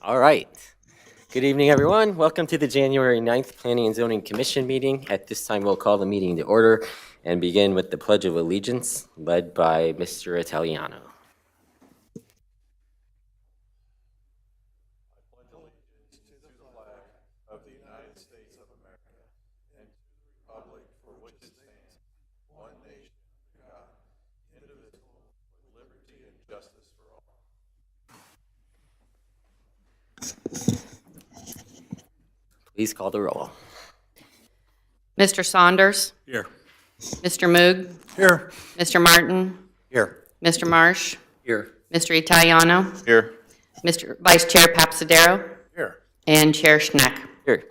All right. Good evening, everyone. Welcome to the January 9th Planning and Zoning Commission meeting. At this time, we'll call the meeting to order and begin with the Pledge of Allegiance, led by Mr. Italiano. Please call the roll. Mr. Saunders? Here. Mr. Moog? Here. Mr. Martin? Here. Mr. Marsh? Here. Mr. Italiano? Here. Mr. Vice Chair Papsadero? Here. And Chair Schneck. Here.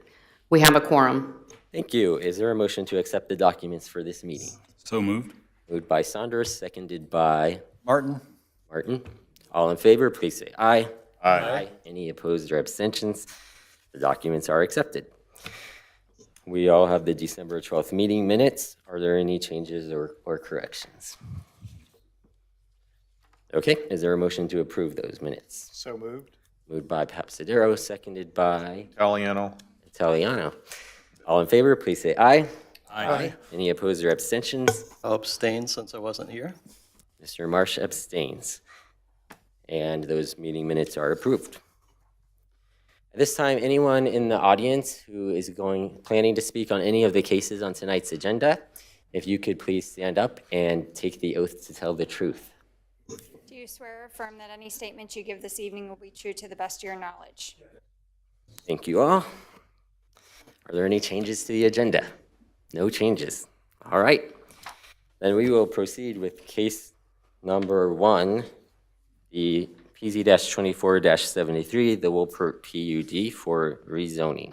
We have a quorum. Thank you. Is there a motion to accept the documents for this meeting? So moved. Moved by Saunders, seconded by Martin. Martin. All in favor, please say aye. Aye. Any opposed or abstentions? The documents are accepted. We all have the December 12th meeting minutes. Are there any changes or corrections? Okay, is there a motion to approve those minutes? So moved. Moved by Papsadero, seconded by Italiano. Italiano. All in favor, please say aye. Aye. Any opposed or abstentions? I'll abstain since I wasn't here. Mr. Marsh abstains. And those meeting minutes are approved. At this time, anyone in the audience who is planning to speak on any of the cases on tonight's agenda, if you could please stand up and take the oath to tell the truth. Do you swear or affirm that any statements you give this evening will be true to the best of your knowledge? Thank you all. Are there any changes to the agenda? No changes. All right. Then we will proceed with case number 1, the PZ-24-73, the WOLPERT PUD for rezoning.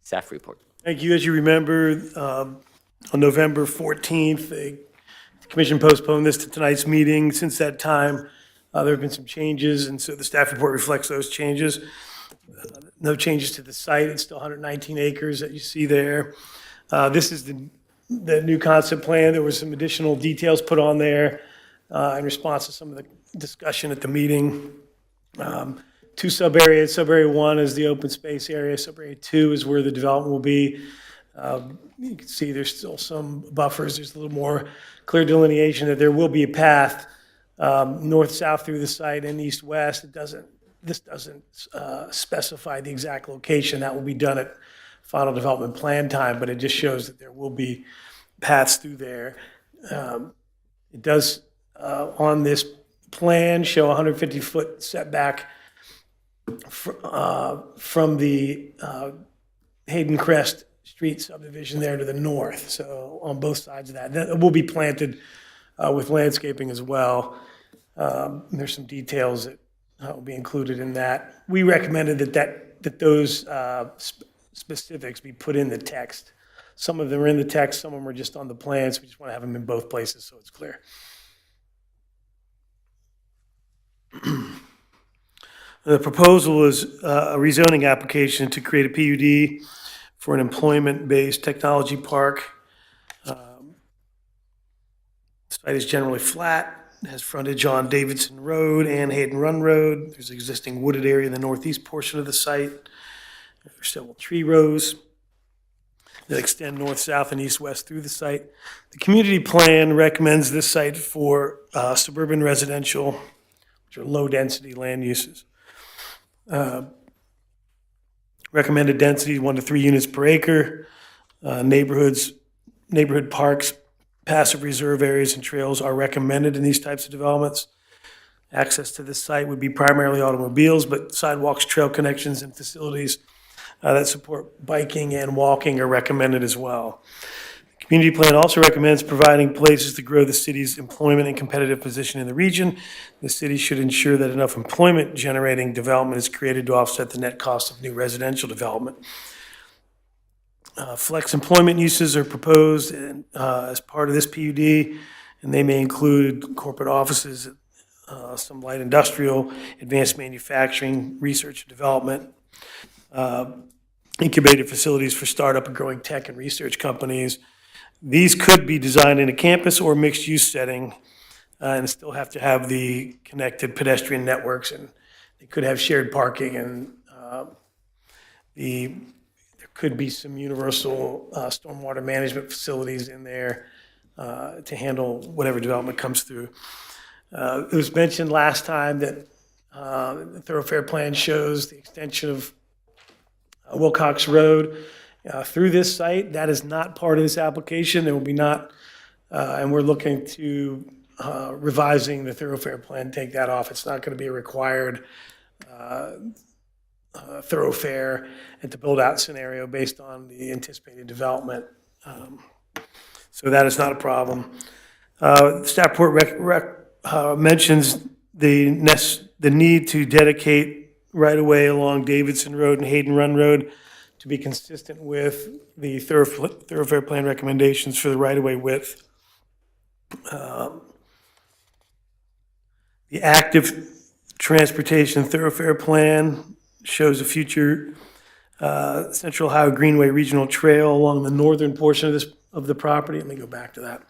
Staff report. Thank you. As you remember, on November 14th, the commission postponed this to tonight's meeting. Since that time, there have been some changes, and so the staff report reflects those changes. No changes to the site. It's still 119 acres that you see there. This is the new concept plan. There were some additional details put on there in response to some of the discussion at the meeting. 2 sub-areas. Sub-area 1 is the open space area. Sub-area 2 is where the development will be. You can see there's still some buffers. There's a little more clear delineation that there will be a path north-south through the site and east-west. This doesn't specify the exact location. That will be done at final development plan time, but it just shows that there will be paths through there. It does, on this plan, show 150-foot setback from the Hayden Crest Street subdivision there to the north, so on both sides of that. That will be planted with landscaping as well. There's some details that will be included in that. We recommended that those specifics be put in the text. Some of them are in the text, some of them are just on the plans. We just want to have them in both places so it's clear. The proposal is a rezoning application to create a PUD for an employment-based technology park. The site is generally flat. It has frontage on Davidson Road and Hayden Run Road. There's an existing wooded area in the northeast portion of the site. There's several tree rows that extend north, south, and east-west through the site. The community plan recommends this site for suburban residential, which are low-density land uses. Recommended density 1 to 3 units per acre. Neighborhood parks, passive reserve areas, and trails are recommended in these types of developments. Access to this site would be primarily automobiles, but sidewalks, trail connections, and facilities that support biking and walking are recommended as well. The community plan also recommends providing places to grow the city's employment and competitive position in the region. The city should ensure that enough employment-generating development is created to offset the net cost of new residential development. Flex employment uses are proposed as part of this PUD, and they may include corporate offices, some light industrial, advanced manufacturing, research and development, incubated facilities for startup and growing tech and research companies. These could be designed in a campus or mixed-use setting and still have to have the connected pedestrian networks, and they could have shared parking, and there could be some universal stormwater management facilities in there to handle whatever development comes through. It was mentioned last time that the thoroughfare plan shows the extension of Wilcox Road through this site. That is not part of this application. There will be not, and we're looking to revising the thoroughfare plan, take that off. It's not going to be a required thoroughfare and to build out scenario based on the anticipated development. So that is not a problem. The staff report mentions the need to dedicate right-of-way along Davidson Road and Hayden Run Road to be consistent with the thoroughfare plan recommendations for the right-of-way width. The active transportation thoroughfare plan shows a future Central Ohio Greenway Regional Trail along the northern portion of the property. Let me go back to that.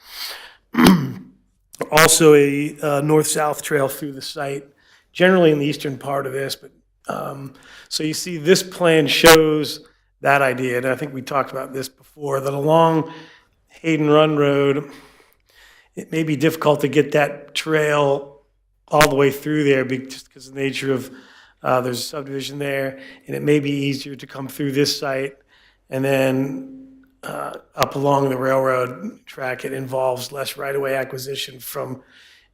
Also a north-south trail through the site, generally in the eastern part of this. But so you see this plan shows that idea, and I think we talked about this before, that along Hayden Run Road, it may be difficult to get that trail all the way through there just because of the nature of there's a subdivision there, and it may be easier to come through this site and then up along the railroad track. It involves less right-of-way acquisition from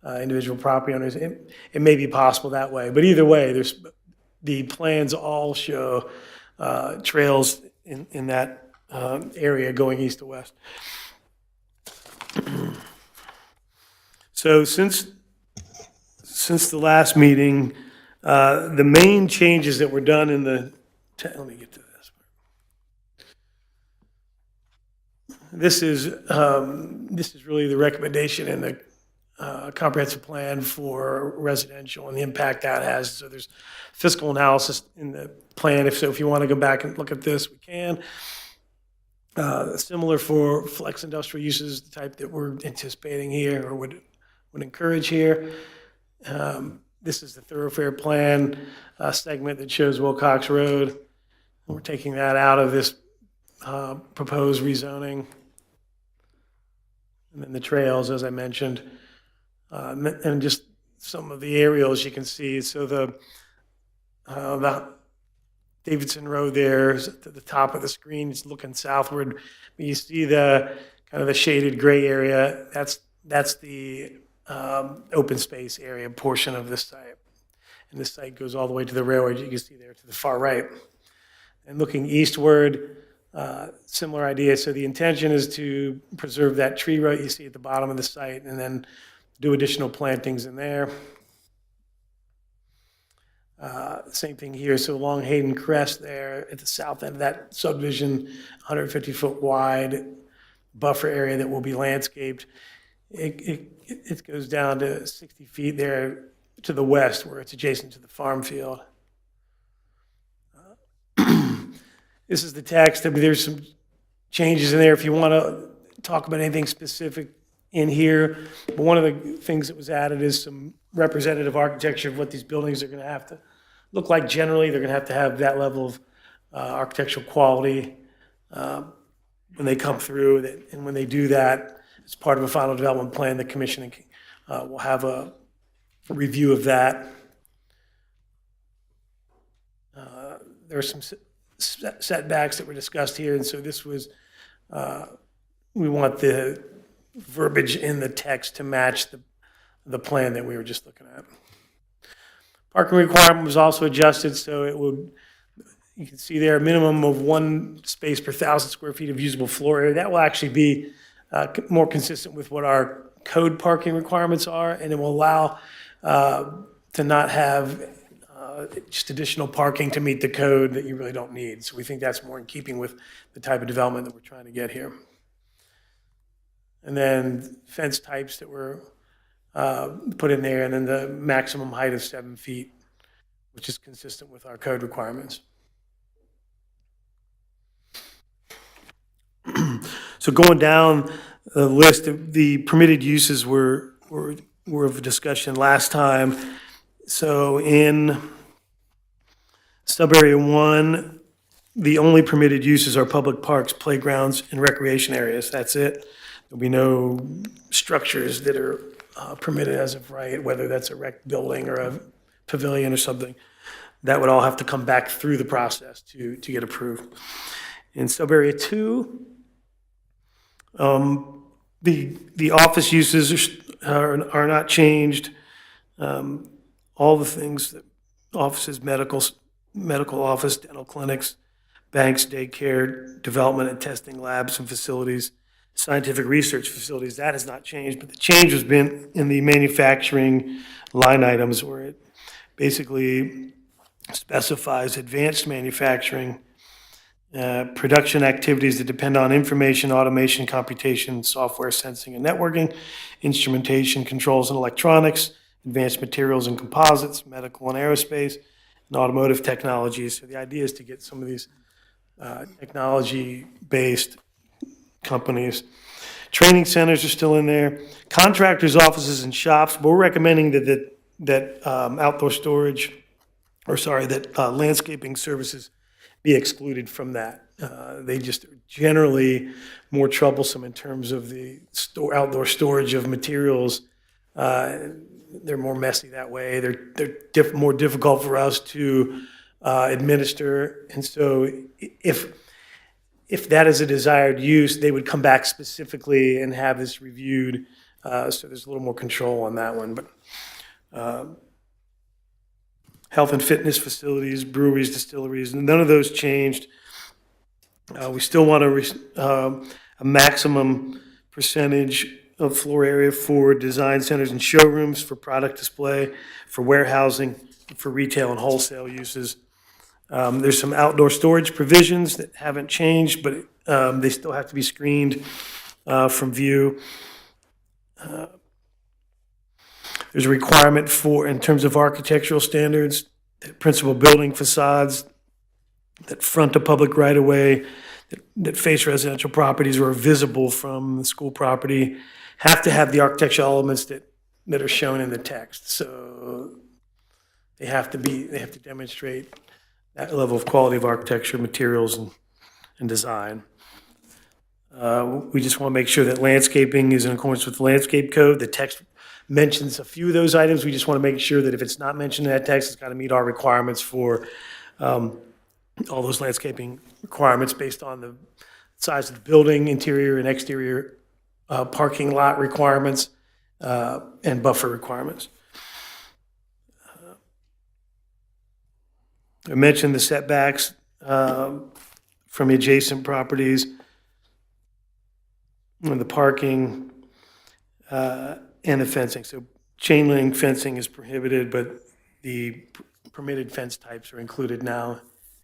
individual property owners. It may be possible that way, but either way, the plans all show trails in that area going east to west. So since the last meeting, the main changes that were done in the, let me get to this. This is really the recommendation in the comprehensive plan for residential and the impact that has. So there's fiscal analysis in the plan. If you want to go back and look at this, we can. Similar for flex industrial uses, the type that we're anticipating here or would encourage here. This is the thoroughfare plan segment that shows Wilcox Road. We're taking that out of this proposed rezoning. And then the trails, as I mentioned, and just some of the aerials you can see. So the Davidson Road there is at the top of the screen. It's looking southward. You see the kind of the shaded gray area. That's the open space area portion of this site. And this site goes all the way to the railroad. You can see there to the far right. And looking eastward, similar idea. So the intention is to preserve that tree row you see at the bottom of the site and then do additional plantings in there. Same thing here. So along Hayden Crest there at the south end of that subdivision, 150-foot wide buffer area that will be landscaped. It goes down to 60 feet there to the west where it's adjacent to the farm field. This is the text. I mean, there's some changes in there if you want to talk about anything specific in here. But one of the things that was added is some representative architecture of what these buildings are going to have to look like generally. They're going to have that level of architectural quality when they come through. And when they do that, as part of a final development plan, the commission will have a review of that. There are some setbacks that were discussed here, and so this was, we want the verbiage in the text to match the plan that we were just looking at. Parking requirement was also adjusted, so it would, you can see there, a minimum of 1 space per 1,000 square feet of usable floor area. That will actually be more consistent with what our code parking requirements are, and it will allow to not have just additional parking to meet the code that you really don't need. So we think that's more in keeping with the type of development that we're trying to get here. And then fence types that were put in there, and then the maximum height of 7 feet, which is consistent with our code requirements. So going down the list, of the permitted uses were of discussion last time. So in Sub-area 1, the only permitted uses are public parks, playgrounds, and recreation areas. That's it. There'll be no structures that are permitted as of right, whether that's a rec building or a pavilion or something. That would all have to come back through the process to get approved. In sub-area 2, the office uses are not changed. All the things that offices, medical office, dental clinics, banks, daycare, development and testing labs and facilities, scientific research facilities, that has not changed. But the change has been in the manufacturing line items where it basically specifies advanced manufacturing, production activities that depend on information, automation, computation, software, sensing, and networking, instrumentation, controls, and electronics, advanced materials and composites, medical and aerospace, and automotive technologies. So the idea is to get some of these technology-based companies. Training centers are still in there. Contractors' offices and shops, but we're recommending that outdoor storage, that landscaping services be excluded from that. They just are generally more troublesome in terms of the outdoor storage of materials. They're more messy that way. They're more difficult for us to administer. And so if that is a desired use, they would come back specifically and have this reviewed. So there's a little more control on that one. But health and fitness facilities, breweries, distilleries, none of those changed. We still want a maximum percentage of floor area for design centers and showrooms, for product display, for warehousing, for retail and wholesale uses. There's some outdoor storage provisions that haven't changed, but they still have to be screened from view. There's a requirement for, in terms of architectural standards, that principal building facades that front a public right-of-way, that face residential properties or are visible from the school property, have to have the architectural elements that are shown in the text. So they have to demonstrate that level of quality of architecture, materials, and design. We just want to make sure that landscaping is in accordance with the landscape code. The text mentions a few of those items. We just want to make sure that if it's not mentioned in that text, it's got to meet our requirements for all those landscaping requirements based on the size of the building, interior and exterior parking lot requirements, and buffer requirements. I mentioned the setbacks from adjacent properties, and the parking, and the fencing. So chain link fencing is prohibited, but the permitted fence types are included now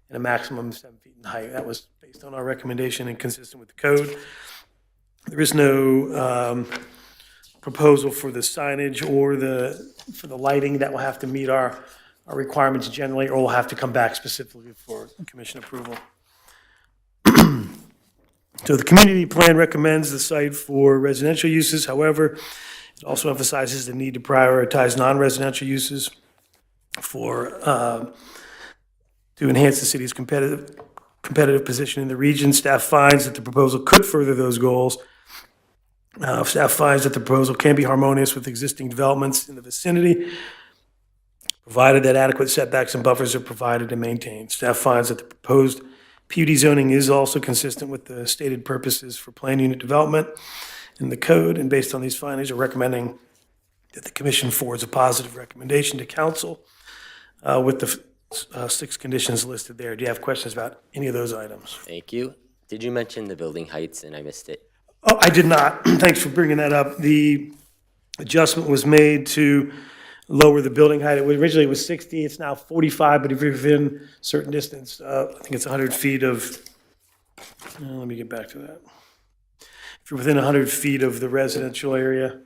in a maximum of 7 feet in height. That was based on our recommendation and consistent with the code. There is no proposal for the signage or for the lighting. That will have to meet our requirements generally, or we'll have to come back specifically for commission approval. So the community plan recommends the site for residential uses. However, it also emphasizes the need to prioritize non-residential uses to enhance the city's competitive position in the region. Staff finds that the proposal could further those goals. Staff finds that the proposal can be harmonious with existing developments in the vicinity, provided that adequate setbacks and buffers are provided and maintained. Staff finds that the proposed PUD zoning is also consistent with the stated purposes for plan unit development in the code, and based on these findings, are recommending that the commission forwards a positive recommendation to council with the 6 conditions listed there. Do you have questions about any of those items? Thank you. Did you mention the building heights and I missed it? Oh, I did not. Thanks for bringing that up. The adjustment was made to lower the building height. Originally it was 60, it's now 45, but if you're within a certain distance, I think it's 100 feet of, let me get back to that. If you're within 100 feet of the residential area,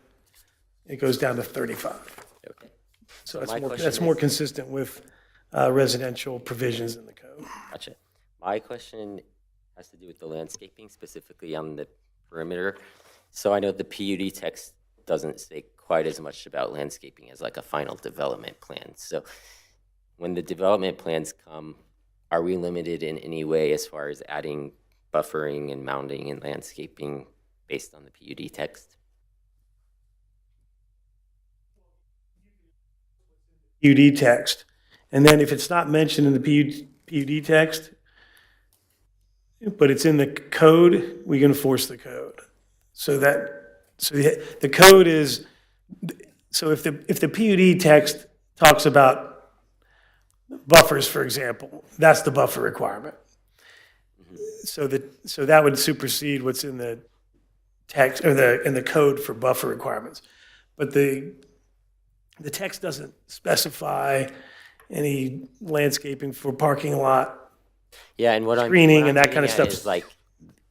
it goes down to 35. Okay. So My question that's more is- consistent with residential provisions in the code. Gotcha. My question has to do with the landscaping, specifically on the perimeter. So I know the PUD text doesn't say quite as much about landscaping as like a final development plan. So when the development plans come are we limited in any way as far as adding buffering and mounding and landscaping based on the PUD text? PUD text. And then if it's not mentioned in the PUD text, but it's in the code, we can enforce the code. So the code is, so if the PUD text talks about buffers, for example, that's the buffer requirement. So that would supersede what's in the text or in the code for buffer requirements. But the text doesn't specify any landscaping for parking lot. Yeah, and what Screening I'm and that getting kind of at stuff. is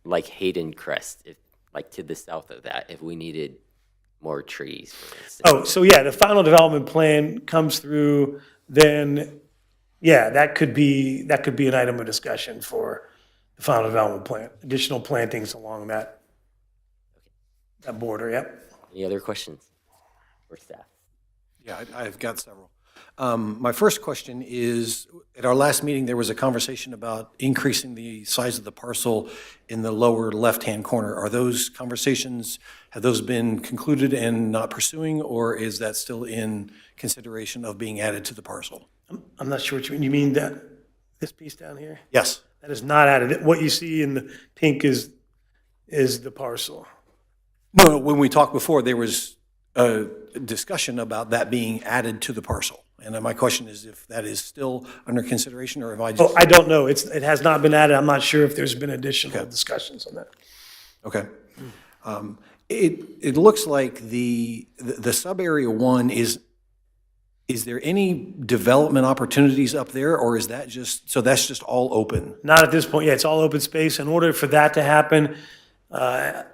like Hayden Crest, like to the south of that, if we needed more trees, for instance. Oh, so yeah, the final development plan comes through, then, yeah, that could be an item of discussion for the final development plan, additional plantings along that border, yep. Any other questions for staff? Yeah, I've got several. My first question is, at our last meeting, there was a conversation about increasing the size of the parcel in the lower left-hand corner. Are those conversations, have those been concluded and not pursuing, or is that still in consideration of being added to the parcel? I'm not sure what you mean. You mean that, this piece down here? Yes. That is not added. What you see in the pink is the parcel. No, when we talked before, there was a discussion about that being added to the parcel. And then my question is if that is still under consideration, or have I Oh, just... I don't know. It has not been added. I'm not sure if there's been additional discussions on that. Okay. It looks like the sub-area 1 is there any development opportunities up there, or is that just, so that's just all open? Not at this point. Yeah, it's all open space. In order for that to happen, there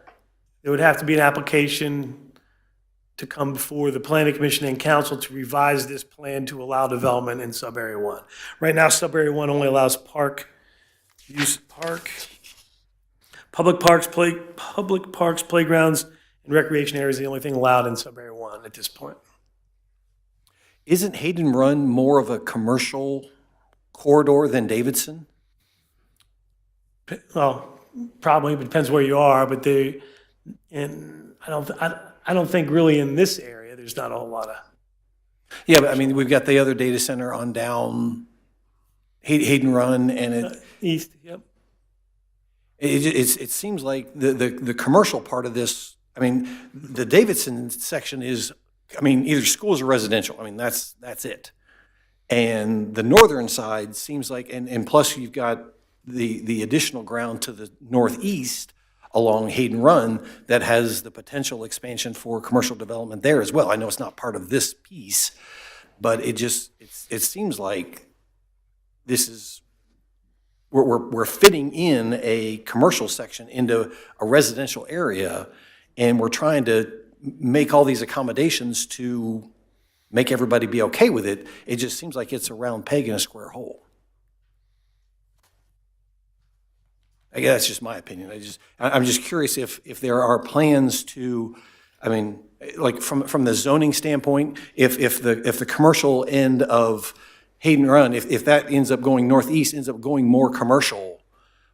would have to be an application to come before the Planning Commission and Council to revise this plan to allow development in sub-area 1. Right now, sub-area 1 only allows public parks, playgrounds, and recreation areas, the only thing allowed in sub-area 1 at this point. Isn't Hayden Run more of a commercial corridor than Davidson? Well, probably, it depends where you are, but I don't think really in this area, there's not a whole lot of. Yeah, but I mean, we've got the other data center on down Hayden Run, and East, yep. it seems like the commercial part of this, I mean, the Davidson section is, I mean, either schools or residential. I mean, that's it. And the northern side seems like, and plus you've got the additional ground to the northeast along Hayden Run that has the potential expansion for commercial development there as well. I know it's not part of this piece, but it seems like this is, we're fitting in a commercial section into a residential area, and we're trying to make all these accommodations to make everybody be okay with it. It just seems like it's a round peg in a square hole. I guess that's just my opinion. I'm just curious if there are plans to, I mean, like from the zoning standpoint, if the commercial end of Hayden Run, if that ends up going northeast, ends up going more commercial,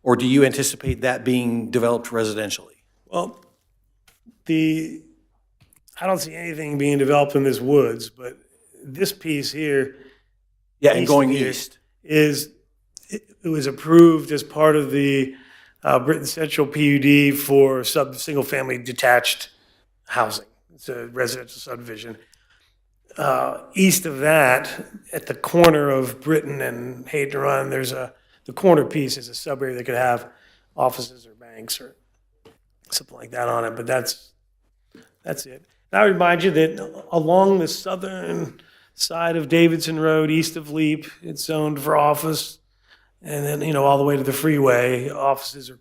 or do you anticipate that being developed residentially? Well, I don't see anything being developed in this woods, but this piece here. Yeah, and going of here east. It was approved as part of the Britain Central PUD for single-family detached housing. It's a residential subdivision. East of that, at the corner of Britain and Hayden Run, the corner piece is a sub-area that could have offices or banks or something like that on it, but that's it. And I remind you that along the southern side of Davidson Road, east of Leap, it's zoned for office. And then, all the way to the freeway, offices are,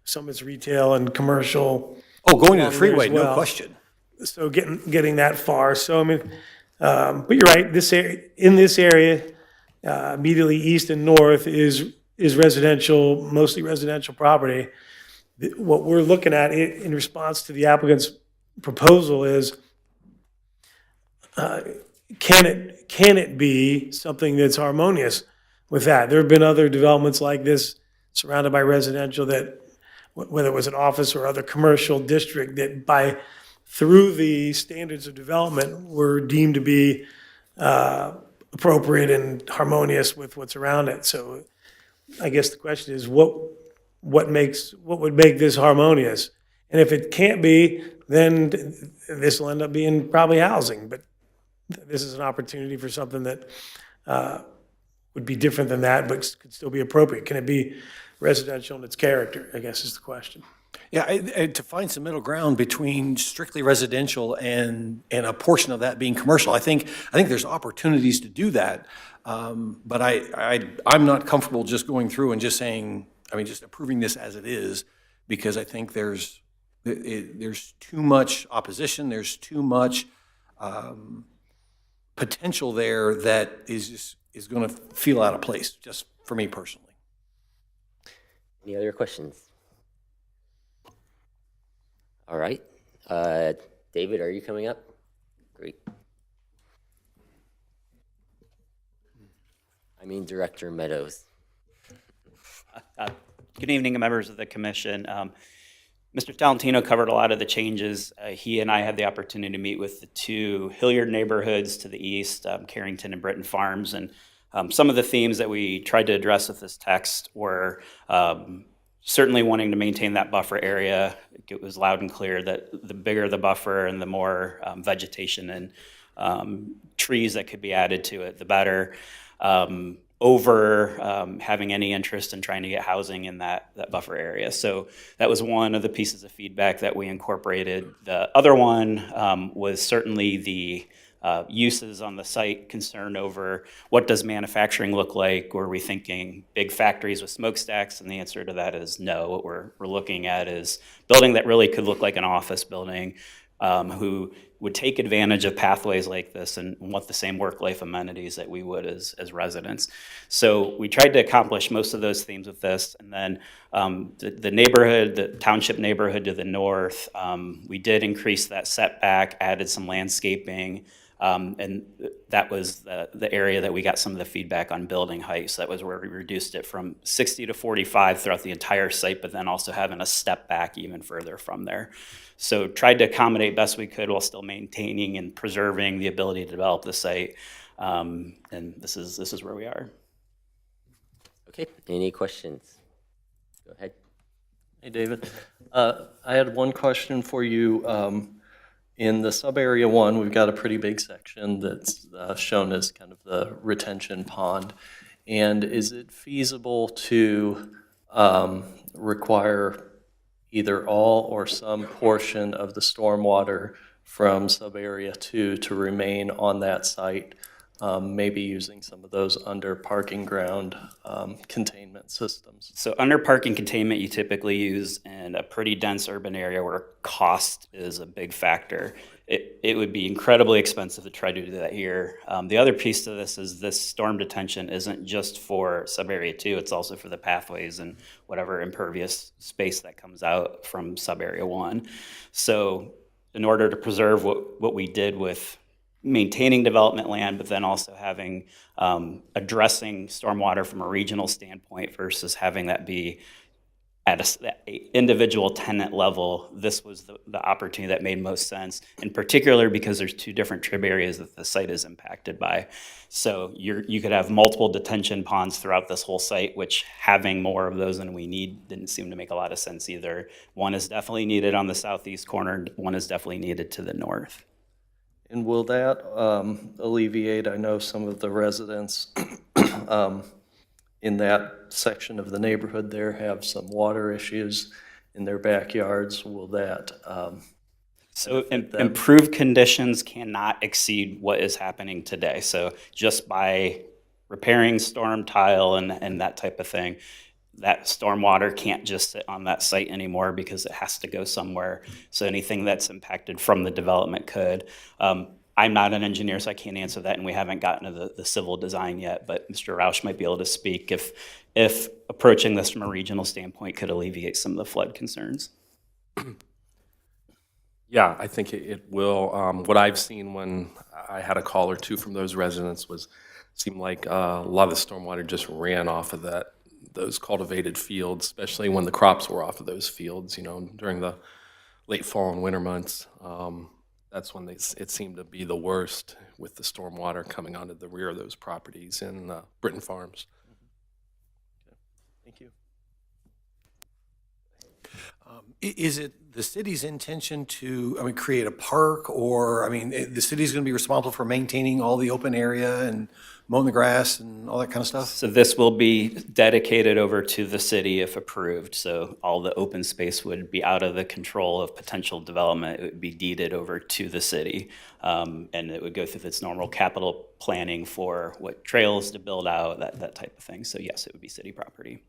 some it's retail and commercial. Oh, going to the along there freeway, as no well. question. So getting that far. So, I mean, but you're right, in this area, immediately east and north is residential, mostly residential property. What we're looking at in response to the applicant's proposal is, can it be something that's harmonious with that. There have been other developments like this surrounded by residential that, whether it was an office or other commercial district, that through the standards of development were deemed to be appropriate and harmonious with what's around it. So I guess the question is, what would make this harmonious? And if it can't be, then this will end up being probably housing. But this is an opportunity for something that would be different than that, but could still be appropriate. Can it be residential in its character, I guess is the question. Yeah, to find some middle ground between strictly residential and a portion of that being commercial, I think there's opportunities to do that. But I'm not comfortable just going through and just saying, just approving this as it is, because I think there's too much opposition, there's too much potential there that is going to feel out of place, just for me personally. Any other questions? All right. David, are you coming up? Great. I mean, Director Meadows. Good evening, members of the commission. Mr. Talentino covered a lot of the changes. He and I had the opportunity to meet with the two Hilliard neighborhoods to the east, Carrington and Britton Farms, and some of the themes that we tried to address with this text were certainly wanting to maintain that buffer area. It was loud and clear that the bigger the buffer and the more vegetation and trees that could be added to it, the better. Over having any interest in trying to get housing in that buffer area. So that was one of the pieces of feedback that we incorporated. The other one was certainly the uses on the site, concern over what does manufacturing look like? Were we thinking big factories with smokestacks? And the answer to that is no. What we're looking at is building that really could look like an office building, who would take advantage of pathways like this and want the same work-life amenities that we would as residents. So we tried to accomplish most of those themes with this. And then the neighborhood, the township neighborhood to the north, we did increase that setback, added some landscaping, and that was the area that we got some of the feedback on building height. So that was where we reduced it from 60 to 45 throughout the entire site, but then also having a step back even further from there. So tried to accommodate best we could while still maintaining and preserving the ability to develop the site. And this is where we are. Okay, any questions? Go ahead. Hey, David. I had one question for you. In the sub-area 1, we've got a pretty big section that's shown as kind of the retention pond. And is it feasible to require either all or some portion of the stormwater from sub-area 2 to remain on that site, maybe using some of those under parking ground containment systems? So under parking containment, you typically use in a pretty dense urban area where cost is a big factor. It would be incredibly expensive to try to do that here. The other piece to this is this storm detention isn't just for sub-area 2, it's also for the pathways and whatever impervious space that comes out from sub-area 1. So in order to preserve what we did with maintaining development land, but then also having addressing stormwater from a regional standpoint versus having that be at an individual tenant level, this was the opportunity that made most sense, in particular because there's two different tributaries that the site is impacted by. So you could have multiple detention ponds throughout this whole site, which having more of those than we need didn't seem to make a lot of sense either. One is definitely needed on the southeast corner, one is definitely needed to the north. And will that alleviate, I know some of the residents in that section of the neighborhood there have some water issues in their backyards. Will that So improved conditions cannot exceed what is happening today. So just by repairing storm tile and that type of thing, that stormwater can't just sit on that site anymore because it has to go somewhere. So anything that's impacted from the development could. I'm not an engineer, so I can't answer that, and we haven't gotten to the civil design yet, but Mr. Roush might be able to speak if approaching this from a regional standpoint could alleviate some of the flood concerns. Yeah, I think it will. What I've seen when I had a call or two from those residents was seemed like a lot of the stormwater just ran off of those cultivated fields, especially when the crops were off of those fields, during the late fall and winter months. That's when it seemed to be the worst, with the stormwater coming onto the rear of those properties in Britton Farms. Thank you. Is it the city's intention to, create a park, or, the city's going to be responsible for maintaining all the open area and mowing the grass and all that kind of stuff? So this will be dedicated over to the city if approved. So all the open space would be out of the control of potential development. It would be deeded over to the city. And it would go through its normal capital planning for what trails to build out, that type of thing. So yes, it would be city property.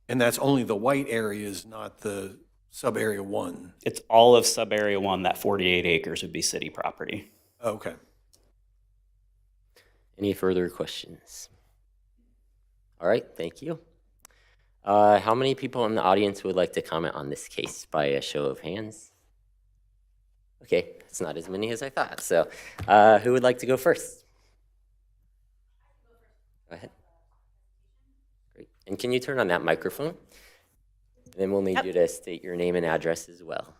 And that's only the white areas, not the sub-area 1? It's all of sub-area 1, that 48 acres would be city property. Okay. Any further questions? All right, thank you. How many people in the audience would like to comment on this case by a show of hands? Okay, it's not as many as I thought. So who would like to go first? Go ahead. Great. And can you turn on that microphone? And then we'll need you to state your name and address as well.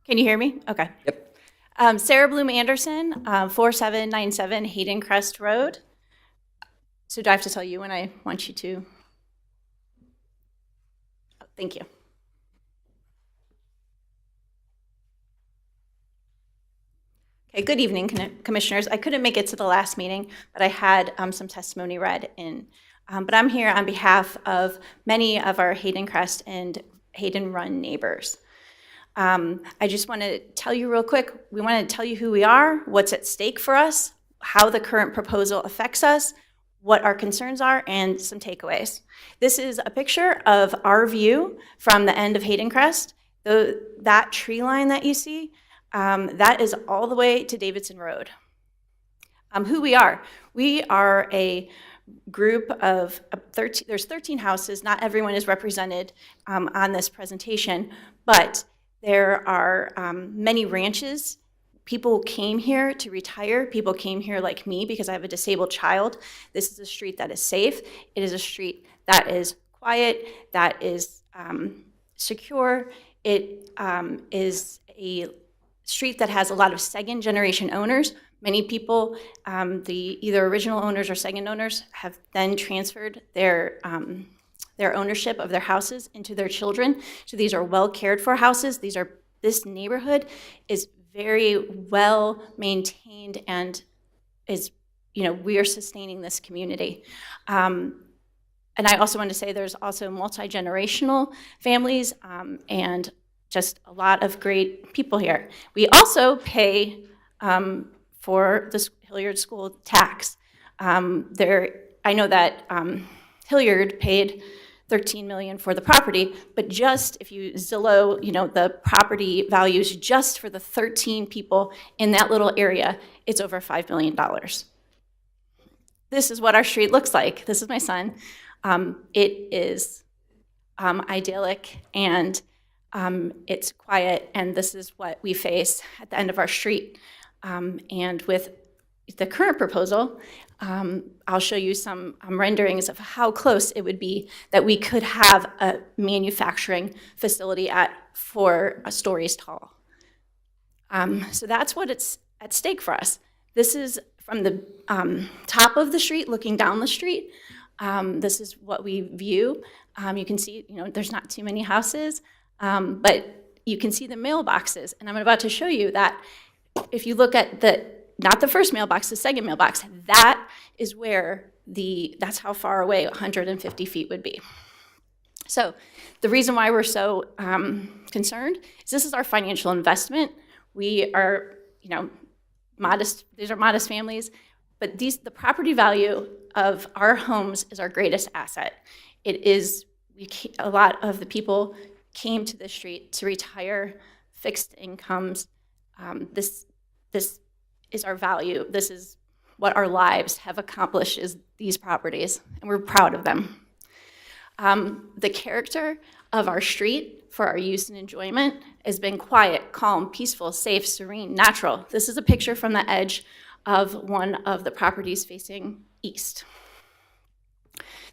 Can you hear me? Okay. Yep. Sarah Bloom Anderson, 4797 Hayden Crest Road. So do I have to tell you when I want you to? Oh, thank you. Okay, good evening, commissioners. I couldn't make it to the last meeting, but I had some testimony read in. But I'm here on behalf of many of our Hayden Crest and Hayden Run neighbors. I just want to tell you real quick, we want to tell you who we are, what's at stake for us, how the current proposal affects us, what our concerns are, and some takeaways. This is a picture of our view from the end of Hayden Crest. That tree line that you see, that is all the way to Davidson Road. Who we are a group of 13, there's 13 houses, not everyone is represented on this presentation, but there are many ranches. People came here to retire. People came here like me because I have a disabled child. This is a street that is safe. It is a street that is quiet, that is secure. It is a street that has a lot of second generation owners. Many people, the either original owners or second owners, have then transferred their ownership of their houses into their children. So these are well cared for houses. This neighborhood is very well maintained and is, we are sustaining this community. And I also want to say there's also multi-generational families and just a lot of great people here. We also pay for the Hilliard school tax. I know that Hilliard paid $13 million for the property, but just if you Zillow, the property values just for the 13 people in that little area, it's over $5 million. This is what our street looks like. This is my son. It is idyllic and it's quiet, and this is what we face at the end of our street. And with the current proposal, I'll show you some renderings of how close it would be that we could have a manufacturing facility at 4 stories tall. So that's what it's at stake for us. This is from the top of the street, looking down the street. This is what we view. You can see, there's not too many houses, but you can see the mailboxes. And I'm about to show you that if you look at not the first mailbox, the second mailbox, that is where that's how far away 150 feet would be. So the reason why we're so concerned is this is our financial investment. We are, modest, these are modest families, but the property value of our homes is our greatest asset. It is, a lot of the people came to the street to retire, fixed incomes. This is our value. This is what our lives have accomplished, is these properties, and we're proud of them. The character of our street for our use and enjoyment has been quiet, calm, peaceful, safe, serene, natural. This is a picture from the edge of one of the properties facing east.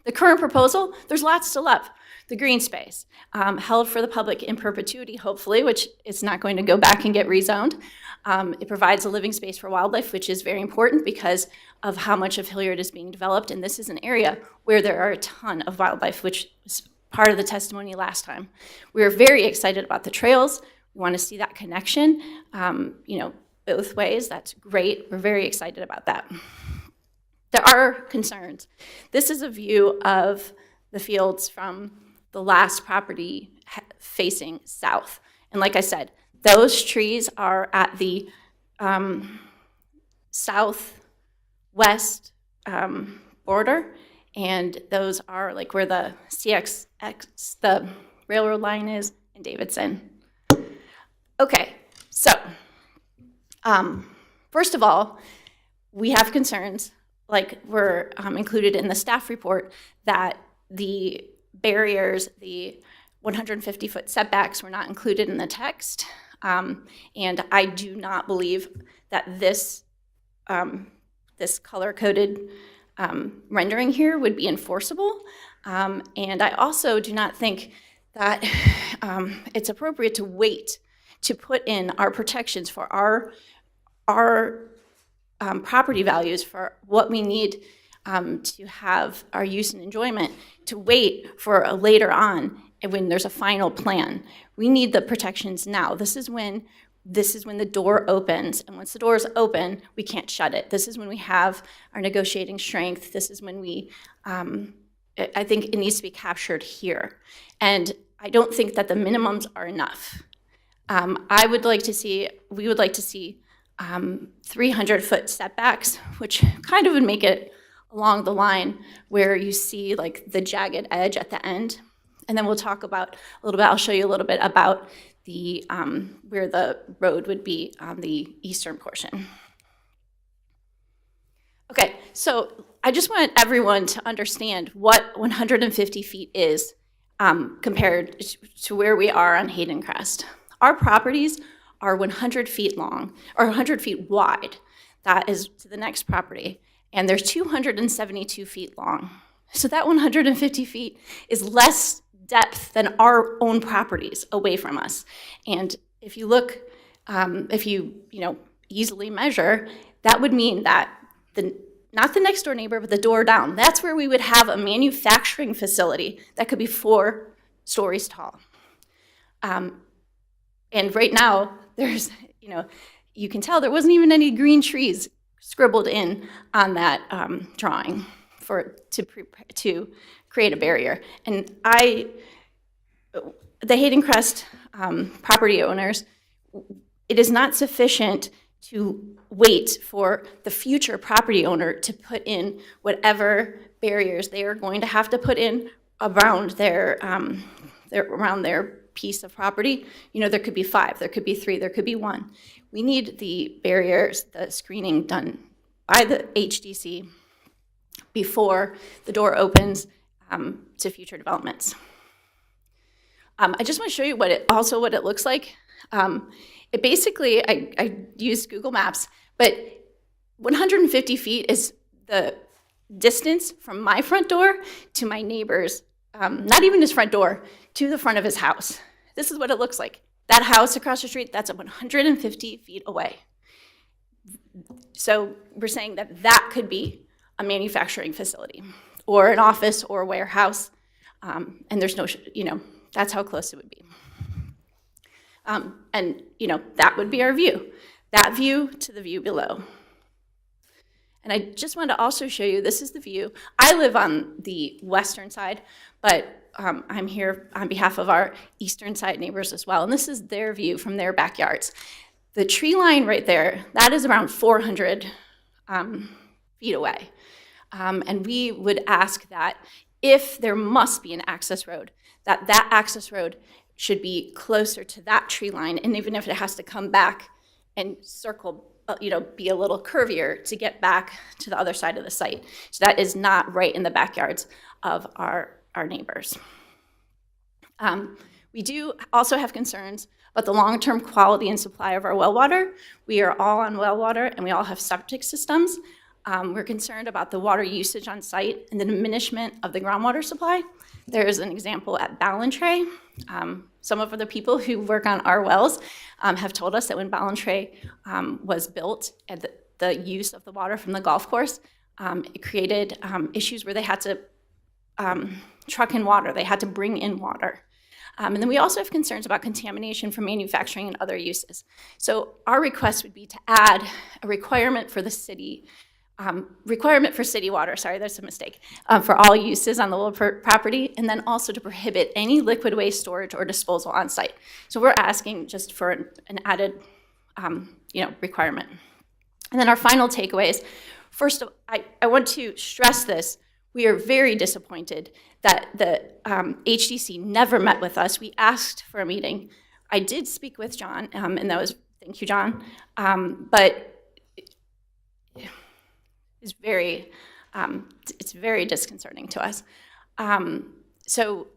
The current proposal, there's lots to love. The green space, held for the public in perpetuity, hopefully, which is not going to go back and get rezoned. It provides a living space for wildlife, which is very important because of how much of Hilliard is being developed. And this is an area where there are a ton of wildlife, which was part of the testimony last time. We are very excited about the trails. We want to see that connection, both ways. That's great. We're very excited about that. There are concerns. This is a view of the fields from the last property facing south. And like I said, those trees are at the southwest border, and those are like where the CXX, the railroad line is, in Davidson. Okay, so first of all, we have concerns, like were included in the staff report, that the barriers, the 150-foot setbacks were not included in the text. And I do not believe that this color-coded rendering here would be enforceable. And I also do not think that it's appropriate to wait to put in our protections for our property values, for what we need to have our use and enjoyment, to wait for a later on when there's a final plan. We need the protections now. This is when the door opens, and once the door is open, we can't shut it. This is when we have our negotiating strength. This is when we, I think it needs to be captured here. And I don't think that the minimums are enough. We would like to see 300-foot setbacks, which kind of would make it along the line where you see like the jagged edge at the end. And then we'll talk about a little bit, I'll show you a little bit about the where the road would be on the eastern portion. Okay, so I just want everyone to understand what 150 feet is compared to where we are on Hayden Crest. Our properties are 100 feet long, or 100 feet wide. That is to the next property. And they're 272 feet long. So that 150 feet is less depth than our own properties away from us. And if you look, if you easily measure, that would mean that not the next door neighbor, but the door down, that's where we would have a manufacturing facility that could be 4 stories tall. And right now, there's, you can tell there wasn't even any green trees scribbled in on that drawing to create a barrier. And the Hayden Crest property owners, it is not sufficient to wait for the future property owner to put in whatever barriers they are going to have to put in around their piece of property. There could be 5, there could be 3, there could be 1. We need the barriers, the screening done by the HDC before the door opens to future developments. I just want to show you what it looks like. It basically, I used Google Maps, but 150 feet is the distance from my front door to my neighbor's, not even his front door, to the front of his house. This is what it looks like. That house across the street, that's 150 feet away. So we're saying that could be a manufacturing facility or an office or a warehouse, and there's no, that's how close it would be. And that would be our view. That view to the view below. And I just wanted to also show you, this is the view. I live on the western side, but I'm here on behalf of our eastern side neighbors as well. And this is their view from their backyards. The tree line right there, that is around 400 feet away. And we would ask that if there must be an access road, that access road should be closer to that tree line. And even if it has to come back and circle, be a little curvier to get back to the other side of the site. So that is not right in the backyards of our neighbors. We do also have concerns about the long-term quality and supply of our well water. We are all on well water, and we all have septic systems. We're concerned about the water usage on site and the diminishment of the groundwater supply. There is an example at Ballantrae. Some of the people who work on our wells have told us that when Ballantrae was built and the use of the water from the golf course, it created issues where they had to truck in water. They had to bring in water. And then we also have concerns about contamination from manufacturing and other uses. So our request would be to add a requirement for the city, city water, sorry, that's a mistake, for all uses on the WOLPERT property, and then also to prohibit any liquid waste storage or disposal on site. So we're asking just for an added requirement. And then our final takeaways. First, I want to stress this. We are very disappointed that the HDC never met with us. We asked for a meeting. I did speak with John, and that was, thank you, John, but it's very disconcerting to us. So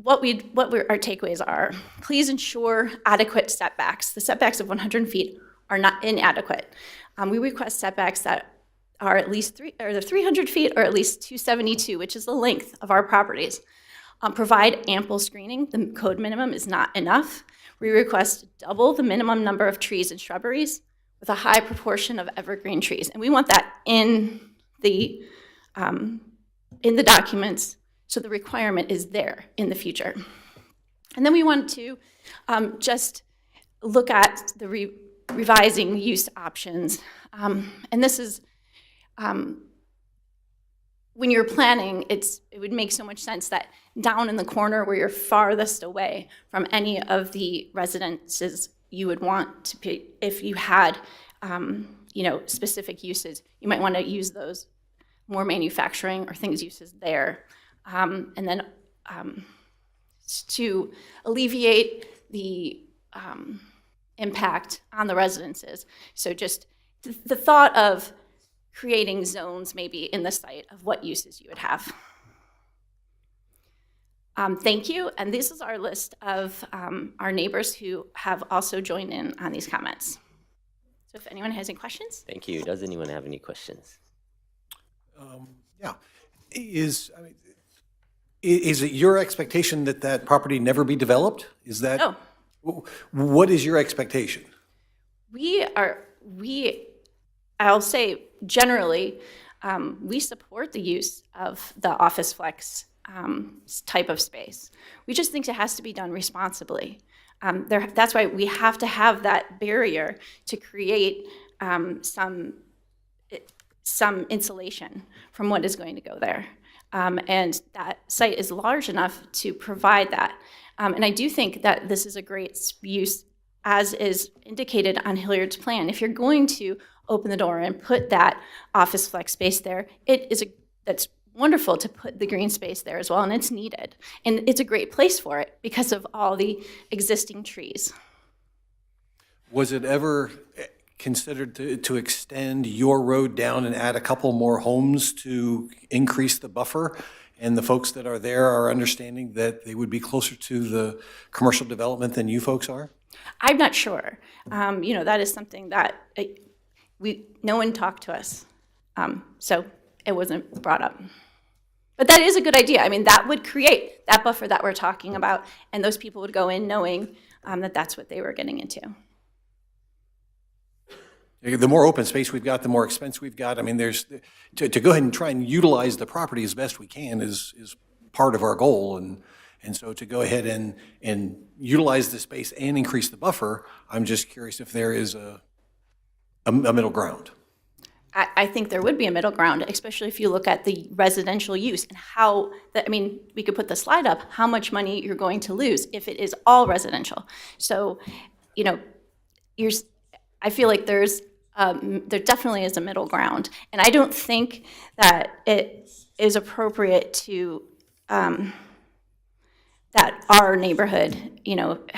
our takeaways are, please ensure adequate setbacks. The setbacks of 100 feet are not inadequate. We request setbacks that are at least 300 feet or at least 272, which is the length of our properties. Provide ample screening. The code minimum is not enough. We request double the minimum number of trees and shrubberies with a high proportion of evergreen trees. And we want that in the documents, so the requirement is there in the future. And then we want to just look at the revising use options. And this is, when you're planning, it would make so much sense that down in the corner where you're farthest away from any of the residences you would want to be, if you had specific uses, you might want to use those more manufacturing or things uses there. And then to alleviate the impact on the residences. So just the thought of creating zones maybe in the site of what uses you would have. Thank you, and this is our list of our neighbors who have also joined in on these comments. So if anyone has any questions? Thank you. Does anyone have any questions? Yeah. Is it your expectation that that property never be developed? Is that? No. What is your expectation? I'll say generally, we support the use of the office flex type of space. We just think it has to be done responsibly. That's why we have to have that barrier to create some insulation from what is going to go there. And that site is large enough to provide that. And I do think that this is a great use, as is indicated on Hilliard's plan. If you're going to open the door and put that office flex space there, that's wonderful to put the green space there as well, and it's needed. And it's a great place for it because of all the existing trees. Was it ever considered to extend your road down and add a couple more homes to increase the buffer? And the folks that are there are understanding that they would be closer to the commercial development than you folks are? I'm not sure. That is something that no one talked to us, so it wasn't brought up. But that is a good idea. I mean, that would create that buffer that we're talking about, and those people would go in knowing that that's what they were getting into. The more open space we've got, the more expense we've got. I mean, to go ahead and try and utilize the property as best we can is part of our goal. And so to go ahead and utilize the space and increase the buffer, I'm just curious if there is a middle ground. I think there would be a middle ground, especially if you look at the residential use and we could put the slide up, how much money you're going to lose if it is all residential. So, I feel like there definitely is a middle ground. And I don't think that it is appropriate to, that our neighborhood,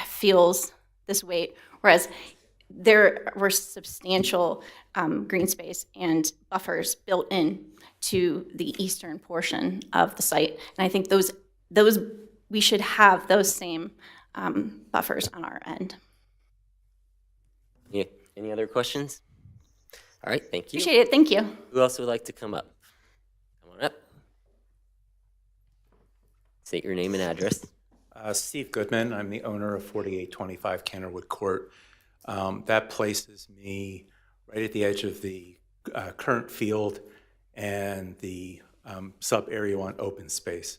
feels this weight, whereas there were substantial green space and buffers built in to the eastern portion of the site. And I think those we should have those same buffers on our end. Any other questions? All right, thank you. Appreciate it, thank you. Who else would like to come up? Come on up. State your name and address. Steve Goodman, I'm the owner of 4825 Canterwood Court. That places me right at the edge of the current field and the sub-area 1 open space.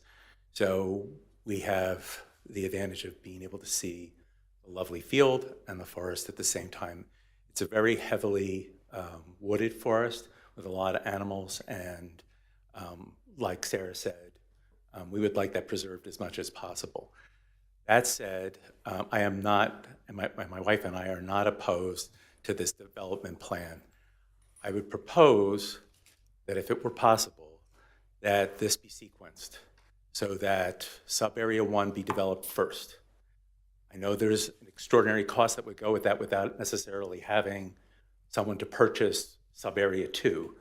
So we have the advantage of being able to see the lovely field and the forest at the same time. It's a very heavily wooded forest with a lot of animals, and like Sarah said, we would like that preserved as much as possible. That said, I am not, and my wife and I are not opposed to this development plan. I would propose that if it were possible, that this be sequenced so that sub-area 1 be developed first. I know there's an extraordinary cost that would go with that without necessarily having someone to purchase sub-area 2,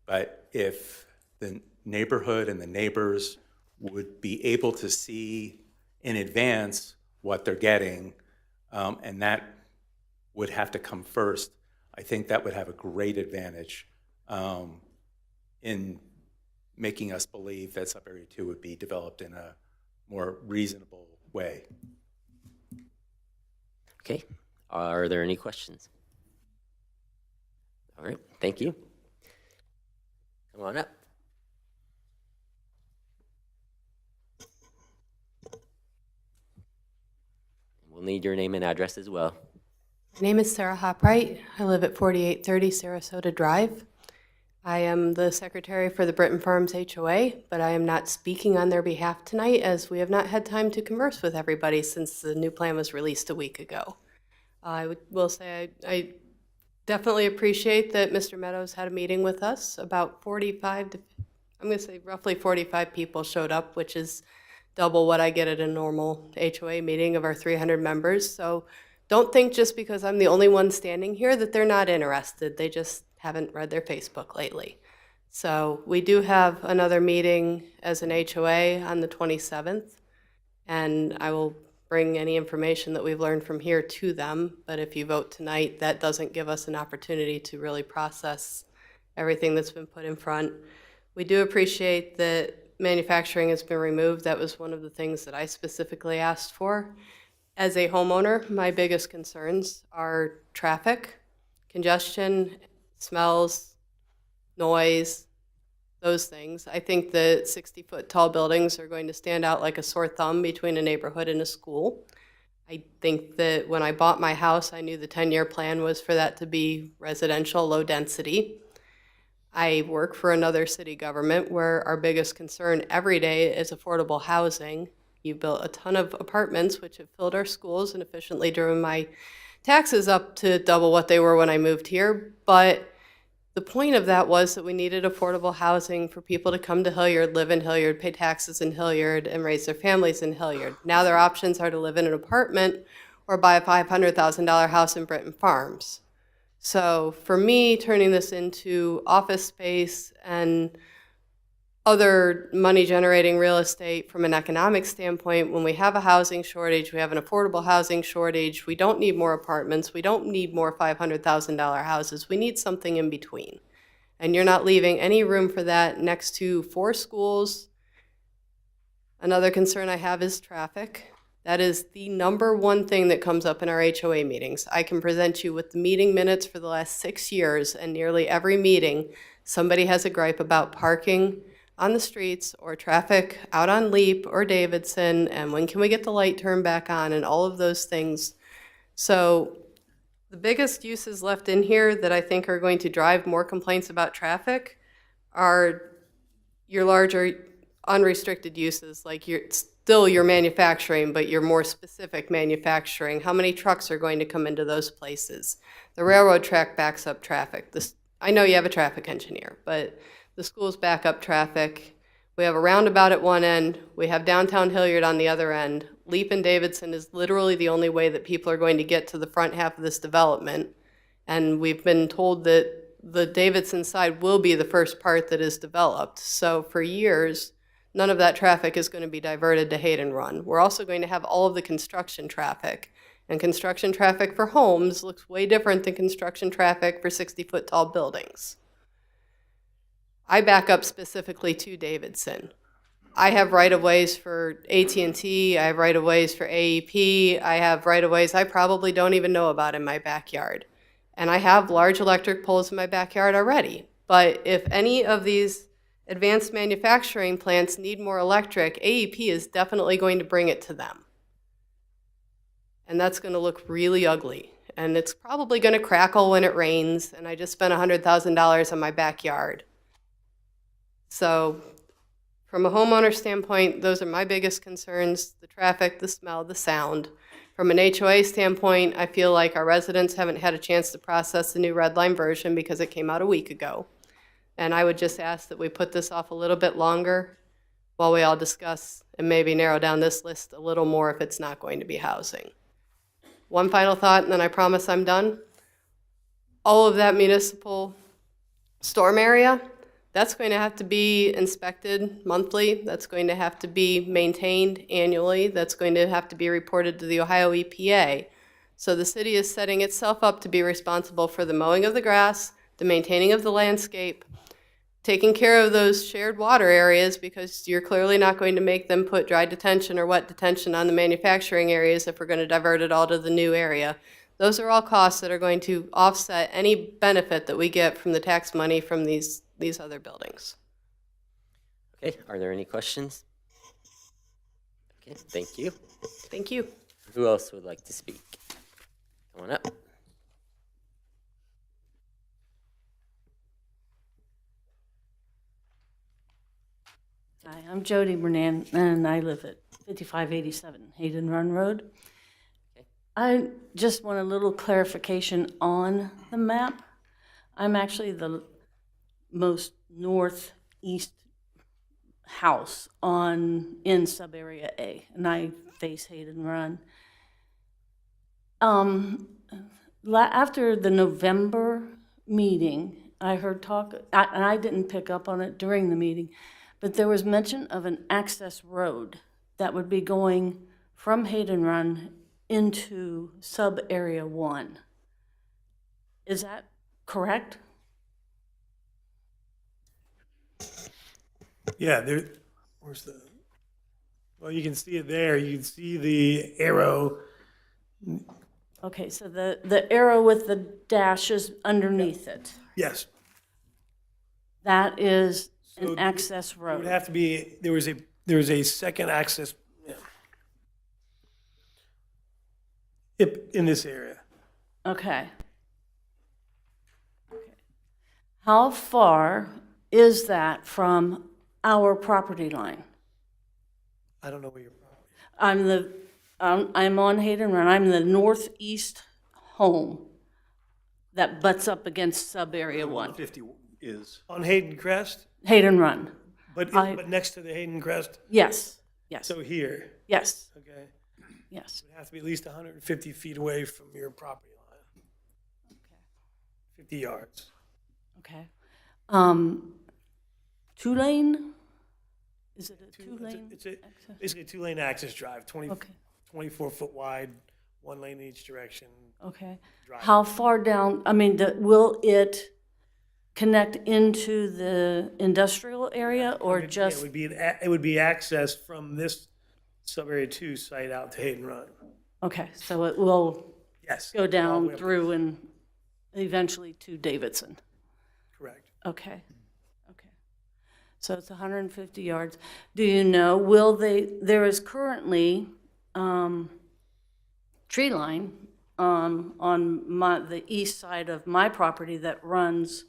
but if the neighborhood and the neighbors would be able to see in advance what they're getting, and that would have to come first, I think that would have a great advantage in making us believe that sub-area 2 would be developed in a more reasonable way. Okay, are there any questions? All right, thank you. Come on up. We'll need your name and address as well. My name is Sarah Hopwright. I live at 4830 Sarasota Drive. I am the secretary for the Britton Farms HOA, but I am not speaking on their behalf tonight as we have not had time to converse with everybody since the new plan was released a week ago. I will say I definitely appreciate that Mr. Meadows had a meeting with us. About 45 to, I'm going to say roughly 45 people showed up, which is double what I get at a normal HOA meeting of our 300 members. So don't think just because I'm the only one standing here that they're not interested. They just haven't read their Facebook lately. So we do have another meeting as an HOA on the 27th, and I will bring any information that we've learned from here to them. But if you vote tonight, that doesn't give us an opportunity to really process everything that's been put in front. We do appreciate that manufacturing has been removed. That was one of the things that I specifically asked for. As a homeowner, my biggest concerns are traffic, congestion, smells, noise, those things. I think the 60-foot tall buildings are going to stand out like a sore thumb between a neighborhood and a school. I think that when I bought my house, I knew the 10-year plan was for that to be residential, low density. I work for another city government where our biggest concern every day is affordable housing. You built a ton of apartments, which have filled our schools and efficiently driven my taxes up to double what they were when I moved here. But the point of that was that we needed affordable housing for people to come to Hilliard, live in Hilliard, pay taxes in Hilliard, and raise their families in Hilliard. Now their options are to live in an apartment or buy a $500,000 house in Britton Farms. So for me, turning this into office space and other money-generating real estate from an economic standpoint, when we have a housing shortage, we have an affordable housing shortage, we don't need more apartments, we don't need more $500,000 houses, we need something in between. And you're not leaving any room for that next to 4 schools. Another concern I have is traffic. That is the number one thing that comes up in our HOA meetings. I can present you with the meeting minutes for the last 6 years, and nearly every meeting, somebody has a gripe about parking on the streets or traffic out on Leap or Davidson, and when can we get the light turned back on, and all of those things. So the biggest uses left in here that I think are going to drive more complaints about traffic are your larger unrestricted uses, like still your manufacturing, but your more specific manufacturing. How many trucks are going to come into those places? The railroad track backs up traffic. I know you have a traffic engineer, but the schools back up traffic. We have a roundabout at one end. We have downtown Hilliard on the other end. Leap and Davidson is literally the only way that people are going to get to the front half of this development. And we've been told that the Davidson side will be the first part that is developed. So for years, none of that traffic is going to be diverted to Hayden Run. We're also going to have all of the construction traffic. And construction traffic for homes looks way different than construction traffic for 60-foot tall buildings. I back up specifically to Davidson. I have right-of-ways for AT&T, I have right-of-ways for AEP, I have right-of-ways I probably don't even know about in my backyard. And I have large electric poles in my backyard already. But if any of these advanced manufacturing plants need more electric, AEP is definitely going to bring it to them. And that's going to look really ugly. And it's probably going to crackle when it rains, and I just spent $100,000 on my backyard. So from a homeowner standpoint, those are my biggest concerns: the traffic, the smell, the sound. From an HOA standpoint, I feel like our residents haven't had a chance to process the new red line version because it came out a week ago. And I would just ask that we put this off a little bit longer while we all discuss and maybe narrow down this list a little more if it's not going to be housing. One final thought, and then I promise I'm done. All of that municipal storm area, that's going to have to be inspected monthly. That's going to have to be maintained annually. That's going to have to be reported to the Ohio EPA. So the city is setting itself up to be responsible for the mowing of the grass, the maintaining of the landscape, taking care of those shared water areas, because you're clearly not going to make them put dry detention or wet detention on the manufacturing areas if we're going to divert it all to the new area. Those are all costs that are going to offset any benefit that we get from the tax money from these other buildings. Okay, are there any questions? Okay, thank you. Thank you. Who else would like to speak? Come on up. Hi, I'm Jody Bernan, and I live at 5587 Hayden Run Road. I just want a little clarification on the map. I'm actually the most northeast house in sub-area A, and I face Hayden Run. After the November meeting, I heard talk, and I didn't pick up on it during the meeting, but there was mention of an access road that would be going from Hayden Run into sub-area 1. Is that correct? Yeah, where's well, you can see it there. You can see the arrow. Okay, so the arrow with the dashes underneath it, Yes. that is So an access It road. would have to be, there was a second access in this area. Okay. How far is that from our property line? I don't know where your property is. I'm on Hayden Run. I'm the northeast home that butts up against sub-area 1. 50 is. On Hayden Crest, Hayden Run. but next to the Hayden Crest. Yes, yes, So here, yes, okay. yes. It would have to be at least 150 feet away from your property line. 50 yards. Okay. Two-lane? Is it a two-lane? It's a access? basically a two-lane access drive, Okay, 24 foot wide, one lane in each direction. okay. Drive. How far down, I mean, will it connect into the industrial area or It just? would be access from this sub-area 2 site out to Hayden Run. Okay, so it will Yes. go all the down way up. through and eventually to Davidson? Correct. Okay, okay. So it's 150 yards. Do you know, there is currently tree line on the east side of my property that runs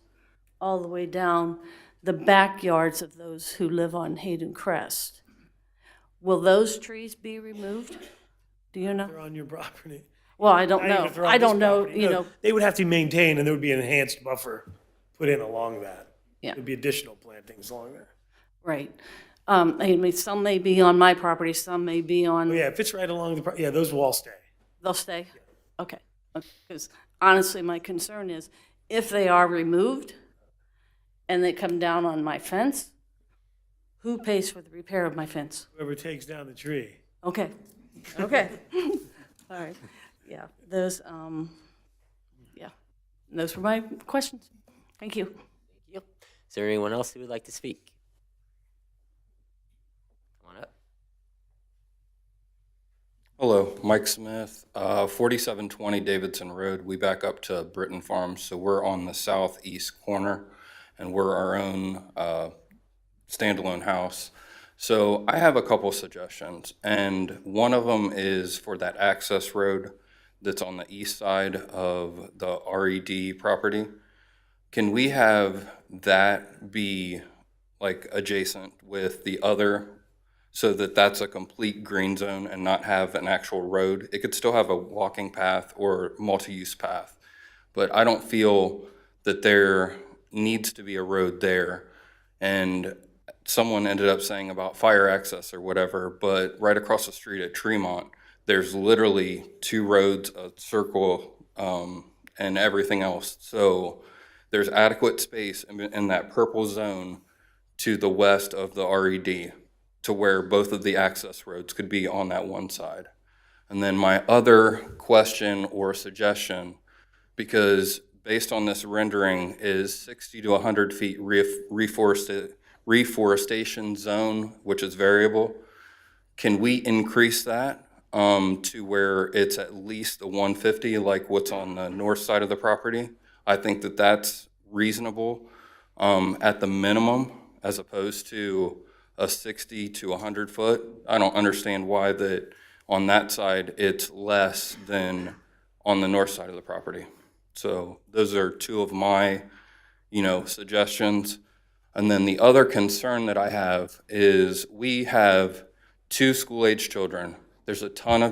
all the way down the backyards of those who live on Hayden Crest. Will those trees be removed? Do you know? They're on your property. Well, I don't Not even know. if they're on I this don't know, property. you No, know, They would have to be maintained, and there would be an enhanced buffer put in along that. Yeah. There'd be additional plantings along there. right. I mean, some may be on my property, some may be Oh, on, yeah, if it's right along yeah, those will all stay. they'll stay? Okay. Because honestly, my concern is if they are removed and they come down on my fence, who pays for the repair of my fence? Whoever takes down the tree. Okay, okay. All right. yeah, those, yeah, those were my questions. Thank you. Thank you. Is there anyone else who would like to speak? Come on up. Hello, Mike Smith, 4720 Davidson Road. We back up to Britton Farms, so we're on the southeast corner, and we're our own standalone house. So I have a couple suggestions, and one of them is for that access road that's on the east side of the RED property. Can we have that be like adjacent with the other, so that that's a complete green zone and not have an actual road? It could still have a walking path or multi-use path, but I don't feel that there needs to be a road there. And someone ended up saying about fire access or whatever, but right across the street at Tremont, there's literally 2 roads, a circle, and everything else. So there's adequate space in that purple zone to the west of the RED to where both of the access roads could be on that one side. And then my other question or suggestion, because based on this rendering, is 60 to 100 feet reforestation zone, which is variable. Can we increase that to where it's at least the 150, like what's on the north side of the property? I think that that's reasonable at the minimum, as opposed to a 60 to 100 foot. I don't understand why that on that side it's less than on the north side of the property. So those are 2 of my, suggestions. And then the other concern that I have is we have 2 school-age children. There's a ton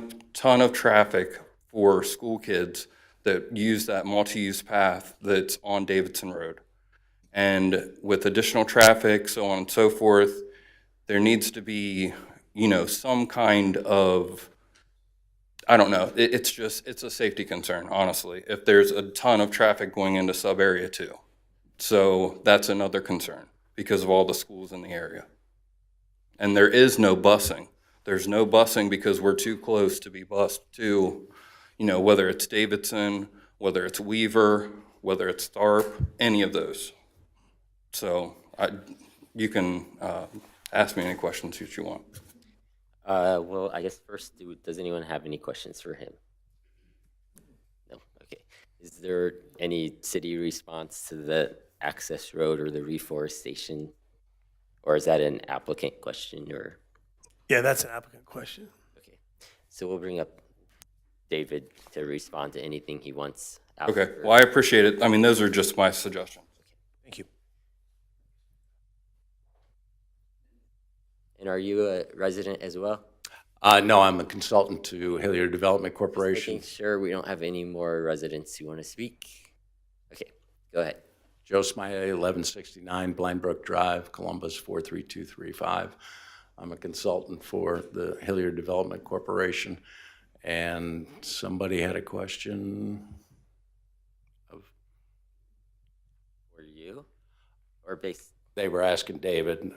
of traffic for school kids that use that multi-use path that's on Davidson Road. And with additional traffic, so on and so forth, there needs to be, some kind of, I don't know, it's a safety concern, honestly, if there's a ton of traffic going into sub-area 2. So that's another concern because of all the schools in the area. And there is no busing. There's no busing because we're too close to be bused to, whether it's Davidson, whether it's Weaver, whether it's Tharp, any of those. So you can ask me any questions that you want. Well, I guess first, does anyone have any questions for him? No? Okay. Is there any city response to the access road or the reforestation? Or is that an applicant question or? Yeah, that's an applicant question. Okay. So we'll bring up David to respond to anything he wants. Okay, well, I appreciate it. I mean, those are just my suggestions. Thank you. And are you a resident as well? No, I'm a consultant to Hilliard Development Corporation. Making sure we don't have any more residents who want to speak. Okay, go ahead. Joe Smiley, 1169 Blindbrook Drive, Columbus 43235. I'm a consultant for the Hilliard Development Corporation, and somebody had a question of. Were you, or based? They were asking David.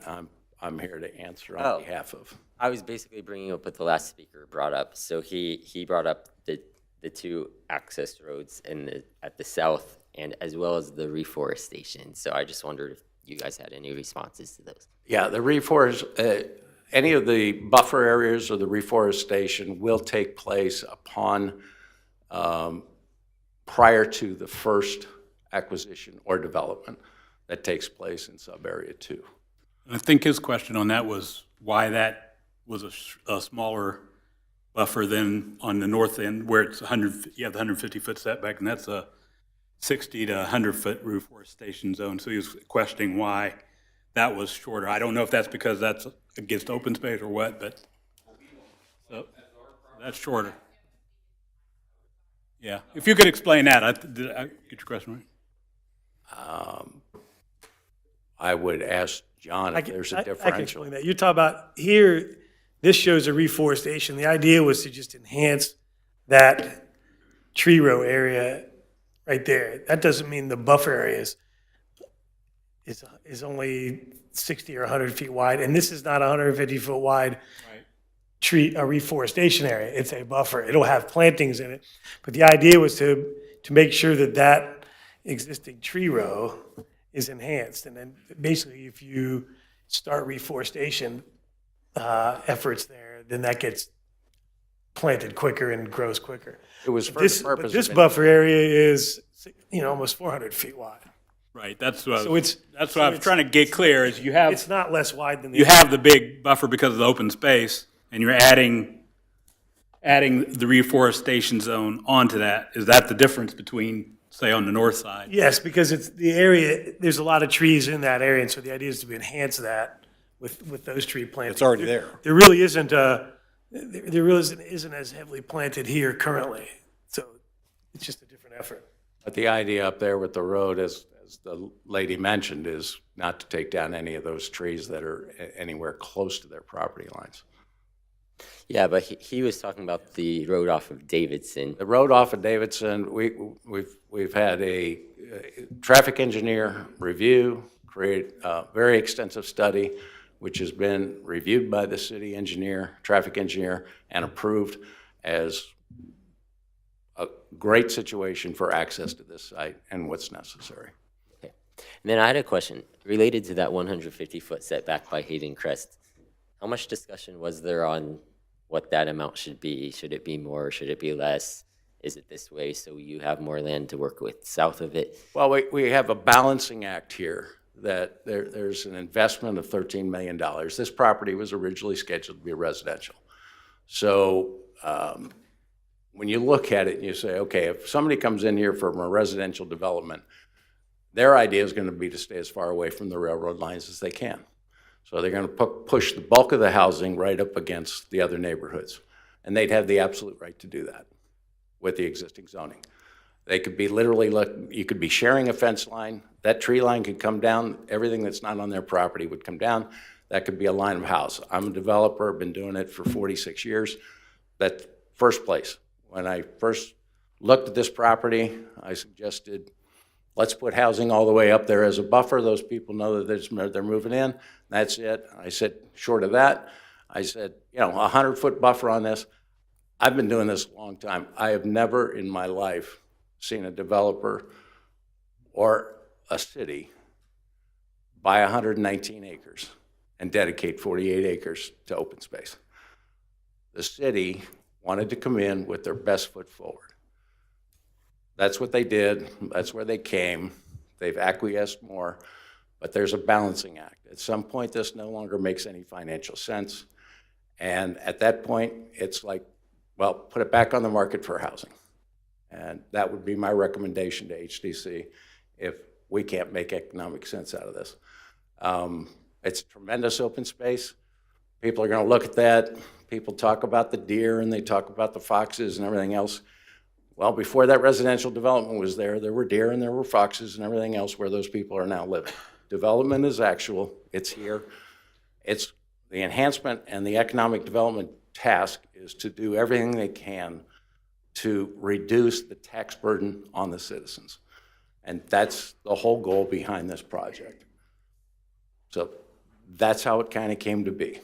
I'm here to answer on behalf of. I was basically bringing up what the last speaker brought up. So he brought up the 2 access roads at the south, and as well as the reforestation. So I just wondered if you guys had any responses to those. Yeah, the any of the buffer areas or the reforestation will take place upon prior to the first acquisition or development that takes place in sub-area 2. I think his question on that was why that was a smaller buffer than on the north end, where it's 100. You have the 150-foot setback, and that's a 60 to 100-foot reforestation zone. So he was questioning why that was shorter. I don't know if that's because that's against open space or what, but so that's shorter. Yeah, if you could explain that. Did I get your question right? I would ask John if there's a differential. I can explain that. You're talking about here, this shows a reforestation. The idea was to just enhance that tree row area right there. That doesn't mean the buffer areas is only 60 or 100 feet wide, and this is not 150 foot wide. Right. a reforestation area. It's a buffer. It'll have plantings in it. But the idea was to make sure that that existing tree row is enhanced. And then basically, if you start reforestation efforts there, then that gets planted quicker and grows quicker. It was for This, the but purpose this of. buffer area is, almost 400 feet wide. Right, that's what, So it's- that's what I was trying to get clear, is you have, It's not less wide than the. you have the big buffer because of the open space, and you're adding the reforestation zone onto that. Is that the difference between, say, on the north side? Yes, because it's the area, there's a lot of trees in that area, and so the idea is to enhance that with those tree plantings. It's already there. There really isn't there really isn't as heavily planted here currently, so it's just a different effort. But the idea up there with the road, as the lady mentioned, is not to take down any of those trees that are anywhere close to their property lines. Yeah, but he was talking about the road off of Davidson. The road off of Davidson, we've had a traffic engineer review, create a very extensive study, which has been reviewed by the city engineer, traffic engineer, and approved as a great situation for access to this site and what's necessary. Okay. And then I had a question related to that 150-foot setback by Hayden Crest. How much discussion was there on what that amount should be? Should it be more? Should it be less? Is it this way so you have more land to work with south of it? Well, we have a balancing act here that there's an investment of $13 million. This property was originally scheduled to be residential. So when you look at it and you say, okay, if somebody comes in here from a residential development, their idea is going to be to stay as far away from the railroad lines as they can. So they're going to push the bulk of the housing right up against the other neighborhoods. And they'd have the absolute right to do that with the existing zoning. They could be literally, you could be sharing a fence line. That tree line could come down. Everything that's not on their property would come down. That could be a line of house. I'm a developer, been doing it for 46 years. That's first place. When I first looked at this property, I suggested, let's put housing all the way up there as a buffer. Those people know that they're moving in. That's it. I said, short of that, I said, a 100-foot buffer on this. I've been doing this a long time. I have never in my life seen a developer or a city buy 119 acres and dedicate 48 acres to open space. The city wanted to come in with their best foot forward. That's what they did. That's where they came. They've acquiesced more, but there's a balancing act. At some point, this no longer makes any financial sense. And at that point, it's like, well, put it back on the market for housing. And that would be my recommendation to HDC if we can't make economic sense out of this. It's a tremendous open space. People are going to look at that. People talk about the deer and they talk about the foxes and everything else. Well, before that residential development was there were deer and there were foxes and everything else where those people are now living. Development is actual. It's here. It's the enhancement and the economic development task is to do everything they can to reduce the tax burden on the citizens. And that's the whole goal behind this project. So that's how it kind of came to be.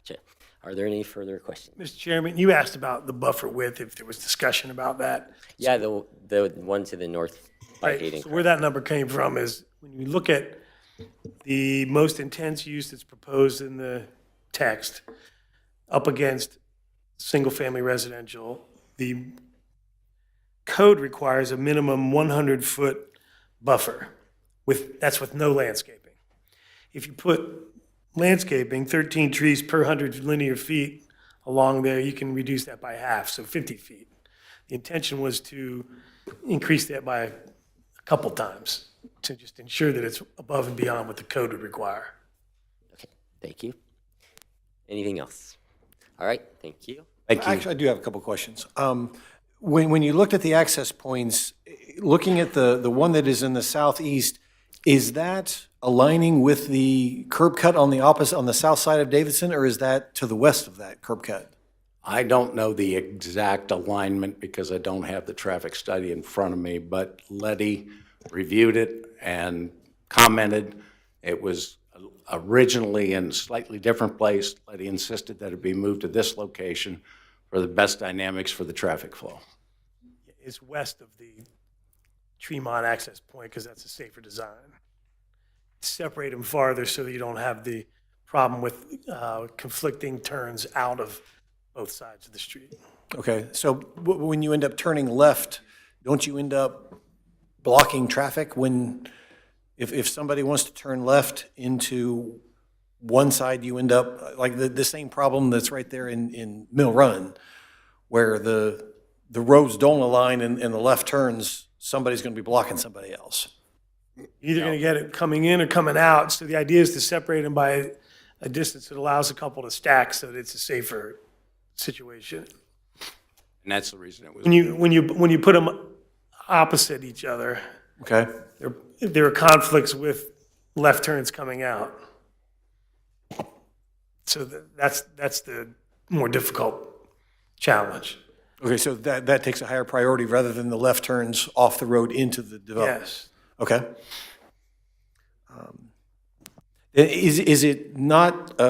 Gotcha. Are there any further questions? Mr. Chairman, you asked about the buffer width, if there was discussion about that. Yeah, the one to the north by Right, Hayden so where that number came from is when you look at the most intense use that's proposed in the text up against single-family residential, the code requires a minimum 100-foot buffer. That's with no landscaping. If you put landscaping, 13 trees per 100 linear feet along there, you can reduce that by half, so 50 feet. The intention was to increase that by a couple times to just ensure that it's above and beyond what the code would require. Okay, thank you. Anything else? All right, thank you. Thank you. Actually, I do have a couple questions. When you looked at the access points, looking at the one that is in the southeast, is that aligning with the curb cut on the south side of Davidson, or is that to the west of that curb cut? I don't know the exact alignment because I don't have the traffic study in front of me, but Letty reviewed it and commented. It was a originally in a slightly different place, but he insisted that it be moved to this location for the best dynamics for the traffic flow. It's west of the Tremont access point because that's a safer design. Separate them farther so that you don't have the problem with conflicting turns out of both sides of the street. Okay, so when you end up turning left, don't you end up blocking traffic when, if somebody wants to turn left into one side, you end up, like the same problem that's right there in Mill Run, where the roads don't align and the left turns, somebody's going to be blocking somebody else. You're either going to get it coming in or coming out, so the idea is to separate them by a distance that allows a couple to stack so that it's a safer situation. And that's the reason it was. When you put them opposite each other, Okay. there are conflicts with left turns coming out. So that's the more difficult challenge. Okay, so that takes a higher priority rather than the left turns off the road into the development? Yes. Okay. Is it not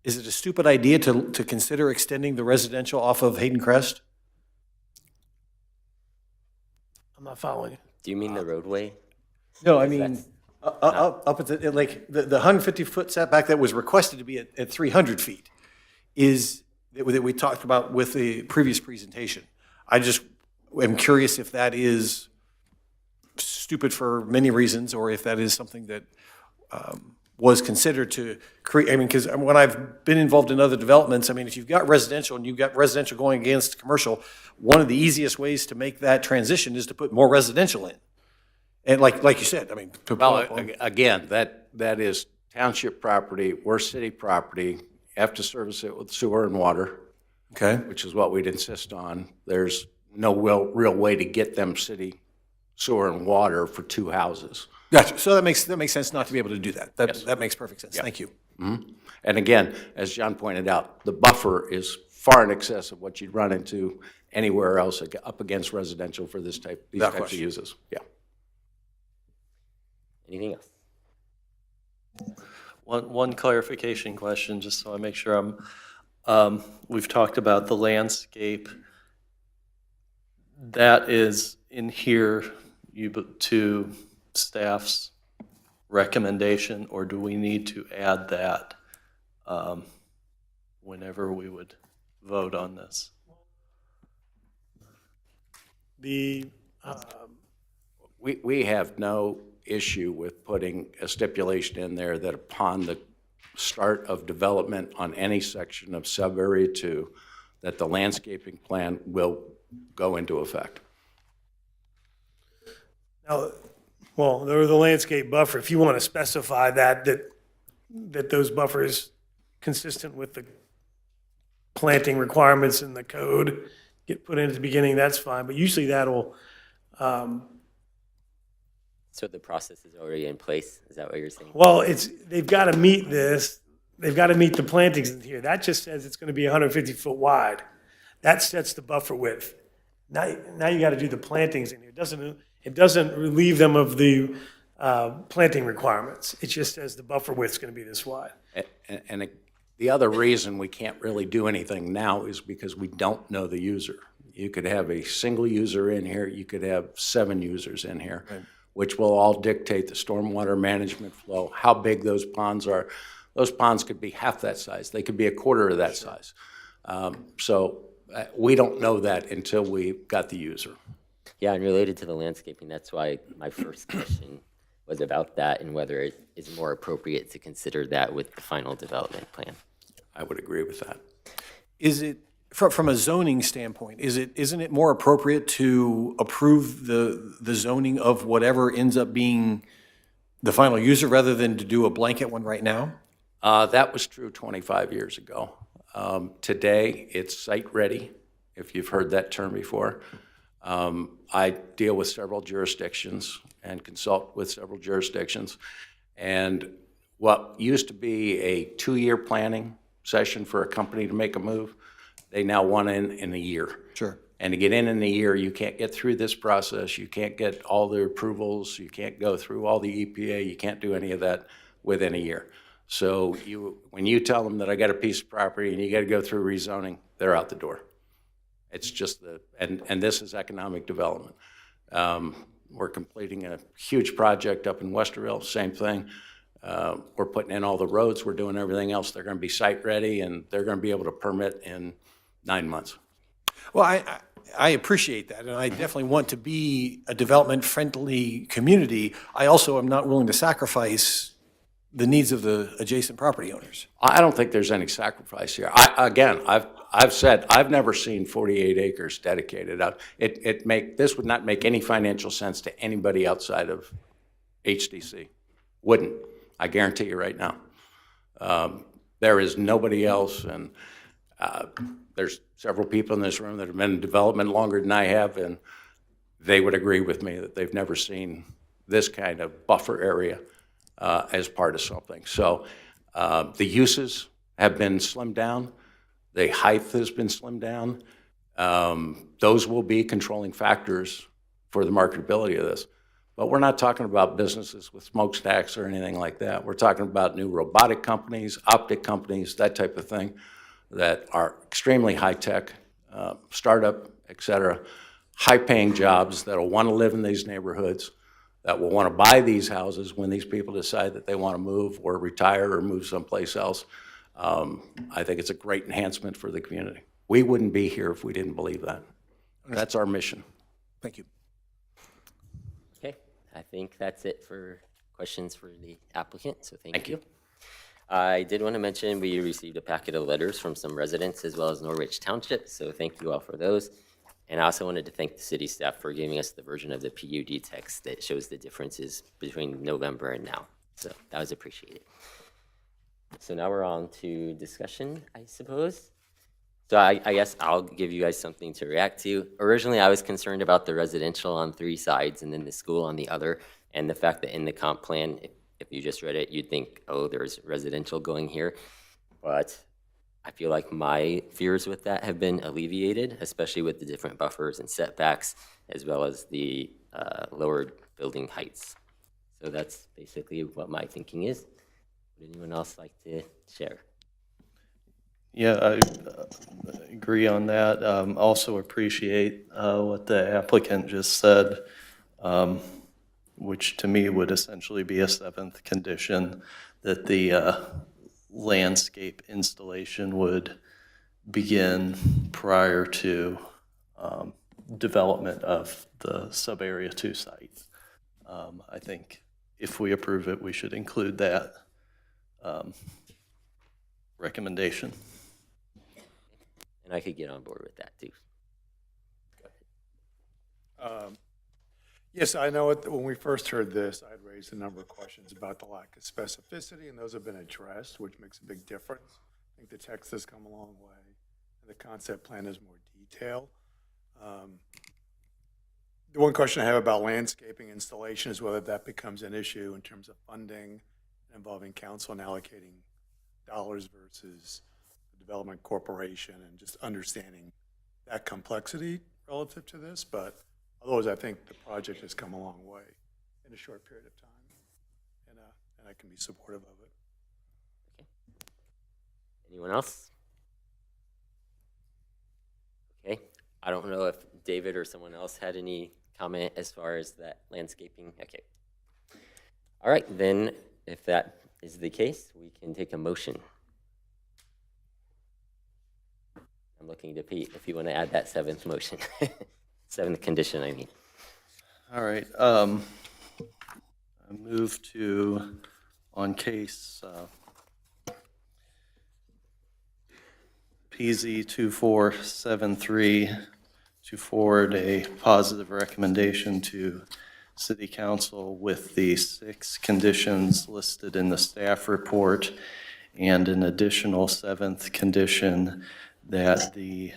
is it a stupid idea to consider extending the residential off of Hayden Crest? I'm not following you. Do you mean the roadway? No, I mean, up at the, like, the 150-foot setback that was requested to be at 300 feet is, that we talked about with the previous presentation. I just am curious if that is stupid for many reasons, or if that is something that was considered to create, I mean, because when I've been involved in other developments, I mean, if you've got residential and you've got residential going against commercial, one of the easiest ways to make that transition is to put more residential in. And like you said, I mean, to pull up on. Again, that is township property, we're city property, you have to service it with sewer and water. Okay. Which is what we'd insist on. There's no real way to get them city sewer and water for two houses. Gotcha. So that makes sense not to be able to do that. That makes perfect sense. Yeah. Thank you. Mm-hmm. And again, as John pointed out, the buffer is far in excess of what you'd run into anywhere else up against residential for these types of uses. Yeah. Anything else? One clarification question, just so I make sure we've talked about the landscape. That is in here to staff's recommendation, or do we need to add that whenever we would vote on this? We have no issue with putting a stipulation in there that upon the start of development on any section of sub-area 2, that the landscaping plan will go into effect. Now, well, there was the landscape buffer. If you want to specify that those buffers consistent with the planting requirements in the code get put in at the beginning, that's fine. But usually that'll. So the process is already in place? Is that what you're saying? Well, they've got to meet this. They've got to meet the plantings in here. That just says it's going to be 150 foot wide. That sets the buffer width. Now you got to do the plantings in here. It doesn't relieve them of the planting requirements. It just says the buffer width is going to be this wide. And the other reason we can't really do anything now is because we don't know the user. You could have a single user in here. You could have 7 users in here, right, which will all dictate the stormwater management flow, how big those ponds are. Those ponds could be half that size. They could be a quarter of that size. So we don't know that until we got the user. Yeah, and related to the landscaping, that's why my first question was about that and whether it is more appropriate to consider that with the final development plan. I would agree with that. Is it, from a zoning standpoint, isn't it more appropriate to approve the zoning of whatever ends up being the final user rather than to do a blanket one right now? That was true 25 years ago. Today, it's site ready, if you've heard that term before. I deal with several jurisdictions and consult with several jurisdictions. And what used to be a 2-year planning session for a company to make a move, they now want in a year. Sure. And to get in a year, you can't get through this process. You can't get all the approvals. You can't go through all the EPA. You can't do any of that. within a year. So when you tell them that I got a piece of property and you got to go through rezoning, they're out the door. It's just and this is economic development. We're completing a huge project up in Westerville, same thing. We're putting in all the roads, we're doing everything else. They're going to be site ready and they're going to be able to permit in 9 months. Well, I appreciate that, and I definitely want to be a development-friendly community. I also am not willing to sacrifice the needs of the adjacent property owners. I don't think there's any sacrifice here. I've said, I've never seen 48 acres dedicated out. This would not make any financial sense to anybody outside of HDC. Wouldn't. I guarantee you right now. There is nobody else, and there's several people in this room that have been in development longer than I have, and they would agree with me that they've never seen this kind of buffer area as part of something. So the uses have been slimmed down. The height has been slimmed down. Those will be controlling factors for the marketability of this. But we're not talking about businesses with smokestacks or anything like that. We're talking about new robotic companies, optic companies, that type of thing, that are extremely high-tech, startup, et cetera, high-paying jobs that will want to live in these neighborhoods, that will want to buy these houses when these people decide that they want to move or retire or move someplace else. I think it's a great enhancement for the community. We wouldn't be here if we didn't believe that. That's our mission. Thank you. Okay, I think that's it for questions for the applicant, so thank you. I did want to mention we received a packet of letters from some residents as well as Norwich Township, so thank you all for those. And I also wanted to thank the city staff for giving us the version of the PUD text that shows the differences between November and now. So that was appreciated. So now we're on to discussion, I suppose. So I guess I'll give you guys something to react to. Originally, I was concerned about the residential on 3 sides and then the school on the other, and the fact that in the comp plan, if you just read it, you'd think, oh, there's residential going here. But I feel like my fears with that have been alleviated, especially with the different buffers and setbacks, as well as the lowered building heights. So that's basically what my thinking is. Would anyone else like to share? Yeah, I agree on that. Also appreciate what the applicant just said, which to me would essentially be a 7th condition, that the landscape installation would begin prior to development of the sub-area 2 site. I think if we approve it, we should include that recommendation. And I could get on board with that too. Yes, I know when we first heard this, I'd raised a number of questions about the lack of specificity, and those have been addressed, which makes a big difference. I think the text has come a long way, and the concept plan is more detailed. The one question I have about landscaping installation is whether that becomes an issue in terms of funding involving council and allocating dollars versus the development corporation, and just understanding that complexity relative to this. But otherwise, I think the project has come a long way in a short period of time, and I can be supportive of it. Okay. Anyone else? Okay. I don't know if David or someone else had any comment as far as that landscaping. Okay. All right, then if that is the case, we can take a motion. I'm looking to Pete if you want to add that 7th motion. 7th condition, I mean. All right. I move to, on case PZ 2473, to forward a positive recommendation to City Council with the 6 conditions listed in the staff report, and an additional 7th condition that the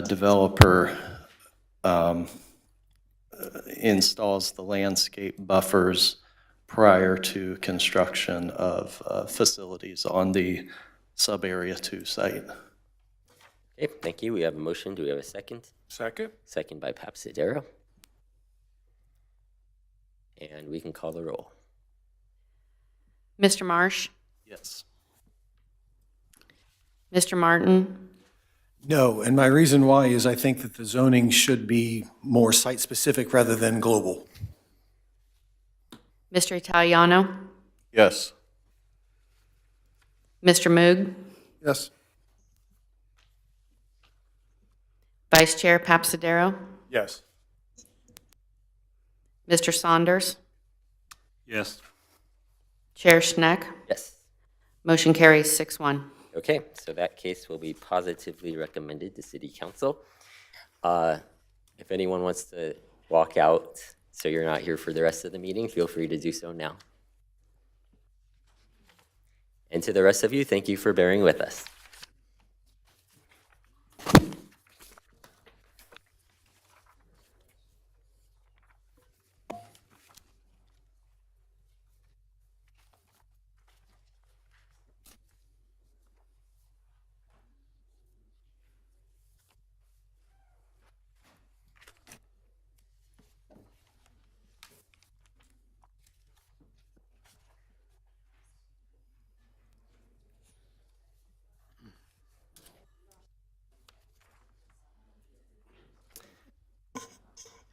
developer installs the landscape buffers prior to construction of facilities on the sub-area 2 site. Okay, thank you. We have a motion. Do we have a second? Second. Second by Papsadero. And we can call the roll. Mr. Marsh? Yes. Mr. Martin? No, and my reason why is I think that the zoning should be more site-specific rather than global. Mr. Italiano? Yes. Mr. Moog? Yes. Vice Chair Papsadero? Yes. Mr. Saunders? Yes. Chair Schneck? Yes. Motion carries 6-1. Okay, so that case will be positively recommended to City Council. If anyone wants to walk out so you're not here for the rest of the meeting, feel free to do so now. And to the rest of you, thank you for bearing with us.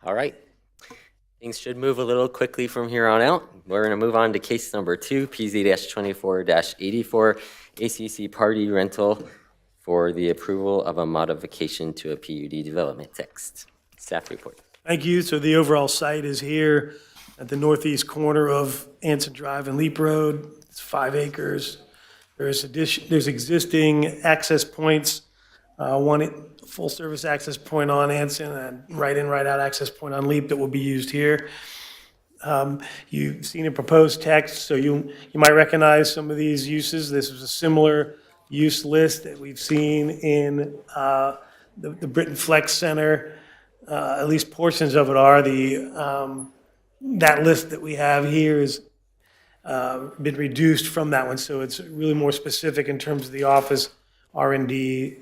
All right. Things should move a little quickly from here on out. We're going to move on to case number 2, PZ-24-84, ACC party rental for the approval of a modification to a PUD development text. Staff report. Thank you. So the overall site is here at the northeast corner of Anson Drive and Leap Road. It's 5 acres. There's existing access points, one full-service access point on Anson and right-in, right-out access point on Leap that will be used here. You've seen a proposed text, so you might recognize some of these uses. This was a similar use list that we've seen in the Britton Flex Center. At least portions of it are. That list that we have here has been reduced from that one, so it's really more specific in terms of the office R&D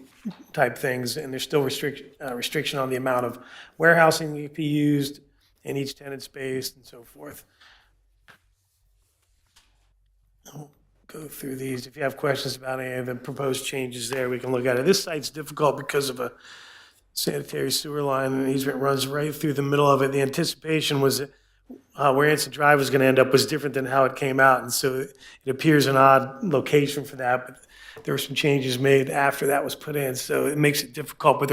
type things, and there's still restriction on the amount of warehousing that can be used in each tenant space and so forth. I'll go through these. If you have questions about any of the proposed changes there, we can look at it. This site's difficult because of a sanitary sewer line, and easement runs right through the middle of it. The anticipation was that where Anson Drive was going to end up was different than how it came out, and so it appears an odd location for that, but there were some changes made after that was put in, so it makes it difficult, but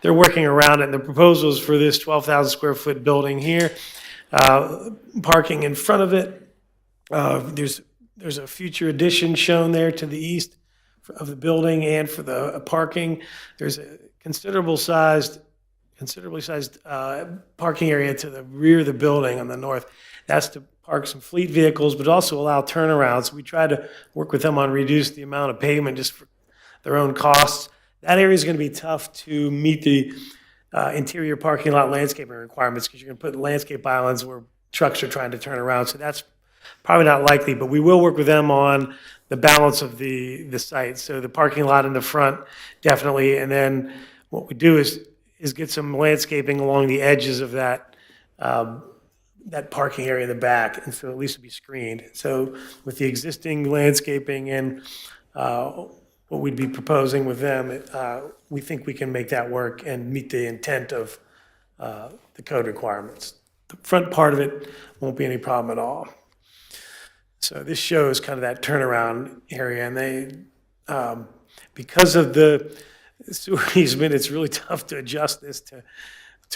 they're working around it. And the proposals for this 12,000 square foot building here, parking in front of it, there's a future addition shown there to the east of the building, and for the parking, there's a considerably sized parking area to the rear of the building on the north. That's to park some fleet vehicles, but also allow turnarounds. We try to work with them on reduce the amount of pavement just for their own costs. That area is going to be tough to meet the interior parking lot landscaping requirements because you're going to put landscape islands where trucks are trying to turn around. So that's probably not likely, but we will work with them on the balance of the site. So the parking lot in the front, definitely. And then what we do is get some landscaping along the edges of that parking area in the back, and so at least it'll be screened. So with the existing landscaping and what we'd be proposing with them, we think we can make that work and meet the intent of the code requirements. The front part of it won't be any problem at all. So this shows kind of that turnaround area, and they, because of the sewer easement, it's really tough to adjust this to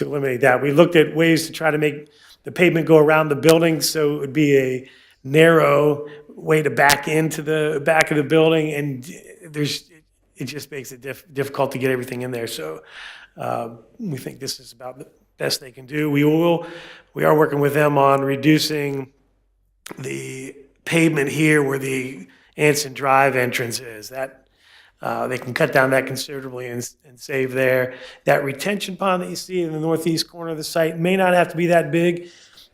eliminate that. We looked at ways to try to make the pavement go around the building, so it would be a narrow way to back into the back of the building, and it just makes it difficult to get everything in there. So we think this is about the best they can do. We are working with them on reducing the pavement here where the Anson Drive entrance is. That they can cut down that considerably and save there. That retention pond that you see in the northeast corner of the site may not have to be that big.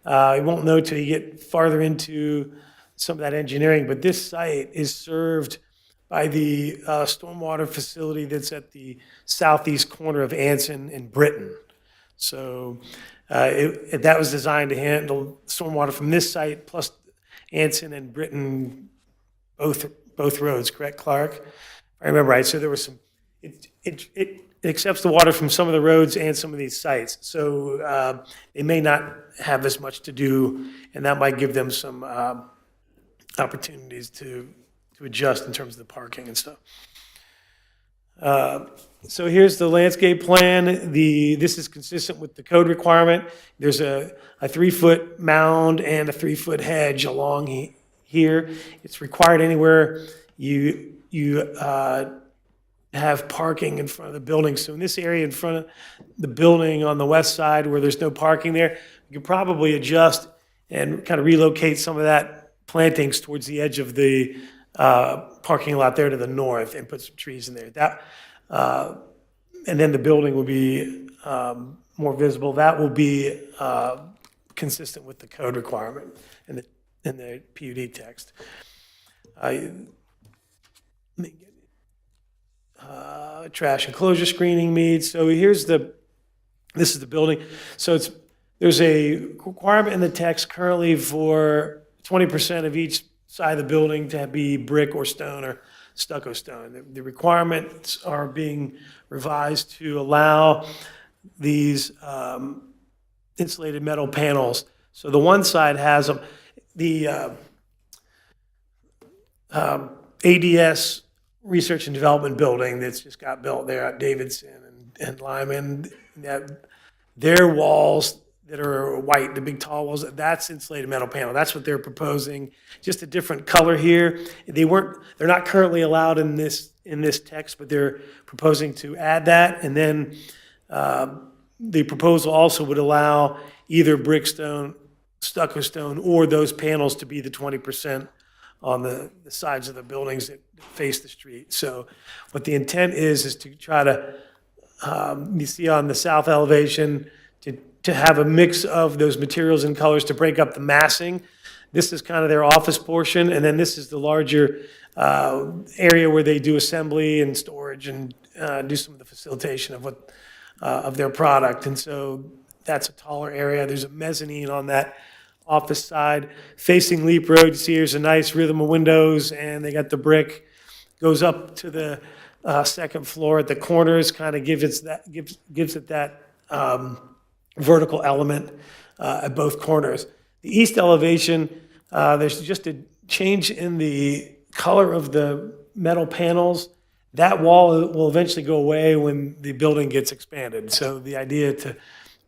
You won't know till you get farther into some of that engineering, but this site is served by the stormwater facility that's at the southeast corner of Anson and Britton. So that was designed to handle stormwater from this site plus Anson and Britton both roads, correct, Clark? If I remember right, so there was some, it accepts the water from some of the roads and some of these sites. So they may not have as much to do, and that might give them some opportunities to adjust in terms of the parking and stuff. So here's the landscape plan. This is consistent with the code requirement. There's a 3-foot mound and a 3-foot hedge along here. It's required anywhere you have parking in front of the building. So in this area in front of the building on the west side where there's no parking there, you could probably adjust and kind of relocate some of that plantings towards the edge of the parking lot there to the north and put some trees in there. And then the building will be more visible. That will be consistent with the code requirement in the PUD text. Trash enclosure screening meets. So this is the building. So there's a requirement in the text currently for 20% of each side of the building to be brick or stone or stucco stone. The requirements are being revised to allow these insulated metal panels. So the one side has them. The ADS Research and Development Building that's just got built there at Davidson and Lyman, their walls that are white, the big tall walls, that's insulated metal panel. That's what they're proposing. Just a different color here. They're not currently allowed in this text, but they're proposing to add that. And then the proposal also would allow either brick stone, stucco stone, or those panels to be the 20% on the sides of the buildings that face the street. So what the intent is to try to, you see on the south elevation, to have a mix of those materials and colors to break up the massing. This is kind of their office portion, and then this is the larger area where they do assembly and storage and do some of the facilitation of their product. And so that's a taller area. There's a mezzanine on that office side. Facing Leap Road, you see here's a nice rhythm of windows, and they got the brick. Goes up to the second floor at the corners, kind of gives it that vertical element at both corners. The east elevation, there's just a change in the color of the metal panels. That wall will eventually go away when the building gets expanded. So the idea to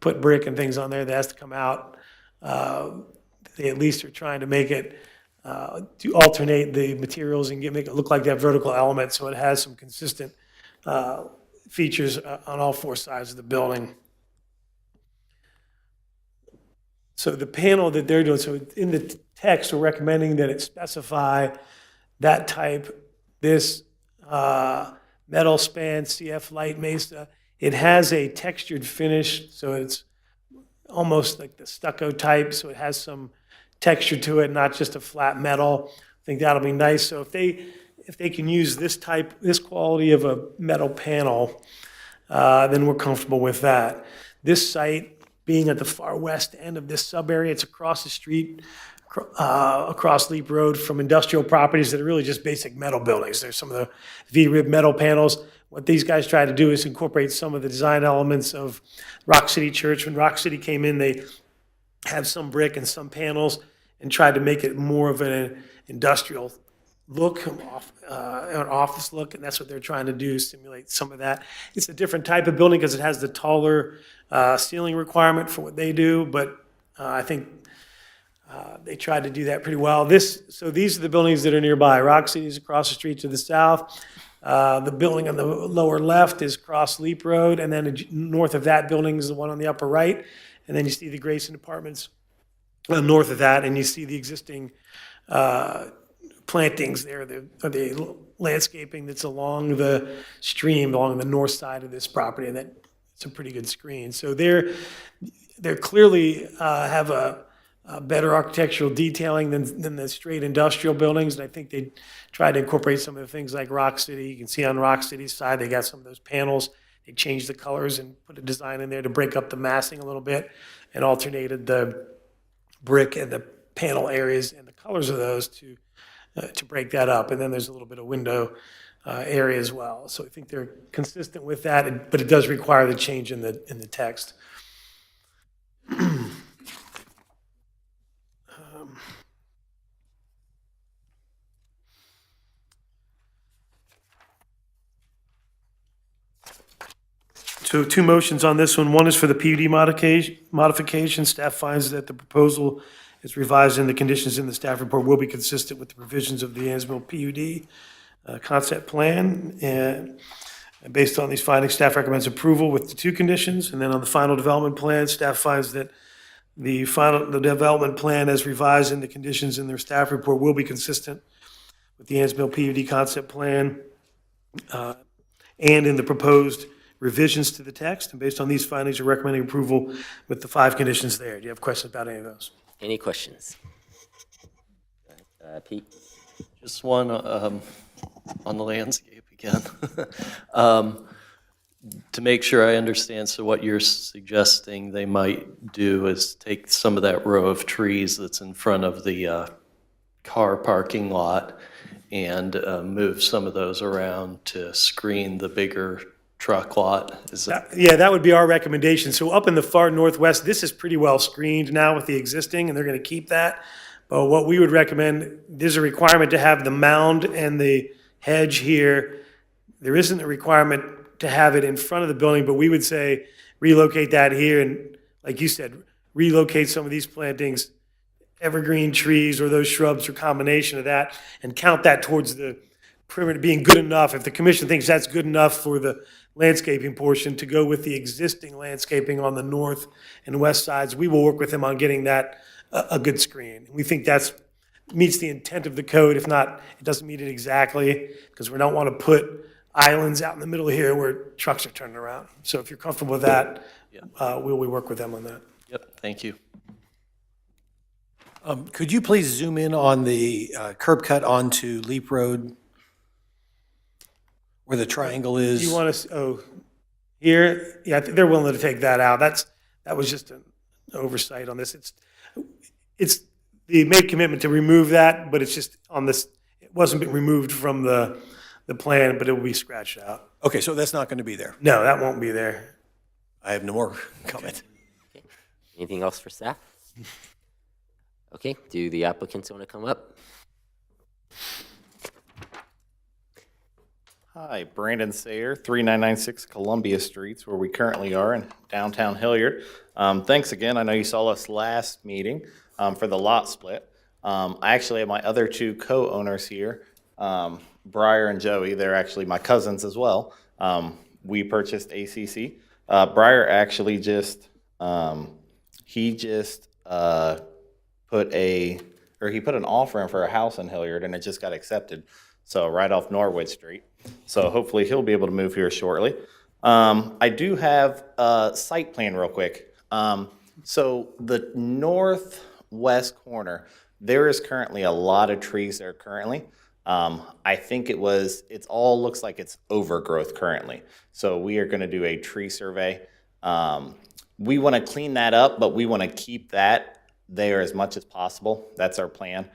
put brick and things on there that has to come out, they at least are trying to make it, to alternate the materials and make it look like that vertical element so it has some consistent features on all four sides of the building. So the panel that they're doing, so in the text, we're recommending that it specify that type, this metal span CF light mesa. It has a textured finish, so it's almost like the stucco type, so it has some texture to it, not just a flat metal. I think that'll be nice. So if they can use this quality of a metal panel, then we're comfortable with that. This site, being at the far west end of this sub-area, it's across the street, across Leap Road from industrial properties that are really just basic metal buildings. There's some of the V-rib metal panels. What these guys try to do is incorporate some of the design elements of Rock City Church. When Rock City came in, they had some brick and some panels and tried to make it more of an industrial look, an office look, and that's what they're trying to do, simulate some of that. It's a different type of building because it has the taller ceiling requirement for what they do, but I think they tried to do that pretty well. So these are the buildings that are nearby. Rock City is across the street to the south. The building on the lower left is across Leap Road, and then north of that building is the one on the upper right. And then you see the Grayson Apartments north of that, and you see the existing plantings there, the landscaping that's along the stream, along the north side of this property, and that's a pretty good screen. So they're clearly have a better architectural detailing than the straight industrial buildings, and I think they tried to incorporate some of the things like Rock City. You can see on Rock City's side, they got some of those panels. They changed the colors and put a design in there to break up the massing a little bit and alternated the brick and the panel areas and the colors of those to to break that up. And then there's a little bit of window area as well. So I think they're consistent with that, but it does require the change in the text. So two motions on this one. One is for the PUD modification. Staff finds that the proposal is revised and the conditions in the staff report will be consistent with the provisions of the Ansmil PUD concept plan. And based on these findings, staff recommends approval with the two conditions. And then on the final development plan, staff finds that the development plan as revised and the conditions in their staff report will be consistent with the Ansmil PUD concept plan and in the proposed revisions to the text. And based on these findings, you're recommending approval with the 5 conditions there. Do you have questions about any of those? Any questions? Pete? Just one on the landscape again. To make sure I understand, so what you're suggesting they might do is take some of that row of trees that's in front of the car parking lot and move some of those around to screen the bigger truck lot? Is that? Yeah, that would be our recommendation. So up in the far northwest, this is pretty well screened now with the existing, and they're going to keep that. But what we would recommend, there's a requirement to have the mound and the hedge here. There isn't a requirement to have it in front of the building, but we would say relocate that here and, like you said, relocate some of these plantings, evergreen trees or those shrubs or combination of that, and count that towards the perimeter being good enough. If the commission thinks that's good enough for the landscaping portion to go with the existing landscaping on the north and west sides, we will work with them on getting that a good screen. We think that's meets the intent of the code. If not, it doesn't meet it exactly, because we don't want to put islands out in the middle here where trucks are turning around. So if you're comfortable with that, we work with them on that. Yep, thank you. Could you please zoom in on the curb cut onto Leap Road, where the triangle is? Do you want to, here? Yeah, I think they're willing to take that out. That was just an oversight on this. It's they made commitment to remove that, but it's just on this, it wasn't removed from the plan, but it will be scratched out. Okay, so that's not going to be there? No, that won't be there. I have no more comment. Okay. Anything else for staff? Okay, do the applicants want to come up? Hi, Brandon Sayer, 3996 Columbia Streets, where we currently are in downtown Hilliard. Thanks again. I know you saw us last meeting for the lot split. I actually have my other two co-owners here, Briar and Joey. They're actually my cousins as well. We purchased ACC. Briar actually just, he put an offer in for a house in Hilliard, and it just got accepted. So right off Norwood Street. So hopefully he'll be able to move here shortly. I do have a site plan real quick. So the northwest corner, there is currently a lot of trees there currently. I think it all looks like it's overgrowth currently. So we are going to do a tree survey. We want to clean that up, but we want to keep that there as much as possible. That's our plan.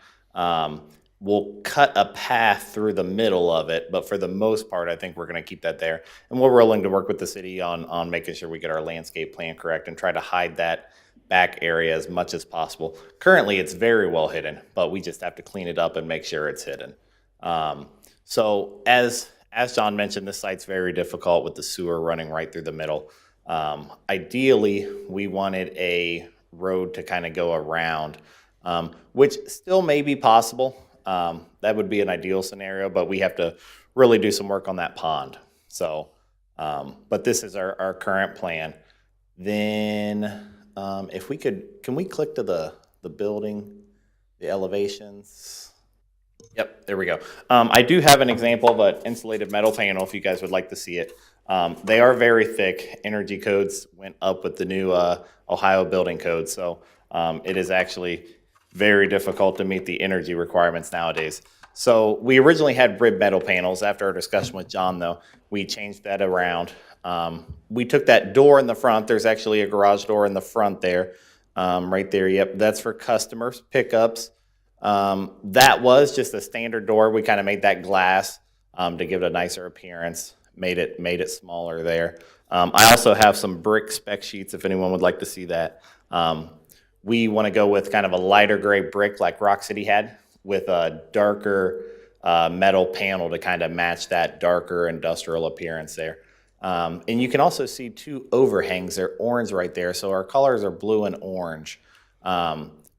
We'll cut a path through the middle of it, but for the most part, I think we're going to keep that there. And we're willing to work with the city on making sure we get our landscape plan correct and try to hide that back area as much as possible. Currently, it's very well hidden, but we just have to clean it up and make sure it's hidden. So as John mentioned, this site's very difficult with the sewer running right through the middle. Ideally, we wanted a road to kind of go around, which still may be possible. That would be an ideal scenario, but we have to really do some work on that pond. So, but this is our current plan. Then, if we could, can we click to the building, the elevations? Yep, there we go. I do have an example of an insulated metal panel if you guys would like to see it. They are very thick. Energy codes went up with the new Ohio building code, so it is actually very difficult to meet the energy requirements nowadays. So we originally had rib metal panels. After our discussion with John, though, we changed that around. We took that door in the front. There's actually a garage door in the front there, right there. Yep, that's for customers, pickups. That was just a standard door. We kind of made that glass to give it a nicer appearance, made it smaller there. I also have some brick spec sheets if anyone would like to see that. We want to go with kind of a lighter gray brick like Rock City had with a darker metal panel to kind of match that darker industrial appearance there. And you can also see two overhangs. They're orange right there. So our colors are blue and orange.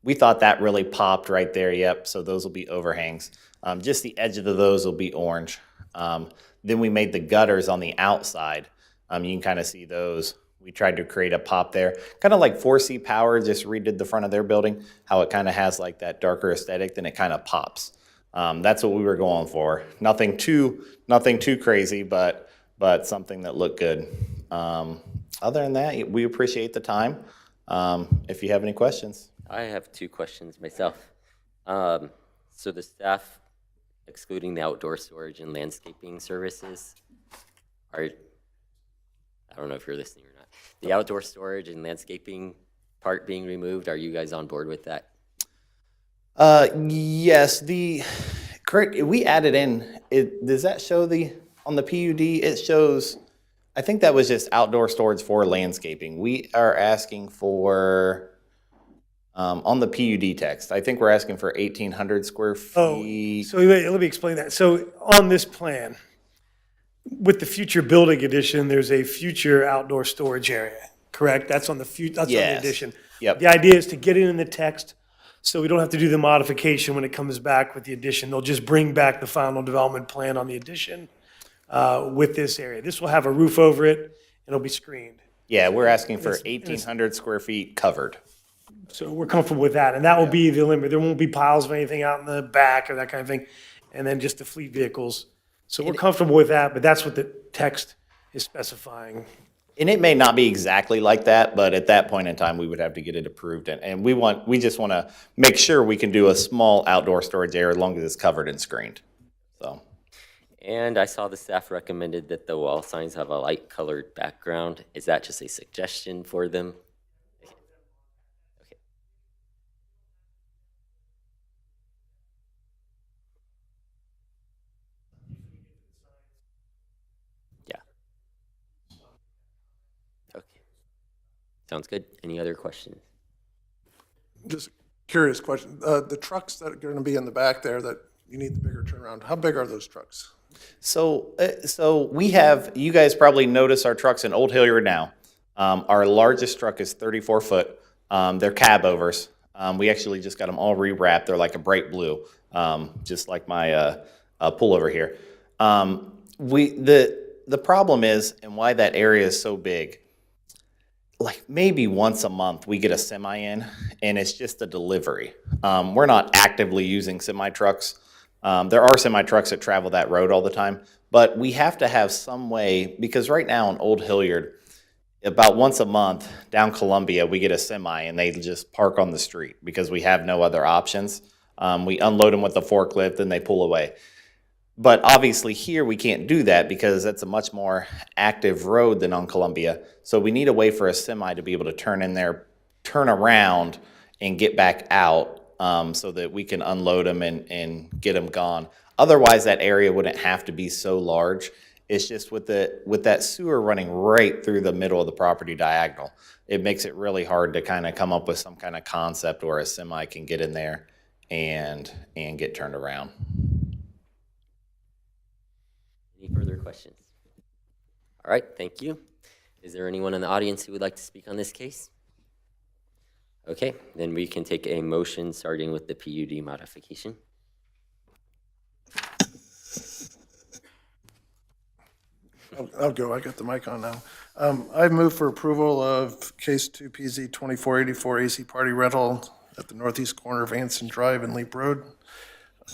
We thought that really popped right there. Yep. So those will be overhangs. Just the edge of those will be orange. Then we made the gutters on the outside. You can kind of see those. We tried to create a pop there. Kind of like 4C Power just redid the front of their building, how it kind of has like that darker aesthetic, then it kind of pops. That's what we were going for. Nothing too crazy, but something that looked good. Other than that, we appreciate the time. If you have any questions. I have 2 questions myself. So the staff, excluding the outdoor storage and landscaping services, I don't know if you're listening or not. The outdoor storage and landscaping part being removed, are you guys on board with that? Yes, correct. We added in, does that show on the PUD, it shows, I think that was just outdoor storage for landscaping. We are asking for, on the PUD text, I think we're asking for 1,800 square feet. So let me explain that. So on this plan, with the future building addition, there's a future outdoor storage area, correct? That's on the on the addition. Yep. The idea is to get it in the text so we don't have to do the modification when it comes back with the addition. They'll just bring back the final development plan on the addition with this area. This will have a roof over it, and it'll be screened. Yeah, we're asking for 1,800 square feet covered. So we're comfortable with that, and that will be the limit. There won't be piles of anything out in the back or that kind of thing, and then just the fleet vehicles. So we're comfortable with that, but that's what the text is specifying. And it may not be exactly like that, but at that point in time, we would have to get it approved. And we just want to make sure we can do a small outdoor storage area as long as it's covered and screened. So. And I saw the staff recommended that the wall signs have a light colored background. Is that just a suggestion for them? Okay. Yeah. Okay. Sounds good. Any other questions? Just curious question. The trucks that are going to be in the back there that you need the bigger turnaround, how big are those trucks? So we have, you guys probably notice our trucks in Old Hilliard now. Our largest truck is 34 foot. They're cab overs. We actually just got them all rewrapped. They're like a bright blue, just like my pullover here. The problem is, and why that area is so big, like maybe once a month we get a semi in, and it's just a delivery. We're not actively using semi trucks. There are semi trucks that travel that road all the time, but we have to have some way, because right now in Old Hilliard, about once a month down Columbia, we get a semi and they just park on the street because we have no other options. We unload them with the forklift and they pull away. But obviously here we can't do that because that's a much more active road than on Columbia. So we need a way for a semi to be able to turn in there, turn around and get back out so that we can unload them and get them gone. Otherwise that area wouldn't have to be so large. It's just with that sewer running right through the middle of the property diagonal, it makes it really hard to kind of come up with some kind of concept where a semi can get in there and get turned around. Any further questions? All right, thank you. Is there anyone in the audience who would like to speak on this case? Okay, then we can take a motion starting with the PUD modification. I'll go. I got the mic on now. I move for approval of case 2 PZ 2484 AC Party Rental at the northeast corner of Anson Drive and Leap Road.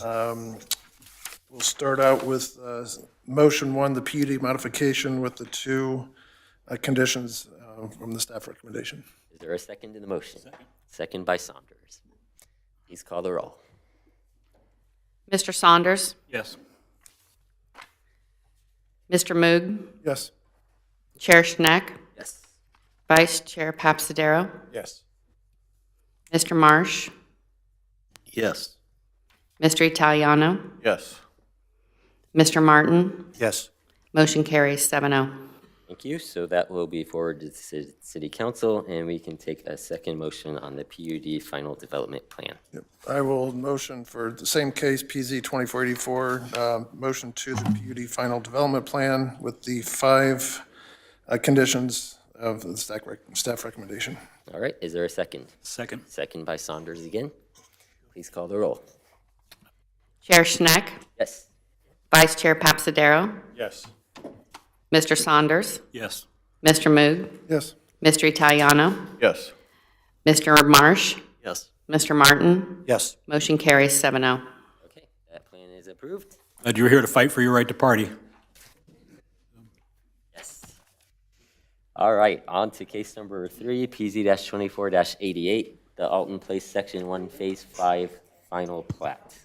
We'll start out with motion 1, the PUD modification with the 2 conditions from the staff recommendation. Is there a second to the motion? Second by Saunders. Please call the roll. Mr. Saunders? Yes. Mr. Moog? Yes. Chair Schneck? Yes. Vice Chair Papsadero? Yes. Mr. Marsh? Yes. Mr. Italiano? Yes. Mr. Martin? Yes. Motion carries 7-0. Thank you. So that will be forwarded to the City Council, and we can take a second motion on the PUD Final Development Plan. Yep. I will motion for the same case, PZ 2484, motion to the PUD final development plan with the 5 conditions of the staff recommendation. All right, is there a second? Second. Second by Saunders again. Please call the roll. Chair Schneck? Yes. Vice Chair Papsadero? Yes. Mr. Saunders? Yes. Mr. Moog? Yes. Mr. Italiano? Yes. Mr. Marsh? Yes. Mr. Martin? Yes. Motion carries 7-0. Okay, that plan is approved. Glad you were here to fight for your right to party. Yes. All right, on to case number 3, PZ-24-88, the Alton Place Section 1, Phase 5 Final Plat.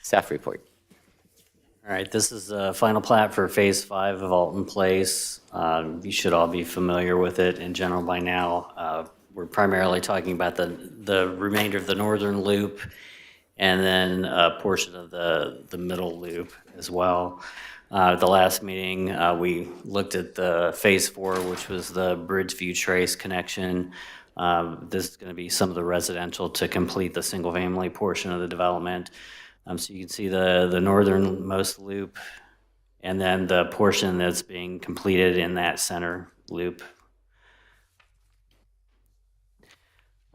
Staff report. All right, this is a final plat for Phase 5 of Alton Place. You should all be familiar with it in general by now. We're primarily talking about the remainder of the northern loop and then a portion of the middle loop as well. At the last meeting, we looked at the Phase 4, which was the Bridgeview Trace connection. This is going to be some of the residential to complete the single-family portion of the development. So you can see the northernmost loop and then the portion that's being completed in that center loop.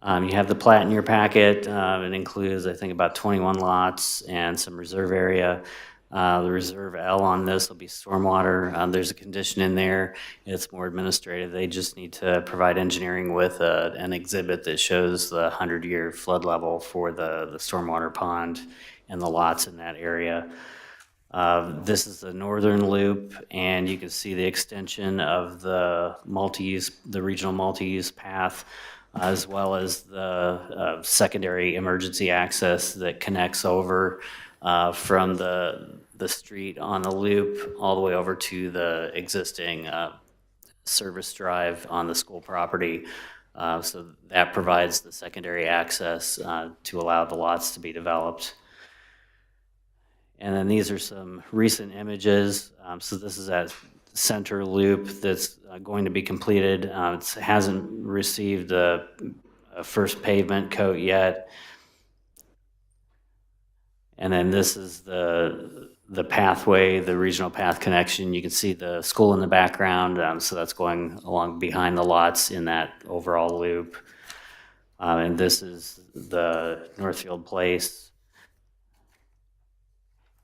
You have the plat in your packet. It includes, I think, about 21 lots and some reserve area. The reserve L on this will be stormwater. There's a condition in there. It's more administrative. They just need to provide engineering with an exhibit that shows the 100-year flood level for the stormwater pond and the lots in that area. This is the northern loop, and you can see the extension of the regional multi-use path, as well as the secondary emergency access that connects over from the street on the loop all the way over to the existing service drive on the school property. So that provides the secondary access to allow the lots to be developed. And then these are some recent images. So this is that center loop that's going to be completed. It hasn't received a first pavement coat yet. And then this is the pathway, the regional path connection. You can see the school in the background. So that's going along behind the lots in that overall loop. And this is the Northfield Place.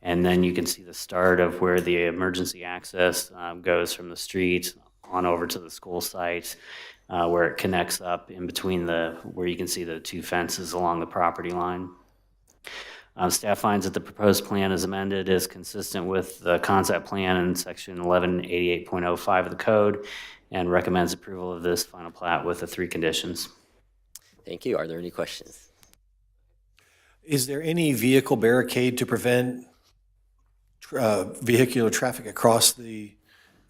And then you can see the start of where the emergency access goes from the street on over to the school site, where it connects up in between where you can see the 2 fences along the property line. Staff finds that the proposed plan as amended is consistent with the concept plan in section 1188.05 of the code and recommends approval of this final plat with the 3 conditions. Thank you. Are there any questions? Is there any vehicle barricade to prevent vehicular traffic across the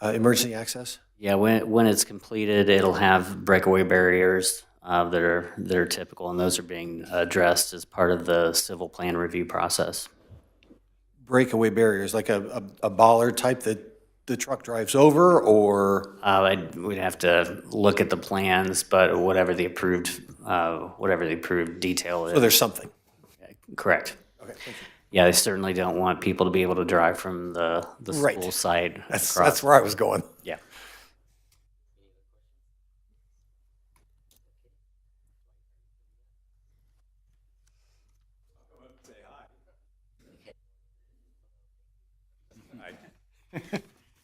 emergency access? Yeah, when it's completed, it'll have breakaway barriers that are typical, and those are being addressed as part of the civil plan review process. Breakaway barriers, like a bollard type that the truck drives over, or? We'd have to look at the plans, but whatever the approved detail is. So there's something? Correct. Okay, thank you. Yeah, they certainly don't want people to be able to drive from the Right. school site. That's where I was going. Yeah.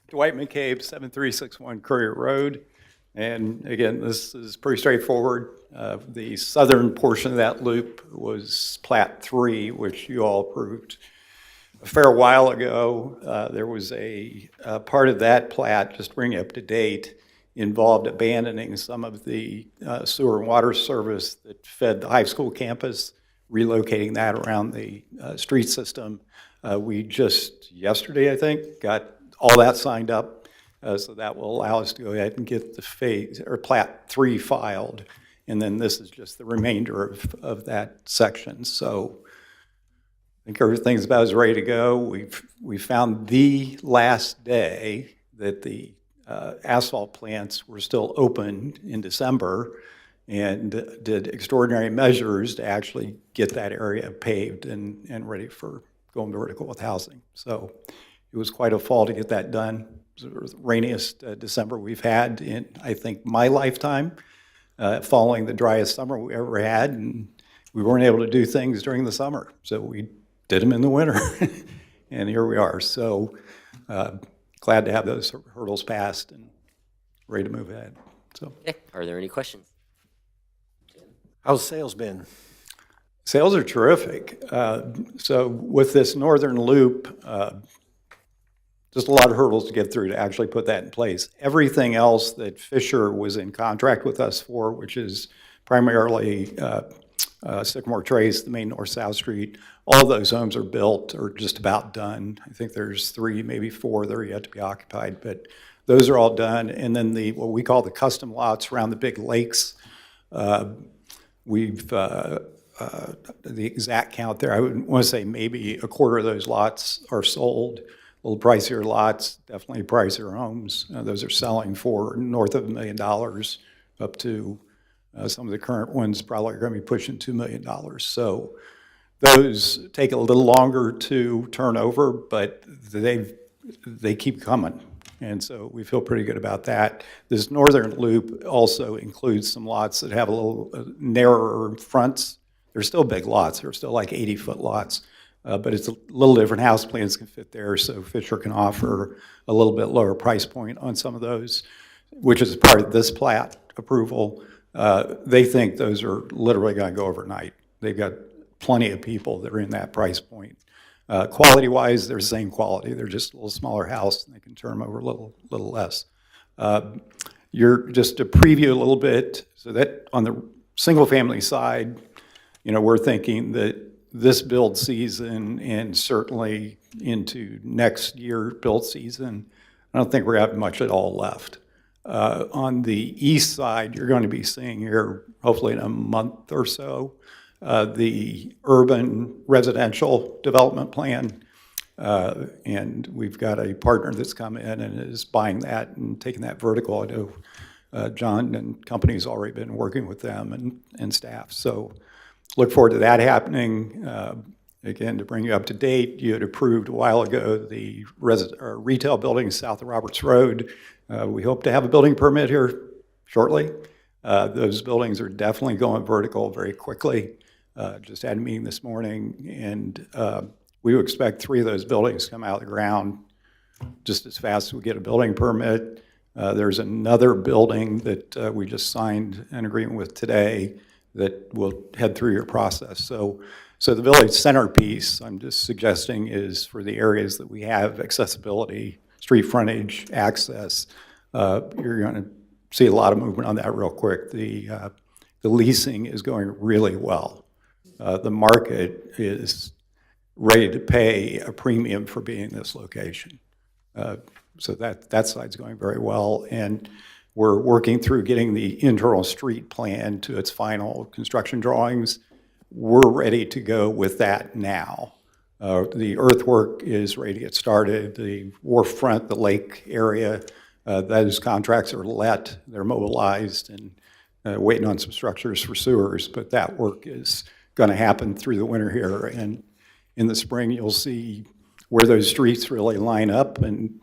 Dwight McCabe, 7361 Currier Road. And again, this is pretty straightforward. The southern portion of that loop was Plat 3, which you all approved a fair while ago. There was a part of that plat, just to bring you up to date, involved abandoning some of the sewer and water service that fed the high school campus, relocating that around the street system. We just yesterday, I think, got all that signed up. So that will allow us to go ahead and get the phase or Plat 3 filed. And then this is just the remainder of that section. So think everything's about as ready to go. We found the last day that the asphalt plants were still open in December, and did extraordinary measures to actually get that area paved and ready for going vertical with housing. So it was quite a fall to get that done. It was the rainiest December we've had in, I think, my lifetime, following the driest summer we ever had, and we weren't able to do things during the summer. So we did them in the winter, and here we are. So glad to have those hurdles passed and ready to move ahead. So, Okay. Are there any questions? How's sales been? Sales are terrific. So with this northern loop, just a lot of hurdles to get through to actually put that in place. Everything else that Fisher was in contract with us for, which is primarily Sycamore Trace, the main north-south street, all those homes are built or just about done. I think there's 3, maybe 4 that are yet to be occupied, but those are all done. And then what we call the custom lots around the big lakes, we've, the exact count there, I would want to say maybe a quarter of those lots are sold. A little pricier lots, definitely pricier homes. Those are selling for north of $1 million, up to some of the current ones probably are going to be pushing $2 million. So those take a little longer to turn over, but they keep coming. And so we feel pretty good about that. This northern loop also includes some lots that have a little narrower fronts. They're still big lots. They're still like 80-foot lots. But it's a little different. House plans can fit there, so Fisher can offer a little bit lower price point on some of those, which is part of this PLAT approval. They think those are literally going to go overnight. They've got plenty of people that are in that price point. Quality-wise, they're the same quality. They're just a little smaller house, and they can turn them over a little less. Just to preview a little bit, so that on the single-family side, we're thinking that this build season and certainly into next year build season, I don't think we're having much at all left. On the east side, you're going to be seeing here, hopefully in a month or so, the urban residential development plan. And we've got a partner that's come in and is buying that and taking that vertical. I know John and company's already been working with them and staff. So look forward to that happening. Again, to bring you up to date, you had approved a while ago the retail building south of Roberts Road. We hope to have a building permit here shortly. Those buildings are definitely going vertical very quickly. Just had a meeting this morning, and we would expect 3 of those buildings to come out of the ground just as fast as we get a building permit. There's another building that we just signed an agreement with today that will head through your process. So the village centerpiece, I'm just suggesting, is for the areas that we have accessibility, street frontage, access. You're going to see a lot of movement on that real quick. The leasing is going really well. The market is ready to pay a premium for being in this location. So that side's going very well. And we're working through getting the internal street plan to its final construction drawings. We're ready to go with that now. The earthwork is ready to get started. The wharf front, the lake area, those contracts are let. They're mobilized and waiting on some structures for sewers. But that work is going to happen through the winter here. And in the spring, you'll see where those streets really line up and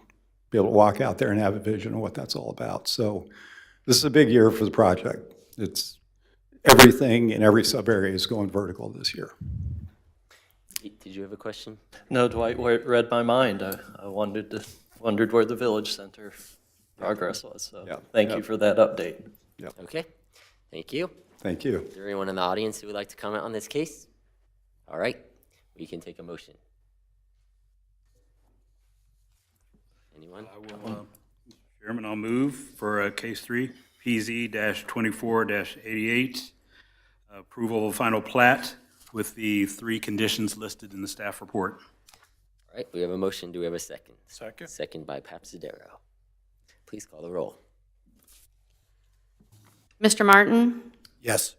be able to walk out there and have a vision of what that's all about. So this is a big year for the project. It's everything in every sub-area is going vertical this year. Did you have a question? No, Dwight read my mind. I wondered where the village center progress was. So thank you for that update. Yep. Okay. Thank you. Thank you. Is there anyone in the audience who would like to comment on this case? All right. We can take a motion. Anyone? Chairman, I'll move for case 3, PZ-24-88, approval of final plat with the 3 conditions listed in the staff report. All right, we have a motion. Do we have a second? Second. Second by Papsadero. Please call the roll. Mr. Martin? Yes.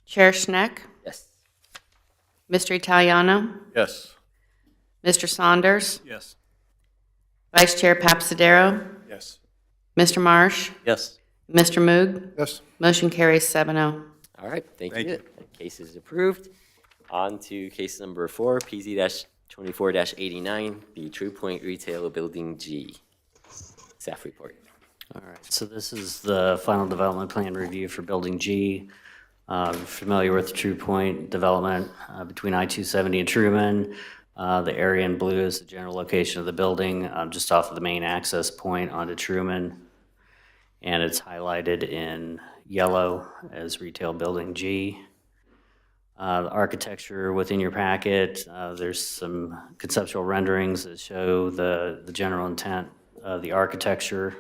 Chair Schneck? Yes. Mr. Italiano? Yes. Mr. Saunders? Yes. Vice Chair Papsadero? Yes. Mr. Marsh? Yes. Mr. Moog? Yes. Motion carries 7-0. All right, thank Thank you. you. That case is approved. On to case number 4, PZ-24-89, the True Point Retail Building G. Staff report. All right, so this is the final development plan review for Building G. Familiar with True Point development between I-270 and Truman. The area in blue is the general location of the building, just off of the main access point onto Truman. And it's highlighted in yellow as Retail Building G. The architecture within your packet, there's some conceptual renderings that show the general intent of the architecture.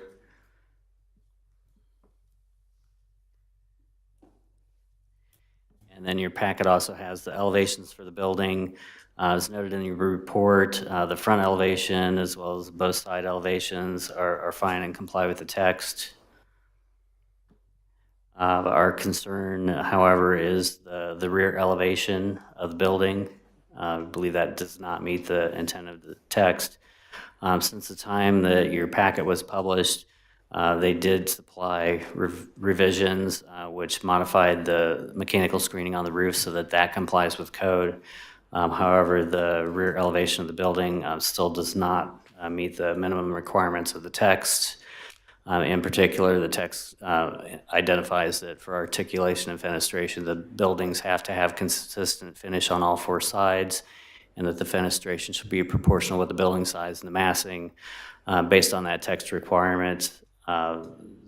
And then your packet also has the elevations for the building. As noted in your report, the front elevation as well as both side elevations are fine and comply with the text. Our concern, however, is the rear elevation of the building. I believe that does not meet the intent of the text. Since the time that your packet was published, they did supply revisions which modified the mechanical screening on the roof so that that complies with code. However, the rear elevation of the building still does not meet the minimum requirements of the text. In particular, the text identifies that for articulation and fenestration, the buildings have to have consistent finish on all 4 sides, and that the fenestration should be proportional with the building size and the massing. Based on that text requirement,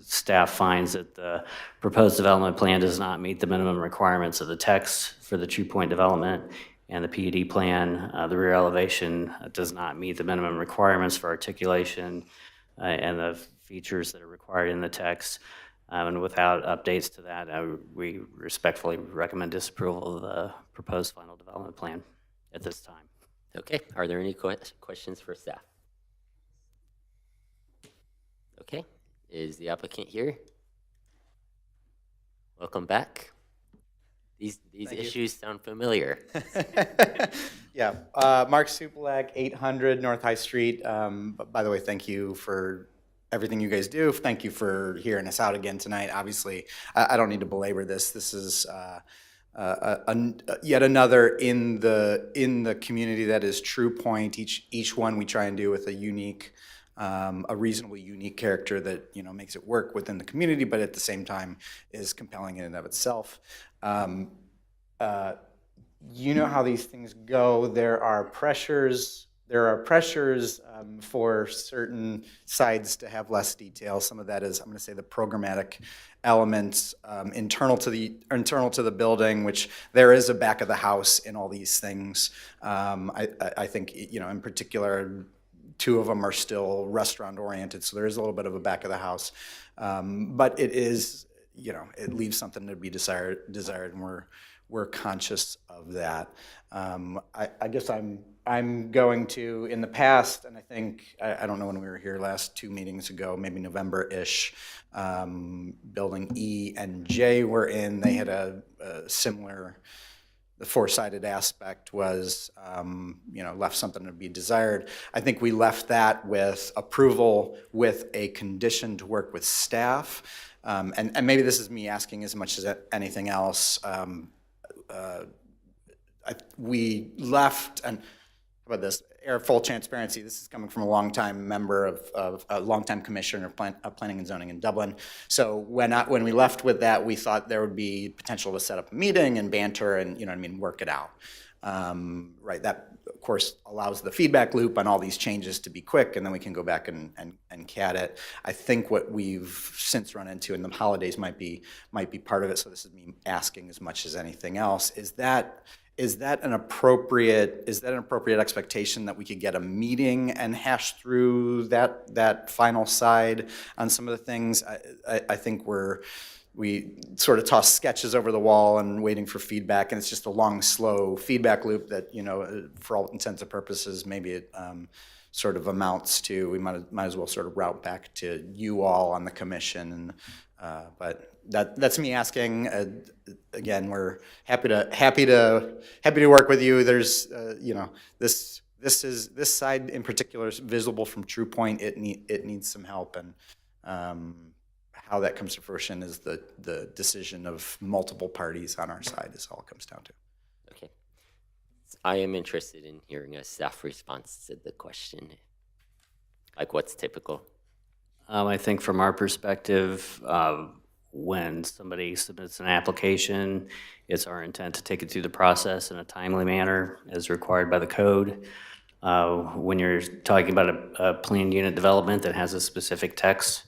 staff finds that the proposed development plan does not meet the minimum requirements of the text for the True Point development, and the PUD plan, the rear elevation does not meet the minimum requirements for articulation and the features that are required in the text. And without updates to that, we respectfully recommend disapproval of the proposed final development plan at this time. Okay, are there any questions for staff? Okay, is the applicant here? Welcome back. These issues sound familiar. Yeah, Mark Supalak, 800 North High Street. By the way, thank you for everything you guys do. Thank you for hearing us out again tonight. Obviously, I don't need to belabor this. This is yet another in the community that is True Point. Each one we try and do with a unique, a reasonably unique character that makes it work within the community, but at the same time is compelling in and of itself. You know how these things go. There are pressures for certain sides to have less detail. Some of that is, I'm going to say, the programmatic elements internal to the building, which there is a back of the house in all these things. I think in particular, 2 of them are still restaurant oriented, so there is a little bit of a back of the house, but it is it leaves something to be desired, and we're conscious of that. I guess I'm going to, in the past, and I think, I don't know when we were here last 2 meetings ago, maybe November-ish, building E and J were in, they had a similar, the 4-sided aspect was, left something to be desired. I think we left that with approval with a condition to work with staff. And maybe this is me asking as much as anything else. We left, and how about this, full transparency, this is coming from a longtime member of a longtime commissioner of planning and zoning in Dublin. So when we left with that, we thought there would be potential to set up a meeting and banter and work it out. Right, that of course allows the feedback loop on all these changes to be quick, and then we can go back and CAD it. I think what we've since run into, and the holidays might be part of it, so this is me asking as much as anything else, is that an appropriate expectation that we could get a meeting and hash through that final side on some of the things? I think we sort of toss sketches over the wall and waiting for feedback, and it's just a long, slow feedback loop that, for all intents and purposes, maybe it sort of amounts to, we might as well sort of route back to you all on the commission. But that's me asking. Again, we're happy to work with you. There's, you know, this side in particular is visible from True Point. It needs some help, and how that comes to fruition is the decision of multiple parties on our side. Is all it comes down to. Okay. I am interested in hearing a staff response to the question. Like, what's typical? I think from our perspective, when somebody submits an application, it's our intent to take it through the process in a timely manner as required by the code. When you're talking about a planned unit development that has a specific text,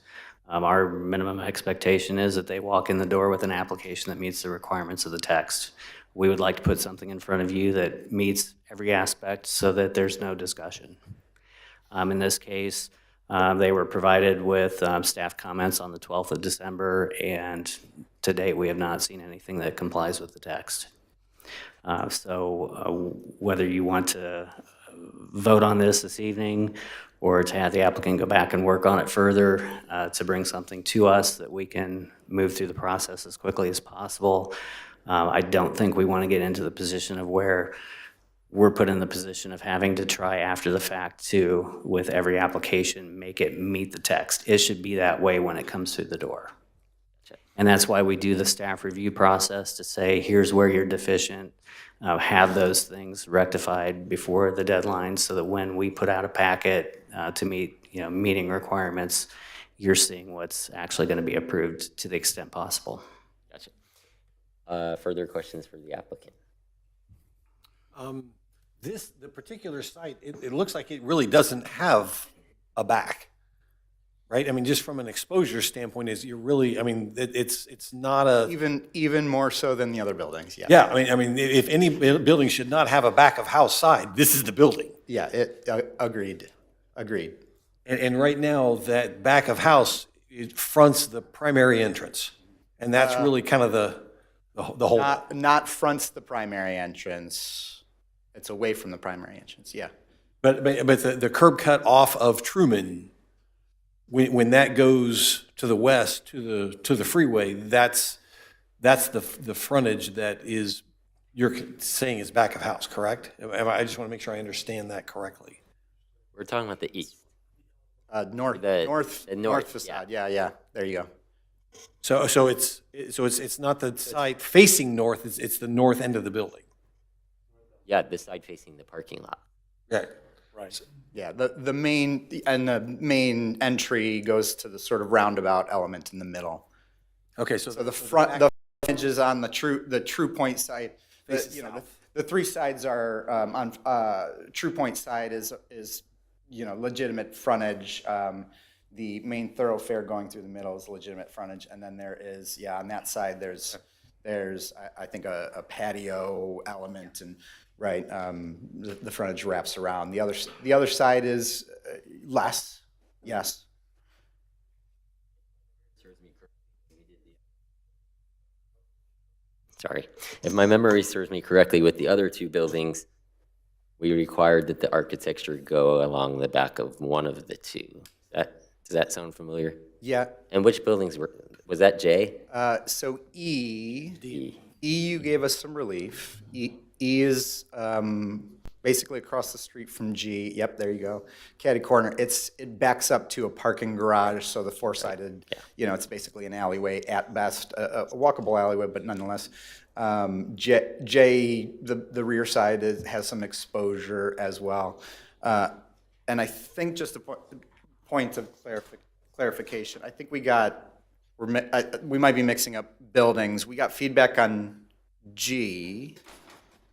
our minimum expectation is that they walk in the door with an application that meets the requirements of the text. We would like to put something in front of you that meets every aspect so that there's no discussion. In this case, they were provided with staff comments on the 12th of December, and to date, we have not seen anything that complies with the text. So whether you want to vote on this evening or to have the applicant go back and work on it further to bring something to us that we can move through the process as quickly as possible, I don't think we want to get into the position of where we're put in the position of having to try after the fact to, with every application, make it meet the text. It should be that way when it comes through the door. And that's why we do the staff review process to say, here's where you're deficient, have those things rectified before the deadline so that when we put out a packet to meet, meeting requirements, you're seeing what's actually going to be approved to the extent possible. Gotcha. Further questions for the applicant? The particular site, it looks like it really doesn't have a back, right? I mean, just from an exposure standpoint, it's not a... Even more so than the other buildings, yeah. Yeah, I mean, if any building should not have a back of house side, this is the building. Yeah, agreed. And right now, that back of house, it fronts the primary entrance. And that's really kind of the whole... Not fronts the primary entrance. It's away from the primary entrance, yeah. But the curb cut off of Truman, when that goes to the west, to the freeway, that's the frontage that is, you're saying is back of house, correct? I just want to make sure I understand that correctly. We're talking about the east. North facade, yeah, there you go. So it's not the side facing north, it's the north end of the building. Yeah, the side facing the parking lot. Yeah. Right. Yeah, the main entry goes to the sort of roundabout element in the middle. Okay, so the frontage is on the True Point side. The three sides are on True Point side is legitimate frontage. The main thoroughfare going through the middle is legitimate frontage, and then there is on that side there's I think a patio element and. Right, the frontage wraps around. The other side is less, yes. Sorry. If my memory serves me correctly, with the other two buildings, we required that the architecture go along the back of one of the two. Does that sound familiar? Yeah. And which buildings was that J? So E, you gave us some relief. E is basically across the street from G. Yep, there you go. Caddy corner. It backs up to a parking garage, so the four-sided, it's basically an alleyway at best, a walkable alleyway, but nonetheless. J, the rear side has some exposure as well. And I think just a point of clarification, I think we might be mixing up buildings. We got feedback on G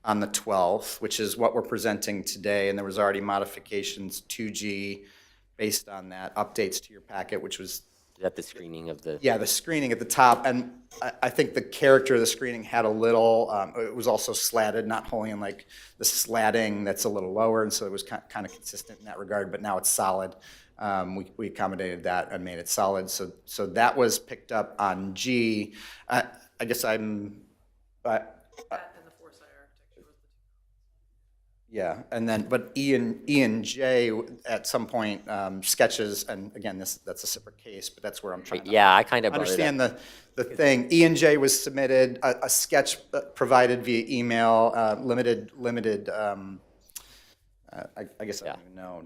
on the 12th, which is what we're presenting today, and there was already modifications to G based on that, updates to your packet, which was... Is that the screening of the... Yeah, the screening at the top, and I think the character of the screening had a little, it was also slatted, not wholly in like the slatting that's a little lower, and so it was kind of consistent in that regard, but now it's solid. We accommodated that and made it solid, so that was picked up on G. I guess I'm... Yeah, and then, but E and J at some point, sketches, and again, that's a separate case, but that's where I'm trying to. Yeah, I kind of brought it Understand up. the thing. E and J was submitted, a sketch provided via email, limited, I guess I don't even know.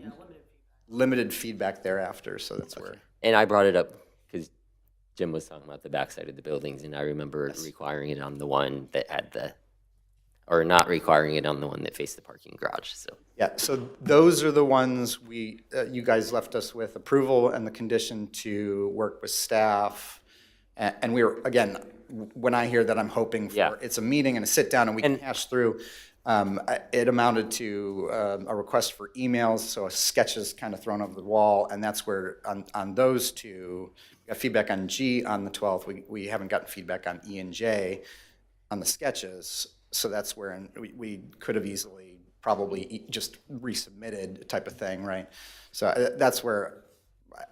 Limited feedback thereafter, so that's where. And I brought it up because Jim was talking about the backside of the buildings, and I remember requiring it on the one that had the, or not requiring it on the one that faced the parking garage, so. Yeah, so those are the ones you guys left us with approval and the condition to work with staff. And we were, again, when I hear that, I'm hoping for, it's a meeting and a sit down and we can hash through. It amounted to a request for emails, so a sketch is kind of thrown over the wall, and that's where on those two, we got feedback on G on the 12th. We haven't gotten feedback on E and J on the sketches, so that's where we could have easily probably just resubmitted type of thing, right? So that's where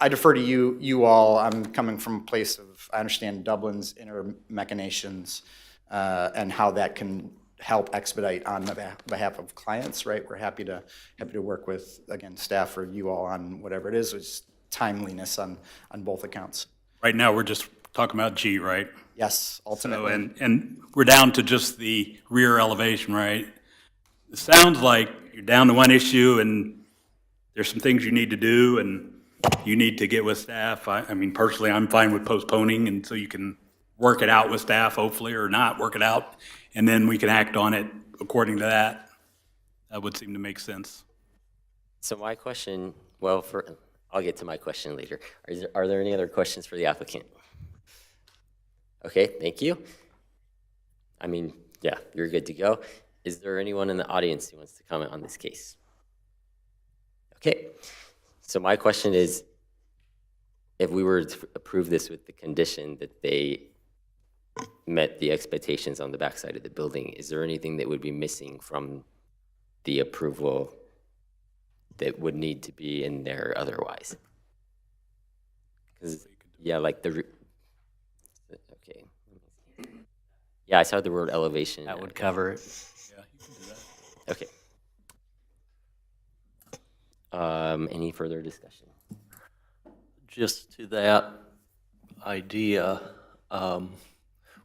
I defer to you all. I'm coming from a place of, I understand Dublin's inner machinations and how that can help expedite on the behalf of clients, right? We're happy to work with, again, staff or you all on whatever it is. It's timeliness on both accounts. Right now, we're just talking about G, right? Yes, ultimately. So, and we're down to just the rear elevation, right? It sounds like you're down to one issue and there's some things you need to do and you need to get with staff. I mean, personally, I'm fine with postponing, and so you can work it out with staff, hopefully, or not work it out, and then we can act on it according to that. That would seem to make sense. So my question, well, I'll get to my question later. Are there any other questions for the applicant? Okay, thank you. I mean, yeah, you're good to go. Is there anyone in the audience who wants to comment on this case? Okay, so my question is, if we were to approve this with the condition that they met the expectations on the backside of the building, is there anything that would be missing from the approval that would need to be in there otherwise? Because, yeah, like the, okay. Yeah, I saw the word elevation. That would cover it. Yeah, you can do that. Okay. Any further discussion? Just to that idea,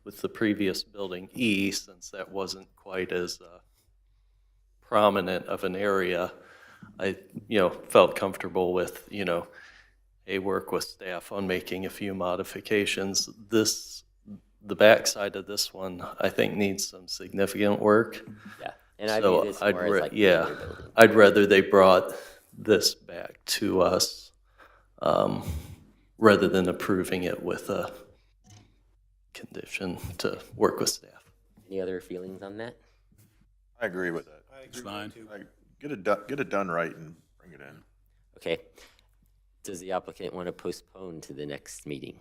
with the previous building E, since that wasn't quite as prominent of an area, I, felt comfortable with, work with staff on making a few modifications. The backside of this one, I think, needs some significant work. Yeah, and I view this more as like the other building. I'd rather they brought this back to us rather than approving it with a condition to work with staff. Any other feelings on that? I agree with that. It's fine. Get it done right and bring it in. Okay. Does the applicant want to postpone to the next meeting?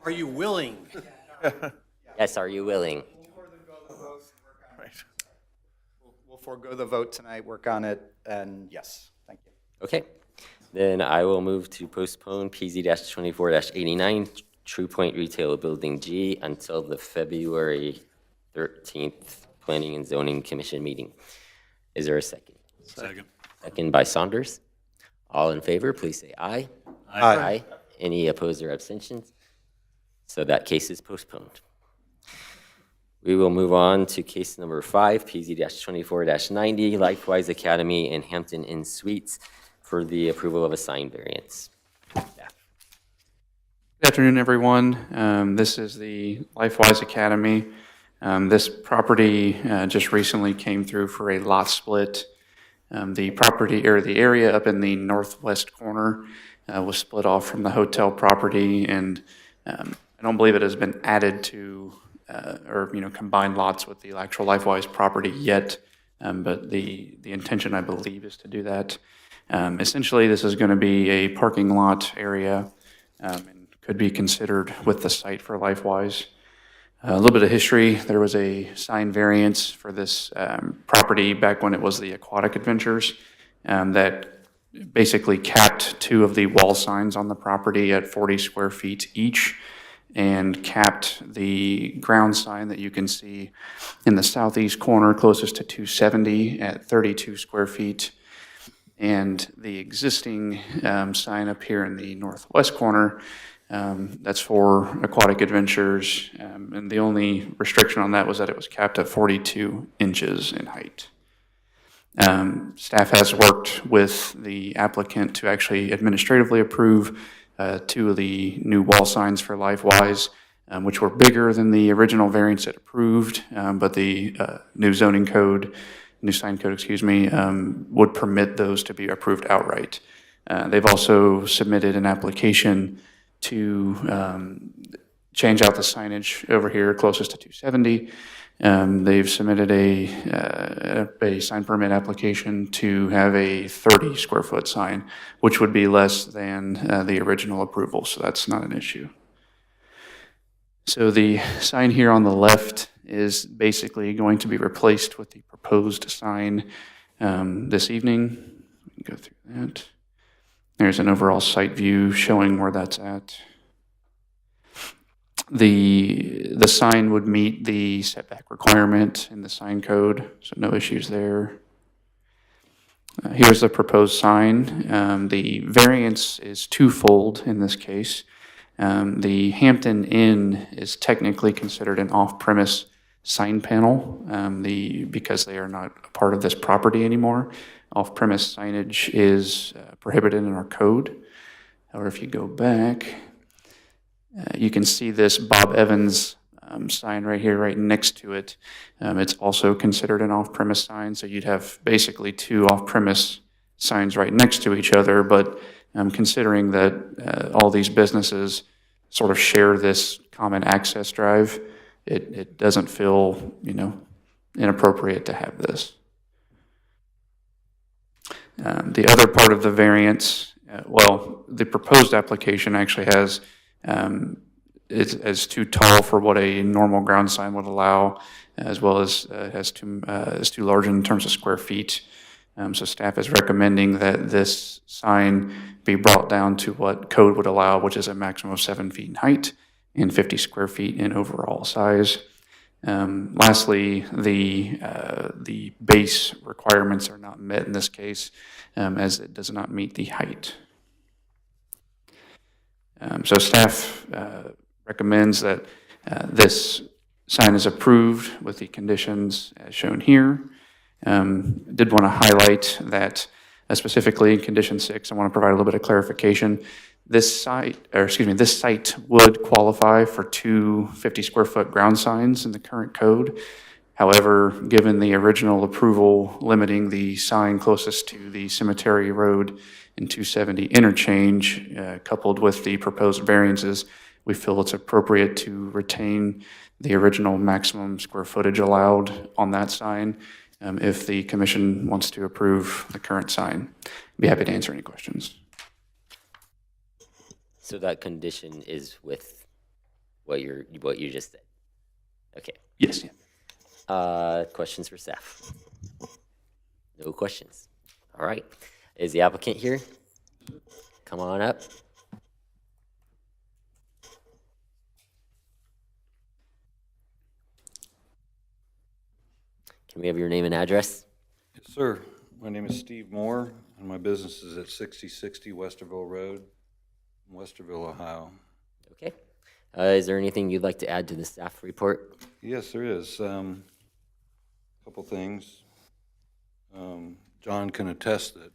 Are you willing? Yes, are you willing? We'll forego the vote tonight, work on it, and yes, thank you. Okay. Then I will move to postpone PZ-24-89 True Point Retail Building G until the February 13th Planning and Zoning Commission meeting. Is there a second? Second. Second by Saunders. All in favor, please say aye. Aye. Aye. Any opposed or abstentions? So that case is postponed. We will move on to case number 5, PZ-24-90, Likewise Academy and Hampton Inn Suites for the approval of a sign variance. Good afternoon, everyone. This is the Likewise Academy. This property just recently came through for a lot split. The property, or the area up in the northwest corner, was split off from the hotel property, and I don't believe it has been added to or combined lots with the actual Likewise property yet, but the intention, I believe, is to do that. Essentially, this is going to be a parking lot area and could be considered with the site for Likewise. A little bit of history: there was a sign variance for this property back when it was the Aquatic Adventures that basically capped 2 of the wall signs on the property at 40 square feet each. and capped the ground sign that you can see in the southeast corner closest to 270 at 32 square feet. And the existing sign up here in the northwest corner, that's for aquatic adventures. And the only restriction on that was that it was capped at 42 inches in height. Staff has worked with the applicant to actually administratively approve 2 of the new wall signs for LifeWise, which were bigger than the original variance it approved, but the new sign code, would permit those to be approved outright. They've also submitted an application to change out the signage over here closest to 270. They've submitted a sign permit application to have a 30 square foot sign, which would be less than the original approval, so that's not an issue. So the sign here on the left is basically going to be replaced with the proposed sign this evening. Go through that. There's an overall site view showing where that's at. The sign would meet the setback requirement in the sign code, so no issues there. Here's the proposed sign. The variance is twofold in this case. The Hampton Inn is technically considered an off-premise sign panel because they are not a part of this property anymore. Off-premise signage is prohibited in our code. However, if you go back, you can see this Bob Evans sign right here, right next to it. It's also considered an off-premise sign, so you'd have basically 2 off-premise signs right next to each other, but considering that all these businesses sort of share this common access drive, it doesn't feel, inappropriate to have this. The other part of the variance, the proposed application actually has is too tall for what a normal ground sign would allow, as well as is too large in terms of square feet. So staff is recommending that this sign be brought down to what code would allow, which is a maximum of 7 feet in height and 50 square feet in overall size. Lastly, the base requirements are not met in this case, as it does not meet the height. So staff recommends that this sign is approved with the conditions as shown here. Did want to highlight that specifically in condition 6, I want to provide a little bit of clarification. This site would qualify for 2 50 square foot ground signs in the current code. However, given the original approval limiting the sign closest to the Cemetery Road and 270 interchange, coupled with the proposed variances, we feel it's appropriate to retain the original maximum square footage allowed on that sign if the commission wants to approve the current sign. I'd be happy to answer any questions. So that condition is with what you just said? Okay. Yes. Questions for staff? No questions. All right. Is the applicant here? Come on up. Can we have your name and address? Yes, sir. My name is Steve Moore, and my business is at 6060 Westerville Road, in Westerville, Ohio. Okay. Is there anything you'd like to add to the staff report? Yes, there is. A couple things. John can attest that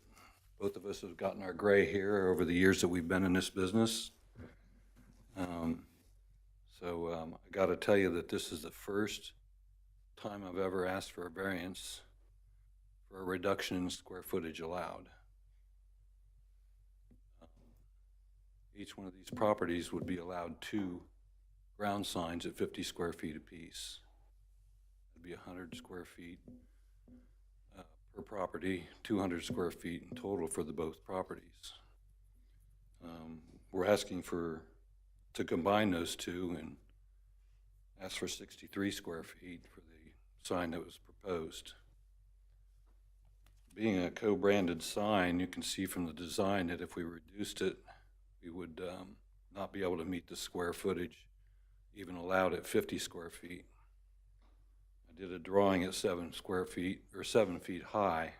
both of us have gotten our gray hair over the years that we've been in this business. I got to tell you that this is the first time I've ever asked for a variance for a reduction in square footage allowed. Each one of these properties would be allowed 2 ground signs at 50 square feet apiece. It'd be 100 square feet per property, 200 square feet in total for the both properties. We're asking to combine those 2 and ask for 63 square feet for the sign that was proposed. Being a co-branded sign, you can see from the design that if we reduced it, we would not be able to meet the square footage even allowed at 50 square feet. I did a drawing at 7 square feet, or 7 feet high,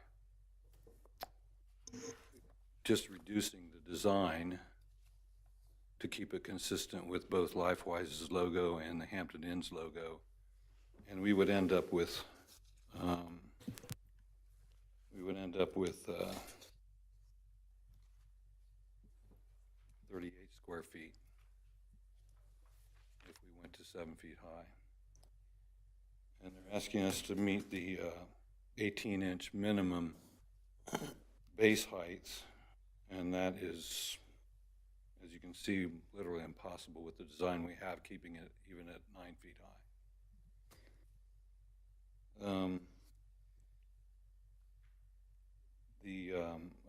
just reducing the design to keep it consistent with both LifeWise's logo and the Hampton Inn's logo. And we would end up with 38 square feet if we went to 7 feet high. And they're asking us to meet the 18-inch minimum base heights, and that is, as you can see, literally impossible with the design we have, keeping it even at 9 feet high. The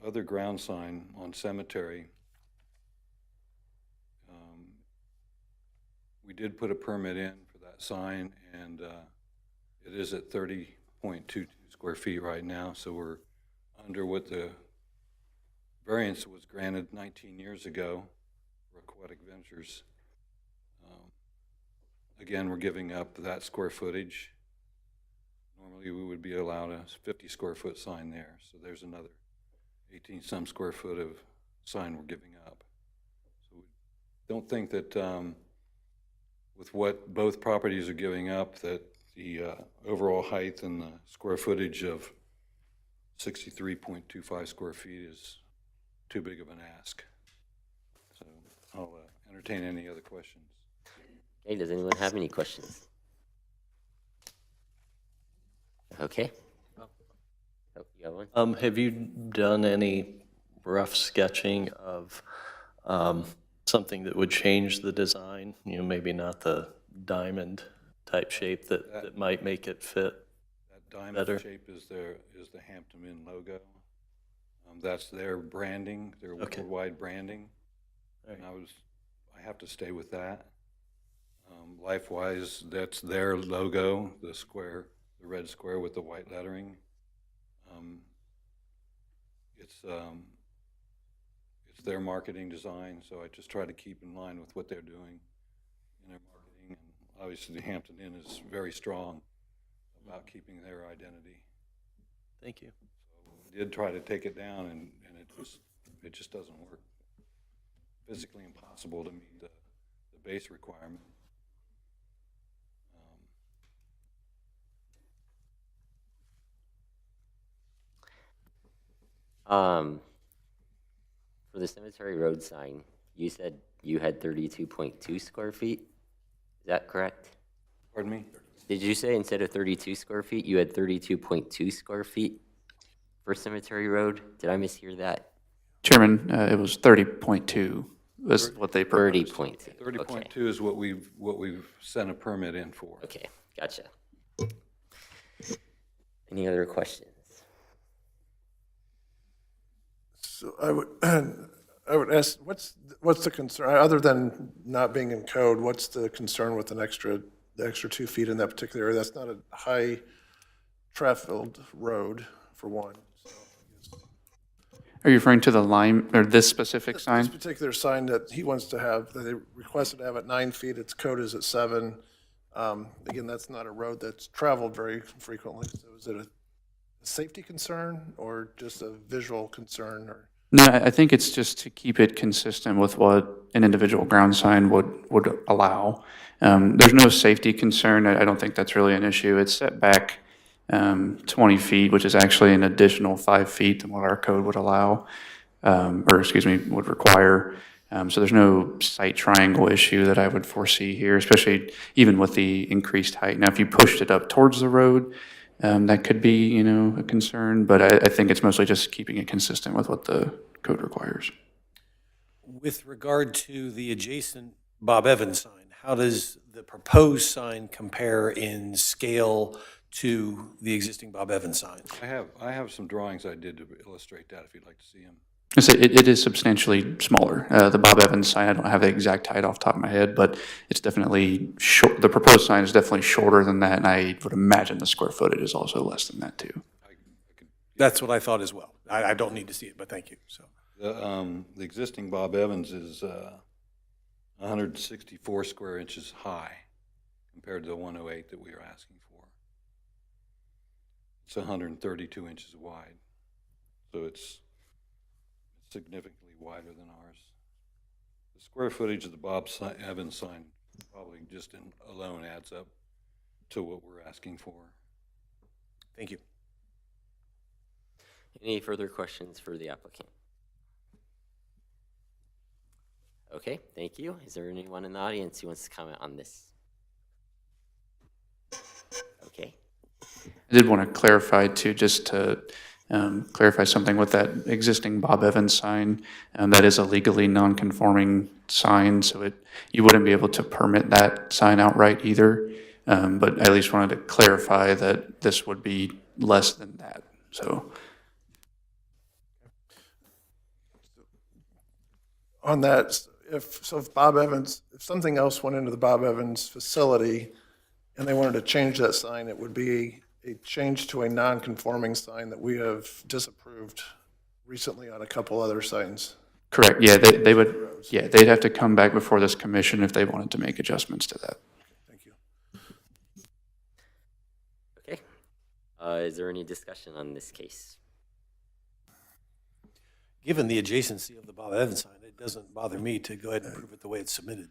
other ground sign on Cemetery, we did put a permit in for that sign, and it is at 30.22 square feet right now, so we're under what the variance was granted 19 years ago for Aquatic Ventures. Again, we're giving up that square footage. Normally we would be allowed a 50 square foot sign there, so there's another 18 some square foot of sign we're giving up. So we don't think that with what both properties are giving up, that the overall height and the square footage of 63.25 square feet is too big of an ask. So I'll entertain any other questions. Okay, does anyone have any questions? Okay. Oh, you got one? Have you done any rough sketching of something that would change the design? You know, maybe not the diamond type shape that might make it fit That diamond better? shape is the Hampton Inn logo. That's their branding, their worldwide branding. Right. And I have to stay with that. LifeWise, that's their logo, the square, the red square with the white lettering. It's their marketing design, so I just try to keep in line with what they're doing in their marketing. And obviously, the Hampton Inn is very strong about keeping their identity. Thank you. So we did try to take it down, and it just doesn't work. Physically impossible to meet the base requirement. For the Cemetery Road sign, you said you had 32.2 square feet? Is that correct? Pardon me? Did you say instead of 32 square feet, you had 32.2 square feet for Cemetery Road? Did I mishear that? Chairman, it was 30.2 was what they proposed. 30.2. 30.2 is what we've sent a permit in for. Okay, gotcha. Any other questions? So I would ask, what's the concern, other than not being in code, what's the concern with the extra 2 feet in that particular area? That's not a high trafficked road, for one. Are you referring to the line, or this specific This sign? particular sign that he wants to have, that they requested to have at 9 feet, its code is at 7. Again, that's not a road that's traveled very frequently, so is it a safety concern or just a visual concern? Or No, I think it's just to keep it consistent with what an individual ground sign would allow. There's no safety concern. I don't think that's really an issue. It's set back 20 feet, which is actually an additional 5 feet than what our code would allow, would require. So there's no site triangle issue that I would foresee here, especially even with the increased height. Now, if you pushed it up towards the road, that could be, a concern, but I think it's mostly just keeping it consistent with what the code requires. With regard to the adjacent Bob Evans sign, how does the proposed sign compare in scale to the existing Bob Evans sign? I have some drawings I did to illustrate that if you'd like to see them. It is substantially smaller. The Bob Evans sign, I don't have the exact height off the top of my head, but it's definitely short. The proposed sign is definitely shorter than that, and I would imagine the square footage is also less than that too. That's what I thought as well. I don't need to see it, but thank you. So The existing Bob Evans is 164 square inches high compared to the 108 that we are asking for. It's 132 inches wide, so it's significantly wider than ours. The square footage of the Bob Evans sign probably just alone adds up to what we're asking for. Thank you. Any further questions for the applicant? Okay, thank you. Is there anyone in the audience who wants to comment on this? Okay. I did want to clarify too, just to clarify something with that existing Bob Evans sign. That is a legally non-conforming sign, so you wouldn't be able to permit that sign outright either. But I at least wanted to clarify that this would be less than that. So. On that, if something else went into the Bob Evans facility and they wanted to change that sign, it would be a change to a non-conforming sign that we have disapproved recently on a couple other signs. Correct. Yeah, they would. Yeah, they'd have to come back before this commission if they wanted to make adjustments to that. Thank you. Okay. Is there any discussion on this case? Given the adjacency of the Bob Evans sign, it doesn't bother me to go ahead and approve it the way it's submitted,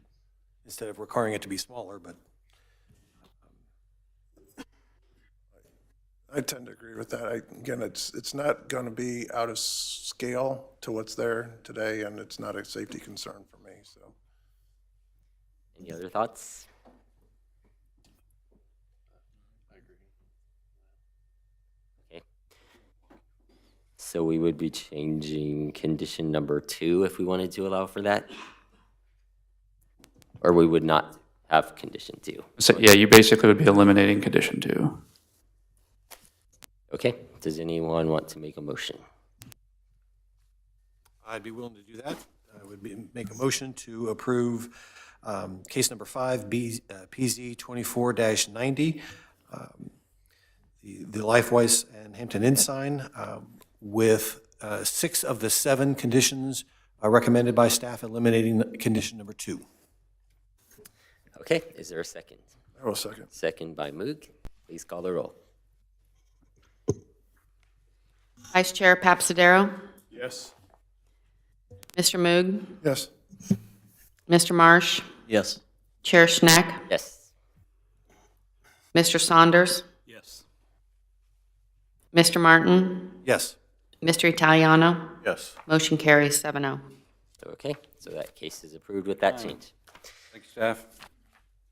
instead of requiring it to be smaller, but. I tend to agree with that. Again, it's not going to be out of scale to what's there today, and it's not a safety concern for me. So, any other thoughts? I agree. Okay. So we would be changing condition number 2 if we wanted to allow for that, or we would not have condition 2. So yeah, you basically would be eliminating condition 2. Okay, does anyone want to make a motion? I'd be willing to do that. I would make a motion to approve case number 5, PZ 24-90, the Lifewise and Hampton Inn sign with 6 of the 7 conditions recommended by staff, eliminating condition number 2. Okay, is there a second? I will second. Second by Moog. Please call the roll. Vice Chair Papsadero, Yes. Mr. Moog, Yes. Mr. Marsh, Yes. Chair Schneck, Yes. Mr. Saunders, Yes. Mr. Martin, Yes. Mr. Italiano. Yes. Motion carries 7-0. Okay, so that case is approved with that change. Thank you, staff.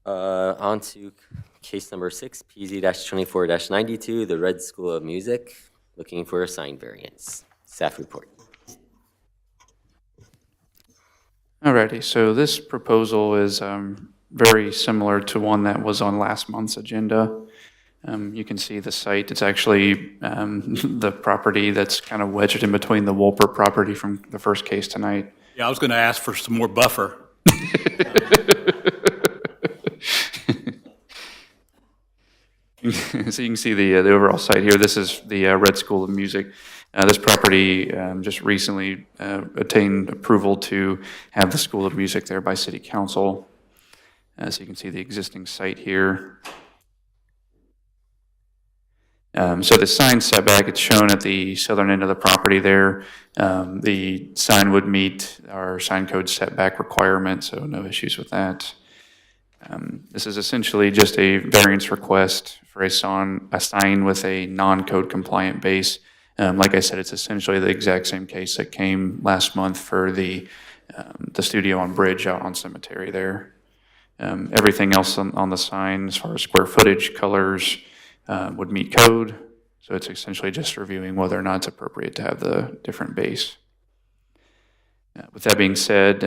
On to case number 6, PZ-24-92, the Red School of Music, looking for a sign variance. Staff report. Alrighty, so this proposal is very similar to one that was on last month's agenda. You can see the site. It's actually the property that's kind of wedged in between the WOLPERT property from the first case tonight. Yeah, I was going to ask for some more buffer. So you can see the overall site here. This is the Red School of Music. This property just recently attained approval to have the School of Music there by City Council. So you can see the existing site here. So the sign setback, it's shown at the southern end of the property there. The sign would meet our sign code setback requirement, so no issues with that. This is essentially just a variance request for a sign with a non-code compliant base. Like I said, it's essentially the exact same case that came last month for the studio on Bridge out on Cemetery there. Everything else on the sign, as far as square footage, colors, would meet code. So it's essentially just reviewing whether or not it's appropriate to have the different base. With that being said,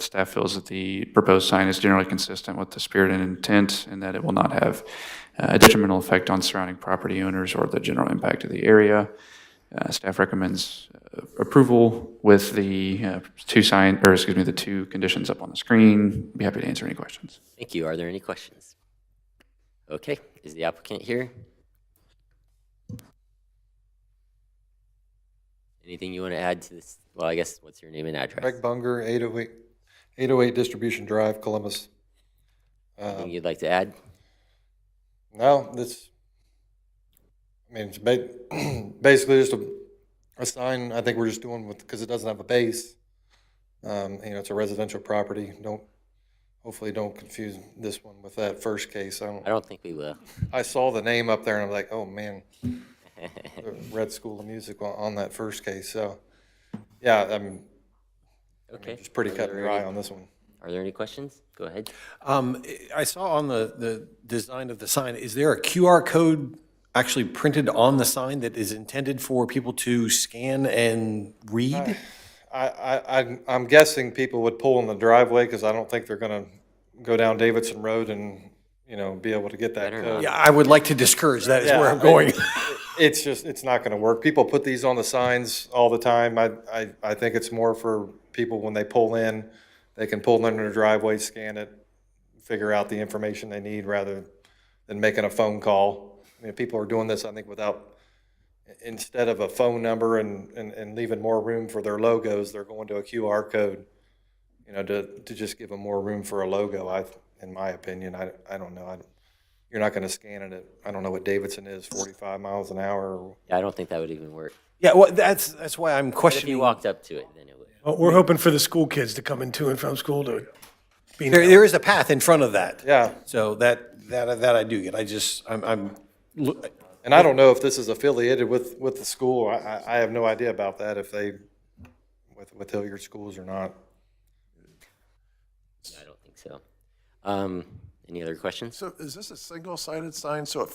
staff feels that the proposed sign is generally consistent with the spirit and intent, and that it will not have a detrimental effect on surrounding property owners or the general impact of the area. Staff recommends approval with the the 2 conditions up on the screen. Be happy to answer any questions. Thank you. Are there any questions? Okay, is the applicant here? Anything you want to add to this? Well, I guess, what's your name and address? Greg Bunger, 808 808 Distribution Drive, Columbus. Anything you'd like to add? No, it's basically just a sign. I think we're just doing because it doesn't have a base. It's a residential property. Hopefully don't confuse this one with that first case. I don't think we will. I saw the name up there and I'm like, oh man, the Red School of Music on that first case. So yeah, Okay. It's pretty cut and dry on this one. Are there any questions? Go ahead. I saw on the design of the sign, is there a QR code actually printed on the sign that is intended for people to scan and read? I'm guessing people would pull in the driveway because I don't think they're going to go down Davidson Road and, be able to get that code. Yeah, I would like to discourage that is where I'm going. It's not going to work. People put these on the signs all the time. I think it's more for people when they pull in, they can pull in their driveway, scan it, figure out the information they need rather than making a phone call. People are doing this, I think, instead of a phone number and leaving more room for their logos, they're going to a QR code, to just give them more room for a logo. In my opinion, I don't know. You're not going to scan it. I don't know what Davidson is, 45 miles an hour. Yeah, I don't think that would even work. Yeah, well, that's why I'm But questioning. if you walked up to it, then it would. Well, we're hoping for the school kids to come in to and from school to be. There is a path in front of that. Yeah. So that I do get. And I don't know if this is affiliated with the school. I have no idea about that, if they, with Hilliard schools or not. I don't think so. Any other questions? So is this a single-sided sign, so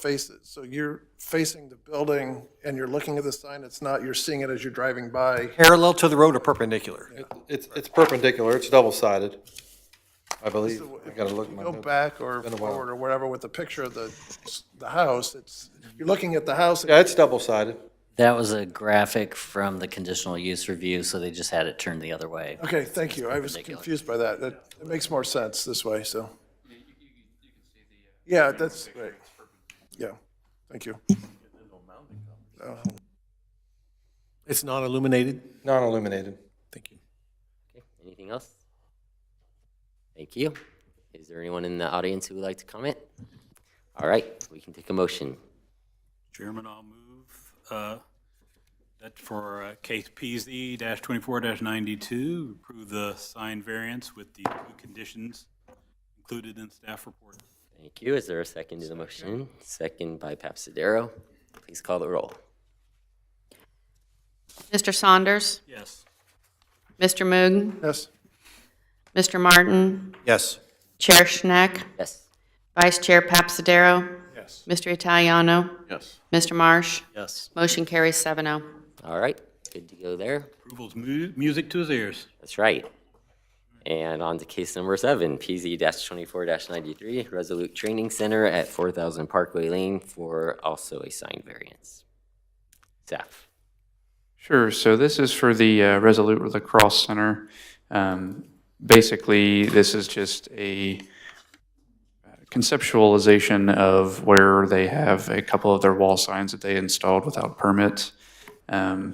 you're facing the building and you're looking at the sign, you're seeing it as you're driving by? Parallel to the road or perpendicular? It's perpendicular, it's double-sided, I believe. I gotta look at my Go notes. back or Been a while. forward or whatever with the picture of the house, you're looking at the house. Yeah, it's double-sided. That was a graphic from the conditional use review, so they just had it turned the other way. Okay, thank you. I was confused by that. It makes more sense this way, so. Yeah, that's great. Yeah, thank you. It's non-illuminated? Non-illuminated. Thank you. Okay. Anything else? Thank you. Is there anyone in the audience who would like to comment? All right, we can take a motion. Chairman, I'll move that for case PZ-24-92, approve the sign variance with the two conditions included in staff report. Thank you. Is there a second to the motion? Second by Papsadero. Please call the roll. Mr. Saunders? Yes. Mr. Moog? Yes. Mr. Martin? Yes. Chair Schneck? Yes. Vice Chair Papsadero? Yes. Mr. Italiano? Yes. Mr. Marsh? Yes. Motion carries 7-0. All right, good to go there. Approval's music to his ears. That's right. And on to case number 7, PZ-24-93, Resolute Training Center at 4000 Parkway Lane for also a sign variance. Staff. Sure. So this is for the Resolute Lacrosse Center. Basically, this is just a conceptualization of where they have a couple of their wall signs that they installed without permits. So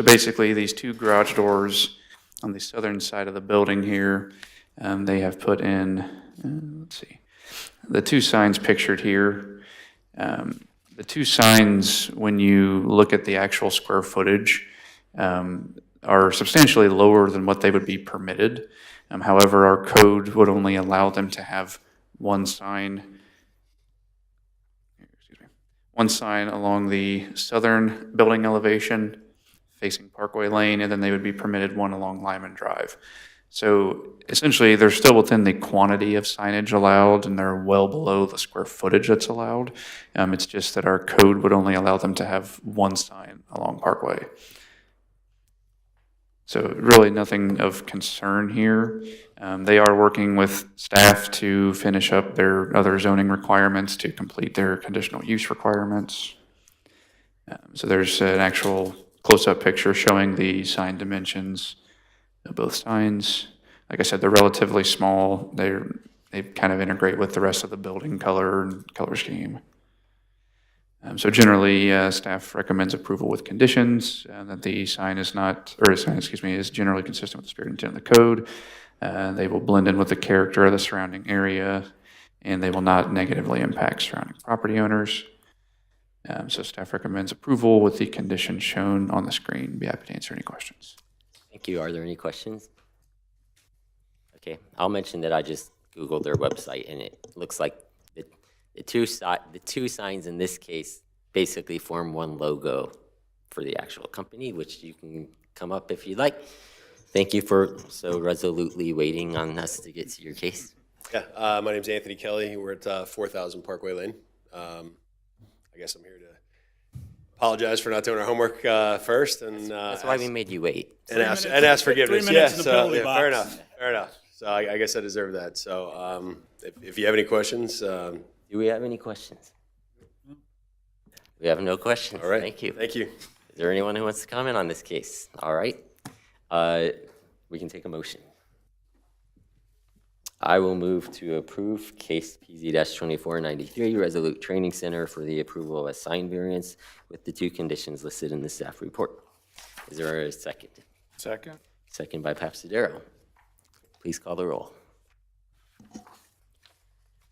basically, these two garage doors on the southern side of the building here, they have put in, let's see, the two signs pictured here. The two signs, when you look at the actual square footage, are substantially lower than what they would be permitted. However, our code would only allow them to have one sign along the southern building elevation facing Parkway Lane, and then they would be permitted one along Lyman Drive. So essentially, they're still within the quantity of signage allowed, and they're well below the square footage that's allowed. It's just that our code would only allow them to have one sign along Parkway. So really nothing of concern here. They are working with staff to finish up their other zoning requirements to complete their conditional use requirements. So there's an actual close-up picture showing the sign dimensions of both signs. Like I said, they're relatively small. They kind of integrate with the rest of the building color and color scheme. So generally, staff recommends approval with conditions, that the sign is not, or sign, excuse me, is generally consistent with the spirit and intent of the code. They will blend in with the character of the surrounding area, and they will not negatively impact surrounding property owners. So staff recommends approval with the conditions shown on the screen. Be happy to answer any questions. Thank you. Are there any questions? Okay, I'll mention that I just Googled their website, and it looks like the two signs in this case basically form one logo for the actual company, which you can come up if you'd like. Thank you for so resolutely waiting on us to get to your case. Yeah, my name's Anthony Kelly. We're at 4000 Parkway Lane. I guess I'm here to apologize for not doing our homework first, and that's why we made you wait. And ask forgiveness. Yeah, so yeah, fair enough. Fair enough. So I guess I deserve that. So if you have any questions, do we have any questions? We have no questions. All right. Thank you. Thank you. Is there anyone who wants to comment on this case? All right. We can take a motion. I will move to approve case PZ-2493, Resolute Training Center, for the approval of a sign variance with the two conditions listed in the staff report. Is there a second? Second. Second by Papsadero. Please call the roll.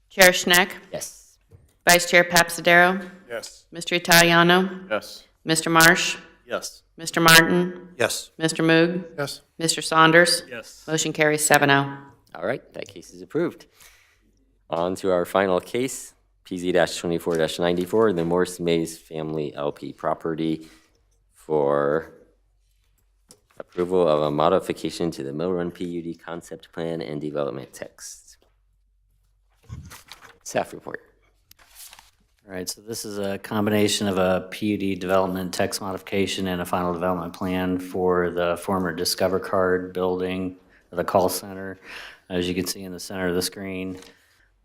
Chair Schneck? Yes. Vice Chair Papsadero? Yes. Mr. Italiano? Yes. Mr. Marsh? Yes. Mr. Martin? Yes. Mr. Moog? Yes. Mr. Saunders? Yes. Motion carries 7-0. All right, that case is approved. On to our final case, PZ-24-94, the Morse Mays Family LP property for approval of a modification to the Mill Run PUD concept plan and development text. Staff report. All right, so this is a combination of a PUD development text modification and a final development plan for the former Discover Card building, the call center. As you can see in the center of the screen,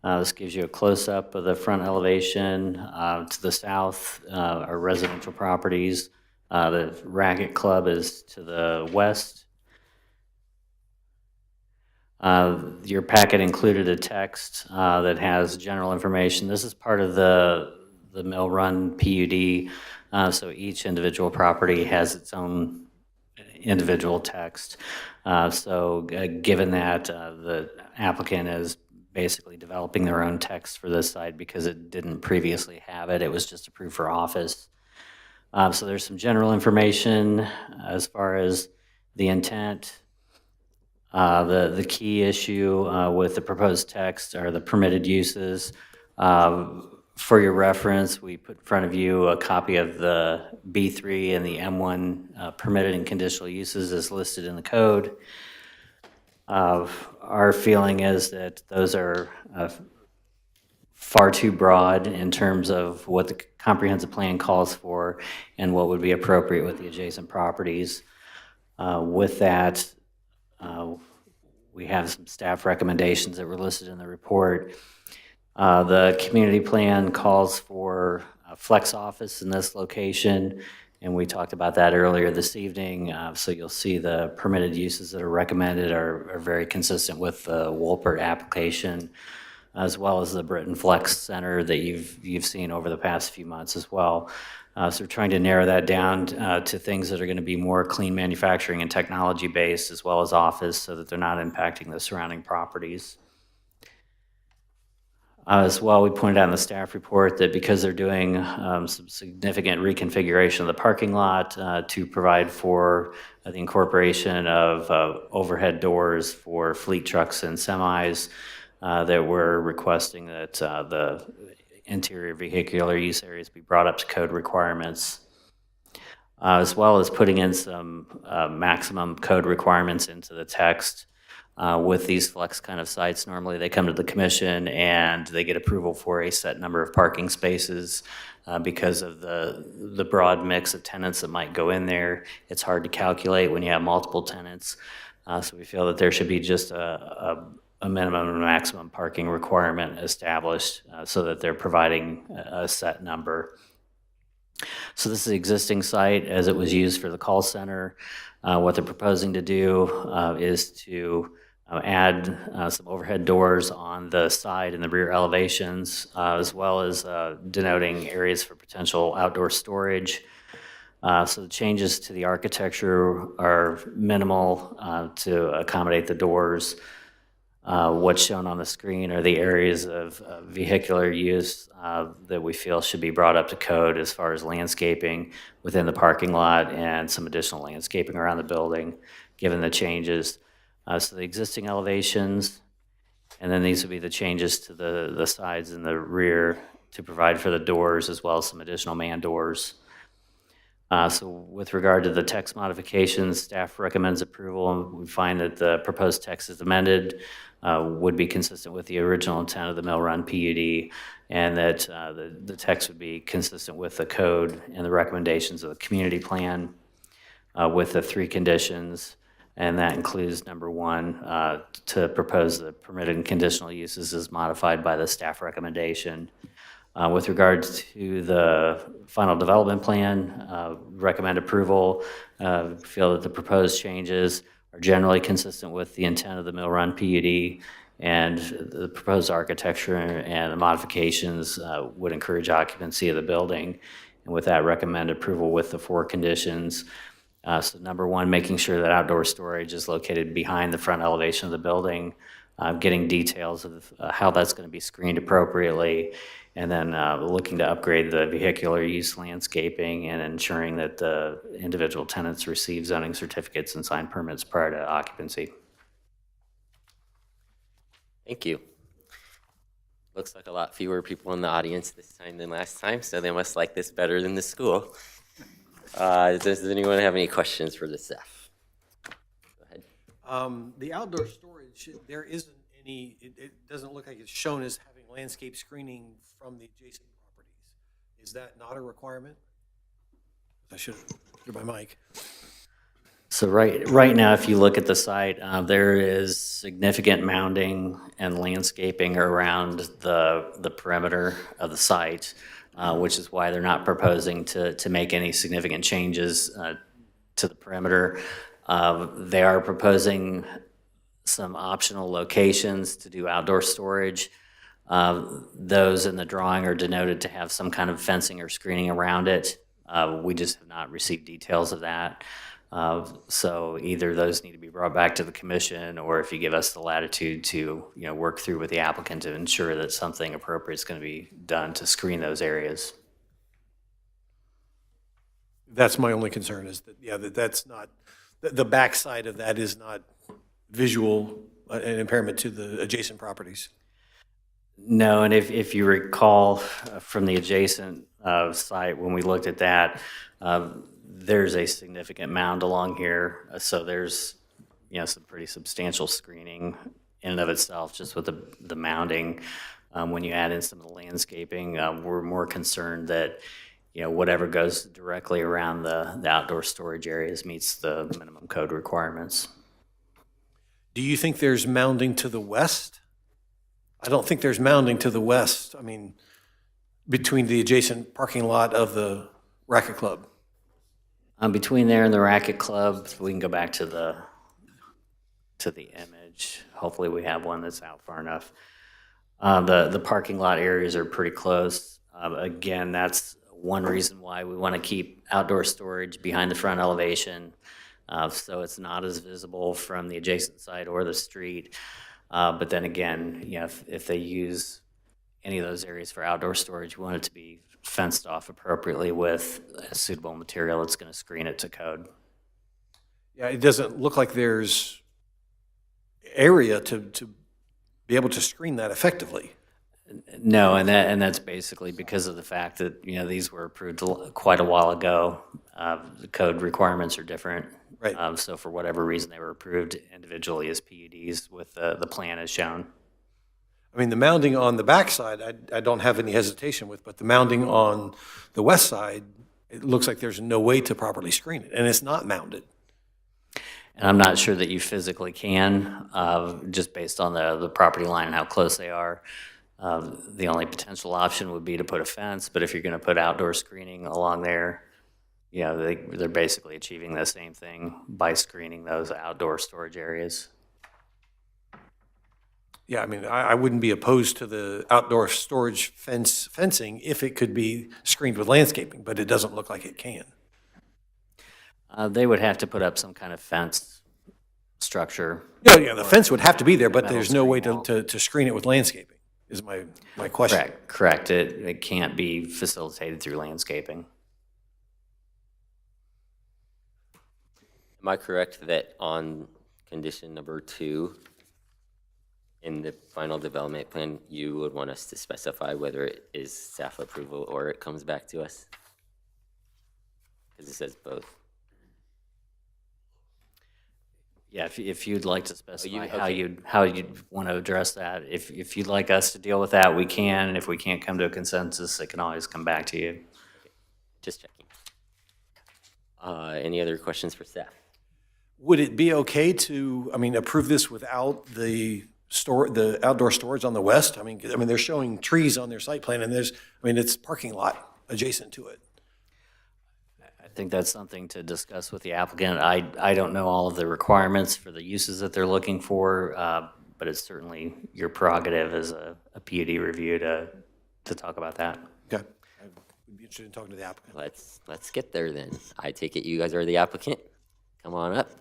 this gives you a close-up of the front elevation. To the south are residential properties. The Racket Club is to the west. Your packet included a text that has general information. This is part of the Mill Run PUD, so each individual property has its own individual text. Given that the applicant is basically developing their own text for this site because it didn't previously have it, it was just approved for office. So there's some general information as far as the intent. The key issue with the proposed text are the permitted uses. For your reference, we put in front of you a copy of the B3 and the M1 permitted and conditional uses as listed in the code. Our feeling is that those are far too broad in terms of what the comprehensive plan calls for and what would be appropriate with the adjacent properties. With that, we have some staff recommendations that were listed in the report. The community plan calls for a flex office in this location, and we talked about that earlier this evening. So you'll see the permitted uses that are recommended are very consistent with the WOLPERT application, as well as the Britain Flex Center that you've seen over the past few months as well. So we're trying to narrow that down to things that are going to be more clean manufacturing and technology based, as well as office, so that they're not impacting the surrounding properties. As well, we pointed out in the staff report that because they're doing some significant reconfiguration of the parking lot to provide for the incorporation of overhead doors for fleet trucks and semis, that we're requesting that the interior vehicular use areas be brought up to code requirements, as well as putting in some maximum code requirements into the text. With these flex kind of sites, normally they come to the commission and they get approval for a set number of parking spaces. Because of the broad mix of tenants that might go in there, it's hard to calculate when you have multiple tenants. So we feel that there should be just a minimum and maximum parking requirement established so that they're providing a set number. So this is the existing site as it was used for the call center. What they're proposing to do is to add some overhead doors on the side and the rear elevations, as well as denoting areas for potential outdoor storage. So the changes to the architecture are minimal to accommodate the doors. What's shown on the screen are the areas of vehicular use that we feel should be brought up to code as far as landscaping within the parking lot and some additional landscaping around the building, given the changes. So the existing elevations, and then these would be the changes to the sides and the rear to provide for the doors, as well as some additional man doors. So with regard to the text modifications, staff recommends approval, and we find that the proposed text as amended would be consistent with the original intent of the Mill Run PUD, and that the text would be consistent with the code and the recommendations of the community plan with the 3 conditions. And that includes number 1, to propose the permitted and conditional uses as modified by the staff recommendation. With regards to the final development plan, recommend approval. Feel that the proposed changes are generally consistent with the intent of the Mill Run PUD, and the proposed architecture and the modifications would encourage occupancy of the building. And with that, recommend approval with the 4 conditions. So number 1, making sure that outdoor storage is located behind the front elevation of the building, getting details of how that's going to be screened appropriately, and then looking to upgrade the vehicular use landscaping and ensuring that the individual tenants receive zoning certificates and sign permits prior to occupancy. Thank you. Looks like a lot fewer people in the audience this time than last time, so they must like this better than the school. Does anyone have any questions for the staff? Go ahead. The outdoor storage, there isn't any, it doesn't look like it's shown as having landscape screening from the adjacent properties. Is that not a requirement? I should have my mic. So right now, if you look at the site, there is significant mounding and landscaping around the perimeter of the site, which is why they're not proposing to make any significant changes to the perimeter. They are proposing some optional locations to do outdoor storage. Those in the drawing are denoted to have some kind of fencing or screening around it. We just have not received details of that. So either those need to be brought back to the commission, or if you give us the latitude to work through with the applicant to ensure that something appropriate is going to be done to screen those areas. That's my only concern, is that that's not, the backside of that is not visual an impairment to the adjacent properties. No, and if you recall from the adjacent site, when we looked at that, there's a significant mound along here, so there's some pretty substantial screening in and of itself just with the mounding. When you add in some of the landscaping, we're more concerned that whatever goes directly around the outdoor storage areas meets the minimum code requirements. Do you think there's mounding to the west? I don't think there's mounding to the west. I mean, between the adjacent parking lot of the racket club. Between there and the racket club, we can go back to the image. Hopefully we have one that's out far enough. The parking lot areas are pretty close. Again, that's one reason why we want to keep outdoor storage behind the front elevation, so it's not as visible from the adjacent site or the street. But then again, if they use any of those areas for outdoor storage, we want it to be fenced off appropriately with a suitable material that's going to screen it to code. Yeah, it doesn't look like there's area to be able to screen that effectively. No, and that's basically because of the fact that these were approved quite a while ago. The code requirements are different. Right. So for whatever reason, they were approved individually as PUDs with the plan as shown. I mean, the mounding on the backside, I don't have any hesitation with, but the mounding on the west side, it looks like there's no way to properly screen it, and it's not mounded. And I'm not sure that you physically can, just based on the property line and how close they are. The only potential option would be to put a fence, but if you're going to put outdoor screening along there, they're basically achieving the same thing by screening those outdoor storage areas. Yeah, I mean, I wouldn't be opposed to the outdoor storage fencing if it could be screened with landscaping, but it doesn't look like it can. They would have to put up some kind of fence structure. Yeah, the fence would have to be there, but Metal there's no way screen wall. to screen it with landscaping, is my question. Correct. It can't be facilitated through landscaping. Am I correct that on condition number 2, in the final development plan, you would want us to specify whether it is staff approval or it comes back to us? Because it says both. Yeah, if you'd like to specify okay. how you'd want to address that, if you'd like us to deal with that, we can, and if we can't come to a consensus, it can always come back to you. Just checking. Any other questions for staff? Would it be okay to, approve this without the outdoor storage on the west? I mean, they're showing trees on their site plan, and it's parking lot adjacent to it. I think that's something to discuss with the applicant. I don't know all of the requirements for the uses that they're looking for, but it's certainly your prerogative as a PUD review to talk about that. Okay. I would be interested in talking to the applicant. Let's get there then. I take it you guys are the applicant. Come on up.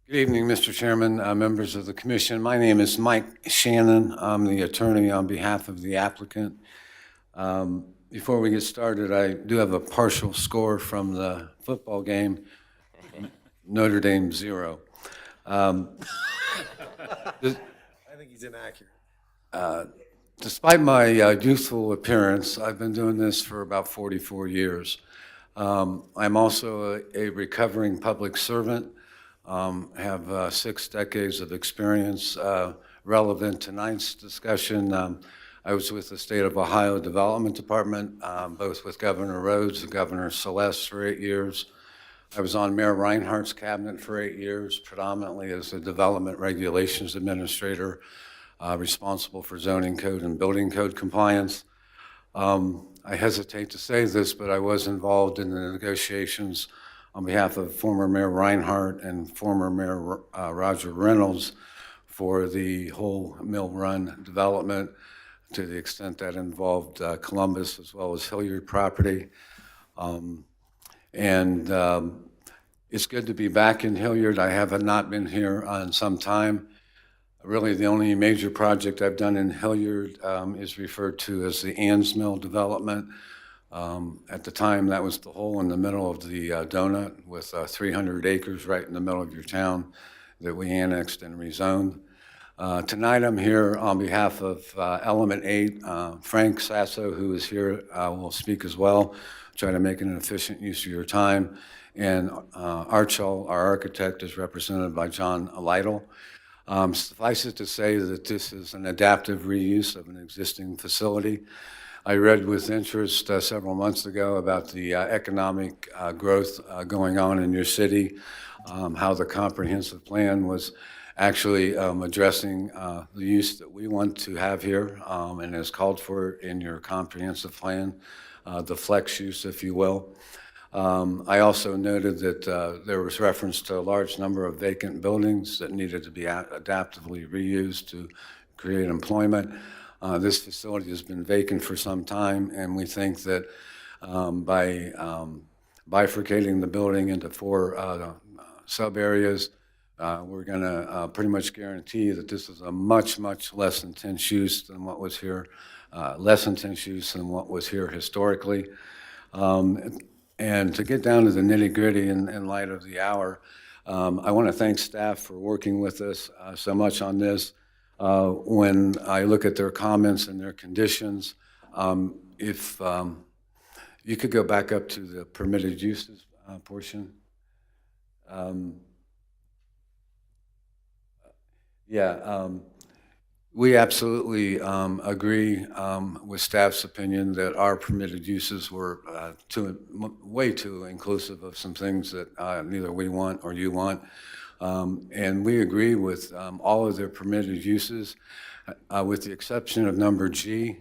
Good evening, Mr. Chairman, members of the commission. My name is Mike Shannon. I'm the attorney on behalf of the applicant. Before we get started, I do have a partial score from the football game. Notre Dame 0. I think he's inaccurate. Despite my youthful appearance, I've been doing this for about 44 years. I'm also a recovering public servant. Have 6 decades of experience relevant to tonight's discussion. I was with the State of Ohio Development Department, both with Governor Rhodes and Governor Celeste for 8 years. I was on Mayor Reinhardt's cabinet for 8 years, predominantly as a development regulations administrator, responsible for zoning code and building code compliance. I hesitate to say this, but I was involved in the negotiations on behalf of former Mayor Reinhardt and former Mayor Roger Reynolds for the whole Mill Run development, to the extent that involved Columbus as well as Hilliard property. It's good to be back in Hilliard. I have not been here in some time. Really, the only major project I've done in Hilliard is referred to as the Ansmil development. At the time, that was the hole in the middle of the donut with 300 acres right in the middle of your town that we annexed and rezoned. Tonight, I'm here on behalf of Element 8. Frank Sasso, who is here, will speak as well, try to make an efficient use of your time. And Archel, our architect, is represented by John Lytle. Suffice it to say that this is an adaptive reuse of an existing facility. I read with interest several months ago about the economic growth going on in your city, how the comprehensive plan was actually addressing the use that we want to have here and is called for in your comprehensive plan, the flex use, if you will. I also noted that there was reference to a large number of vacant buildings that needed to be adaptively reused to create employment. This facility has been vacant for some time, and we think that by bifurcating the building into 4 sub-areas, we're going to pretty much guarantee that this is a much, much less intense use than what was here, historically. And to get down to the nitty-gritty in light of the hour, I want to thank staff for working with us so much on this. When I look at their comments and their conditions, if you could go back up to the permitted uses portion. We absolutely agree with staff's opinion that our permitted uses were way too inclusive of some things that neither we want or you want. And we agree with all of their permitted uses, with the exception of number G,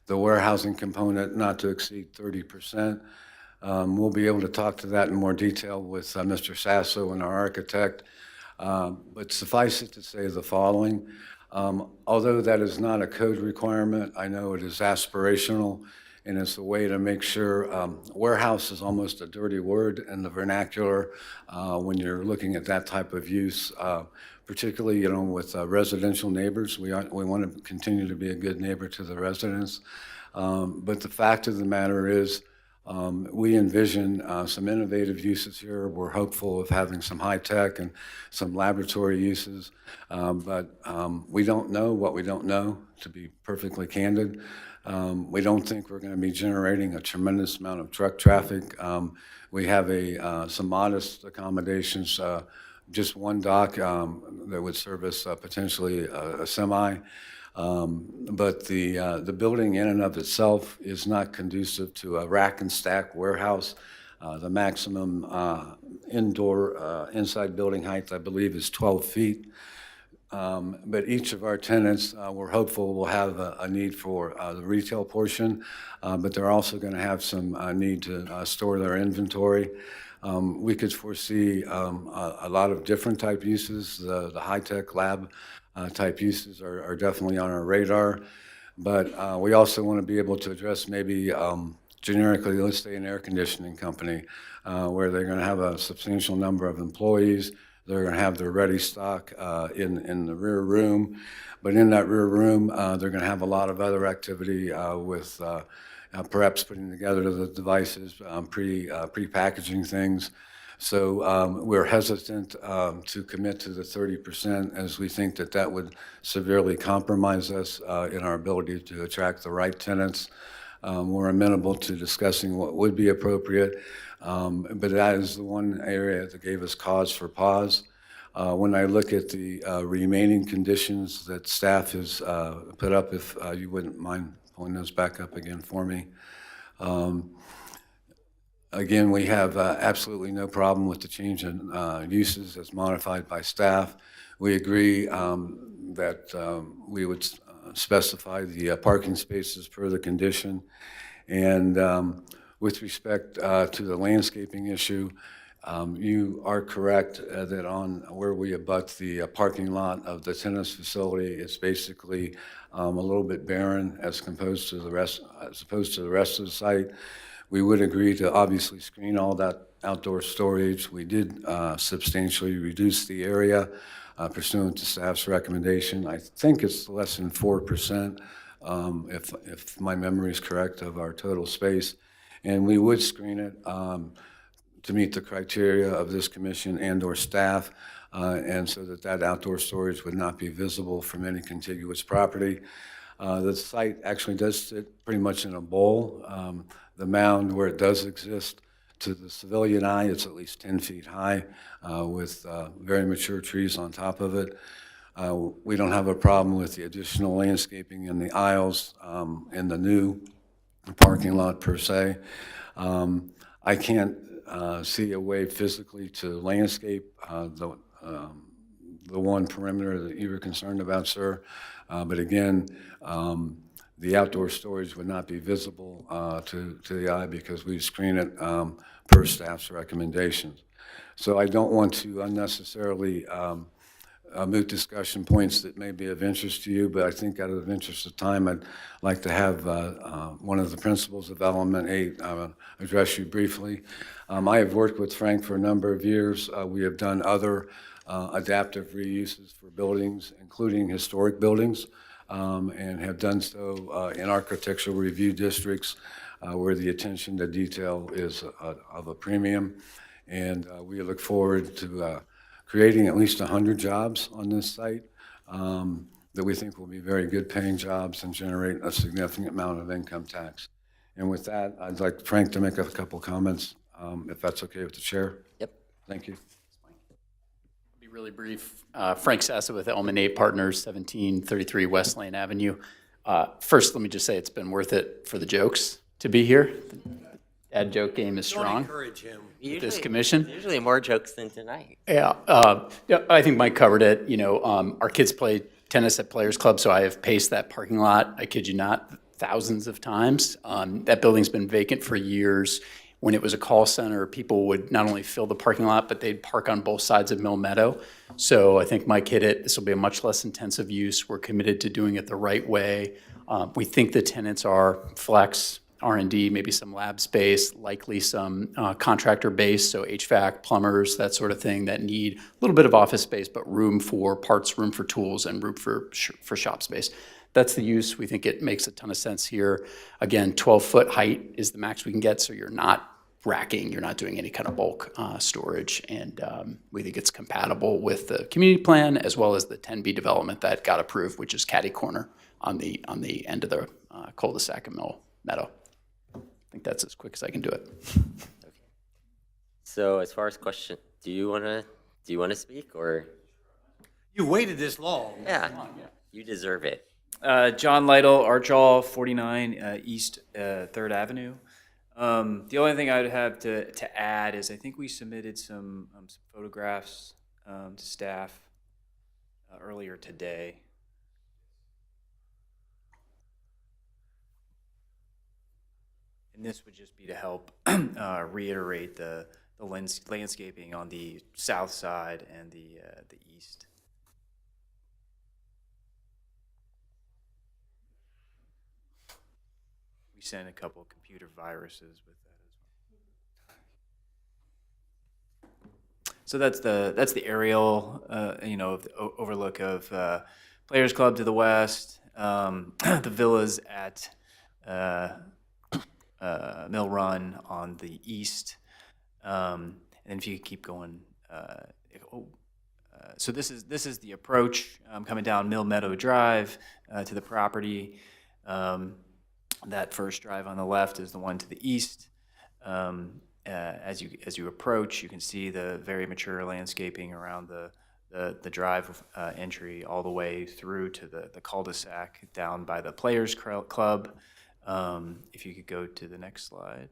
the warehousing component not to exceed 30%. We'll be able to talk to that in more detail with Mr. Sasso and our architect. But suffice it to say the following. Although that is not a code requirement, I know it is aspirational, and it's a way to make sure warehouse is almost a dirty word in the vernacular when you're looking at that type of use, particularly with residential neighbors. We want to continue to be a good neighbor to the residents. But the fact of the matter is, we envision some innovative uses here. We're hopeful of having some high tech and some laboratory uses, but we don't know what we don't know, to be perfectly candid. We don't think we're going to be generating a tremendous amount of truck traffic. We have some modest accommodations, just one dock that would service potentially a semi. But the building in and of itself is not conducive to a rack and stack warehouse. The maximum indoor inside building height, I believe, is 12 feet. But each of our tenants, we're hopeful, will have a need for the retail portion, but they're also going to have some need to store their inventory. We could foresee a lot of different type uses. The high-tech lab type uses are definitely on our radar, but we also want to be able to address maybe generically, let's say an air conditioning company, where they're going to have a substantial number of employees. They're going to have their ready stock in the rear room, but in that rear room, they're going to have a lot of other activity with perhaps putting together the devices, pre-packaging things. So we're hesitant to commit to the 30%, as we think that would severely compromise us in our ability to attract the right tenants. We're amenable to discussing what would be appropriate, but that is the one area that gave us cause for pause. When I look at the remaining conditions that staff has put up, if you wouldn't mind pulling those back up again for me. Again, we have absolutely no problem with the change in uses as modified by staff. We agree that we would specify the parking spaces per the condition. And with respect to the landscaping issue, you are correct that on where we abut the parking lot of the tennis facility, it's basically a little bit barren as opposed to the rest of the site. We would agree to obviously screen all that outdoor storage. We did substantially reduce the area pursuant to staff's recommendation. I think it's less than 4%, if my memory is correct, of our total space. And we would screen it to meet the criteria of this commission and/or staff, and so that outdoor storage would not be visible from any contiguous property. The site actually does sit pretty much in a bowl. The mound, where it does exist, to the civilian eye, it's at least 10 feet high with very mature trees on top of it. We don't have a problem with the additional landscaping in the aisles in the new parking lot per se. I can't see a way physically to landscape the one perimeter that you were concerned about, sir. But again, the outdoor storage would not be visible to the eye because we screen it per staff's recommendations. So I don't want to unnecessarily moot discussion points that may be of interest to you, but I think out of interest of time, I'd like to have one of the principals of Element 8 address you briefly. I have worked with Frank for a number of years. We have done other adaptive reuses for buildings, including historic buildings, and have done so in architectural review districts where the attention to detail is of a premium. And we look forward to creating at least 100 jobs on this site that we think will be very good paying jobs and generate a significant amount of income tax. And with that, I'd like Frank to make a couple comments, if that's okay with the chair. Yep. Thank you. Be really brief. Frank Sassa with Element 8 Partners, 1733 West Lane Avenue. First, let me just say it's been worth it for the jokes to be here. The dad joke game is strong. Don't encourage him. This commission. Usually more jokes than tonight. Yeah, I think Mike covered it. You know, our kids play tennis at Players Club, so I have paced that parking lot, I kid you not, thousands of times. That building's been vacant for years. when it was a call center, people would not only fill the parking lot, but they'd park on both sides of Mill Meadow. So I think Mike hit it. This will be a much less intensive use. We're committed to doing it the right way. We think the tenants are flex, R&D, maybe some lab space, likely some contractor base, so HVAC, plumbers, that sort of thing that need a little bit of office space, but room for parts, room for tools, and room for shop space. That's the use. We think it makes a ton of sense here. Again, 12-foot height is the max we can get, so you're not racking, you're not doing any kind of bulk storage, and we think it's compatible with the community plan as well as the 10B development that got approved, which is catty corner on the end of the cul-de-sac of Mill Meadow. I think that's as quick as I can do it. So as far as question, do you want to speak, or? You waited this long. Yeah, you deserve it. John Lytle, Archall, 49 East 3rd Avenue. The only thing I would have to add is I think we submitted some photographs to staff earlier today. And this would just be to help reiterate the landscaping on the south side and the east. We sent a couple of computer viruses with that as well. So that's the aerial, of the overlook of Players Club to the west, the villas at Mill Run on the east, and if you keep going, so this is the approach coming down Mill Meadow Drive to the property. That first drive on the left is the one to the east. As you approach, you can see the very mature landscaping around the drive entry all the way through to the cul-de-sac down by the Players Club. If you could go to the next slide.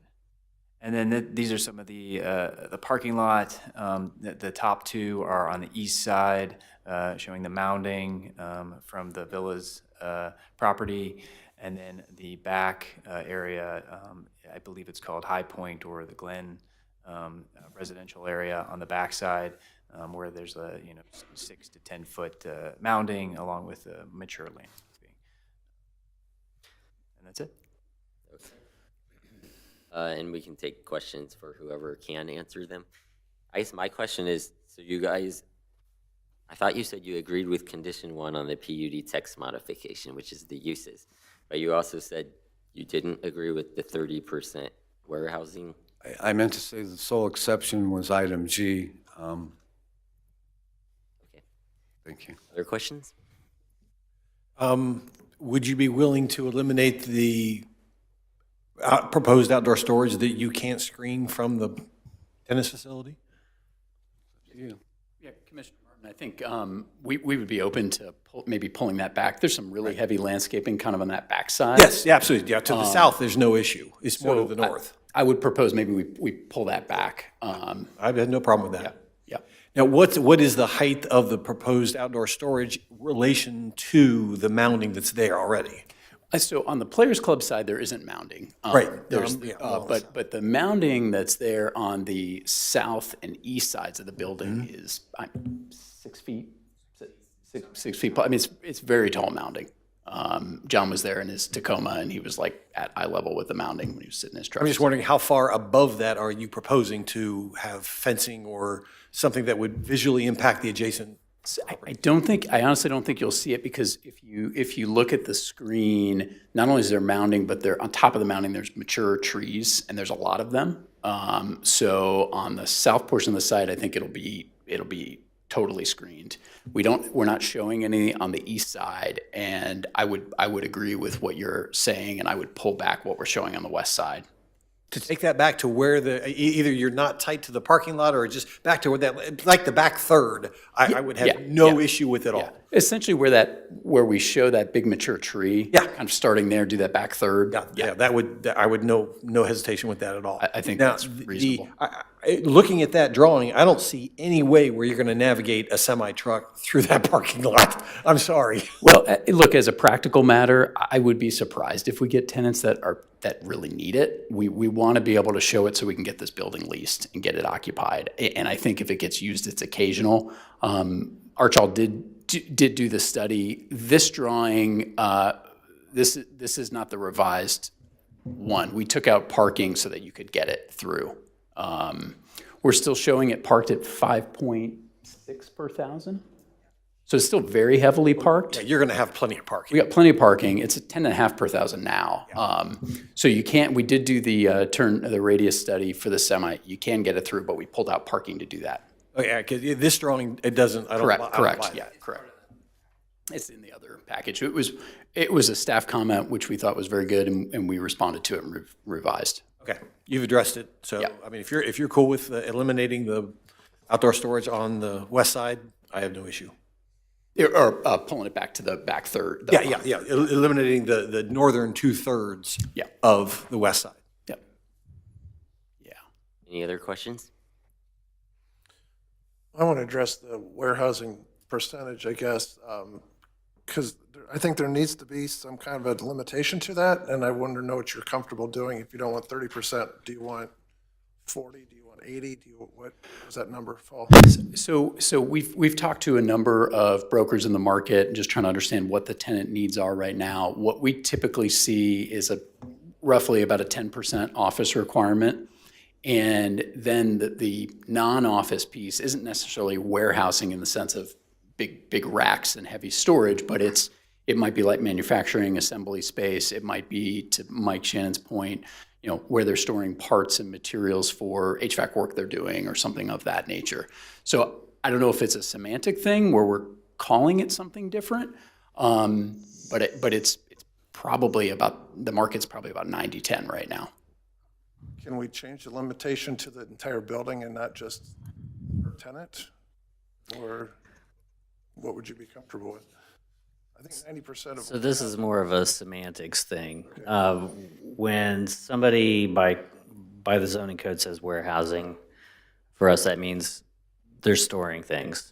And then these are some of the parking lot. The top two are on the east side, showing the mounding from the villa's property. And then the back area, I believe it's called High Point or the Glen residential area on the backside, where there's a 6 to 10 foot mounding along with the mature landscaping. And that's it. And we can take questions for whoever can answer them. I guess my question is, so you guys, I thought you said you agreed with condition 1 on the PUD text modification, which is the uses. But you also said you didn't agree with the 30% warehousing. I meant to say the sole exception was item G. Okay. Thank you. Other questions? Would you be willing to eliminate the proposed outdoor storage that you can't screen from the tennis facility? Yeah, Commissioner Martin, I think we would be open to maybe pulling that back. There's some really heavy landscaping kind of on that backside. Yes, yeah, absolutely. Yeah, to the south, there's no issue. It's more to the north. I would propose maybe we pull that back. I have no problem with that. Yeah. Now, what is the height of the proposed outdoor storage relation to the mounding that's there already? So on the Players Club side, there isn't mounding. Right. But the mounding that's there on the south and east sides of the building is 6 feet. 6 feet. I mean, it's very tall mounding. John was there in his Tacoma, and he was like at eye level with the mounding when he was sitting in his truck. I'm just wondering how far above that are you proposing to have fencing or something that would visually impact the adjacent? I honestly don't think you'll see it, because if you look at the screen, not only is there mounding, but there on top of the mounding there's mature trees, and there's a lot of them. So on the south portion of the site, I think it'll be totally screened. We're not showing any on the east side, and I would agree with what you're saying, and I would pull back what we're showing on the west side. To take that back to where either you're not tight to the parking lot or just back to where like the back third, I would have no issue with it all. Essentially where we show that big mature tree. Yeah. Kind of starting there, do that back third. Yeah, I would no hesitation with that at all. I think Now, that's reasonable. Looking at that drawing, I don't see any way where you're going to navigate a semi-truck through that parking lot. I'm sorry. Well, look, as a practical matter, I would be surprised if we get tenants that really need it. We want to be able to show it so we can get this building leased and get it occupied. And I think if it gets used, it's occasional. Archall did do the study. This drawing, this is not the revised one. We took out parking so that you could get it through. We're still showing it parked at 5.6 per thousand. So it's still very heavily parked. Yeah, you're going to have plenty of parking. We got plenty of parking. It's at 10.5 per thousand now. So you can't, we did do the radius study for the semi. You can get it through, but we pulled out parking to do that. Oh, yeah, because this drawing, it doesn't, I don't buy Correct, that. yeah, correct. It's in the other package. It was a staff comment, which we thought was very good, and we responded to it and revised. Okay, you've addressed it. So, Yeah. I mean, if you're cool with eliminating the outdoor storage on the west side, I have no issue. Or pulling it back to the back third. Yeah. Eliminating the northern 2/3 of the west side. Yep. Yeah. Any other questions? I want to address the warehousing percentage, I guess, because I think there needs to be some kind of a limitation to that, and I want to know what you're comfortable doing. If you don't want 30%, do you want 40? Do you want 80? What does that number fall? So we've talked to a number of brokers in the market and just trying to understand what the tenant needs are right now. What we typically see is roughly about a 10% office requirement. And then the non-office piece isn't necessarily warehousing in the sense of big racks and heavy storage, but it might be like manufacturing assembly space. It might be, to Mike Shannon's point, where they're storing parts and materials for HVAC work they're doing or something of that nature. So I don't know if it's a semantic thing where we're calling it something different, but it's probably the market's probably about 90-10 right now. Can we change the limitation to the entire building and not just per tenant? Or what would you be comfortable with? I think 90% of. So this is more of a semantics thing. When somebody by the zoning code says warehousing, for us that means they're storing things.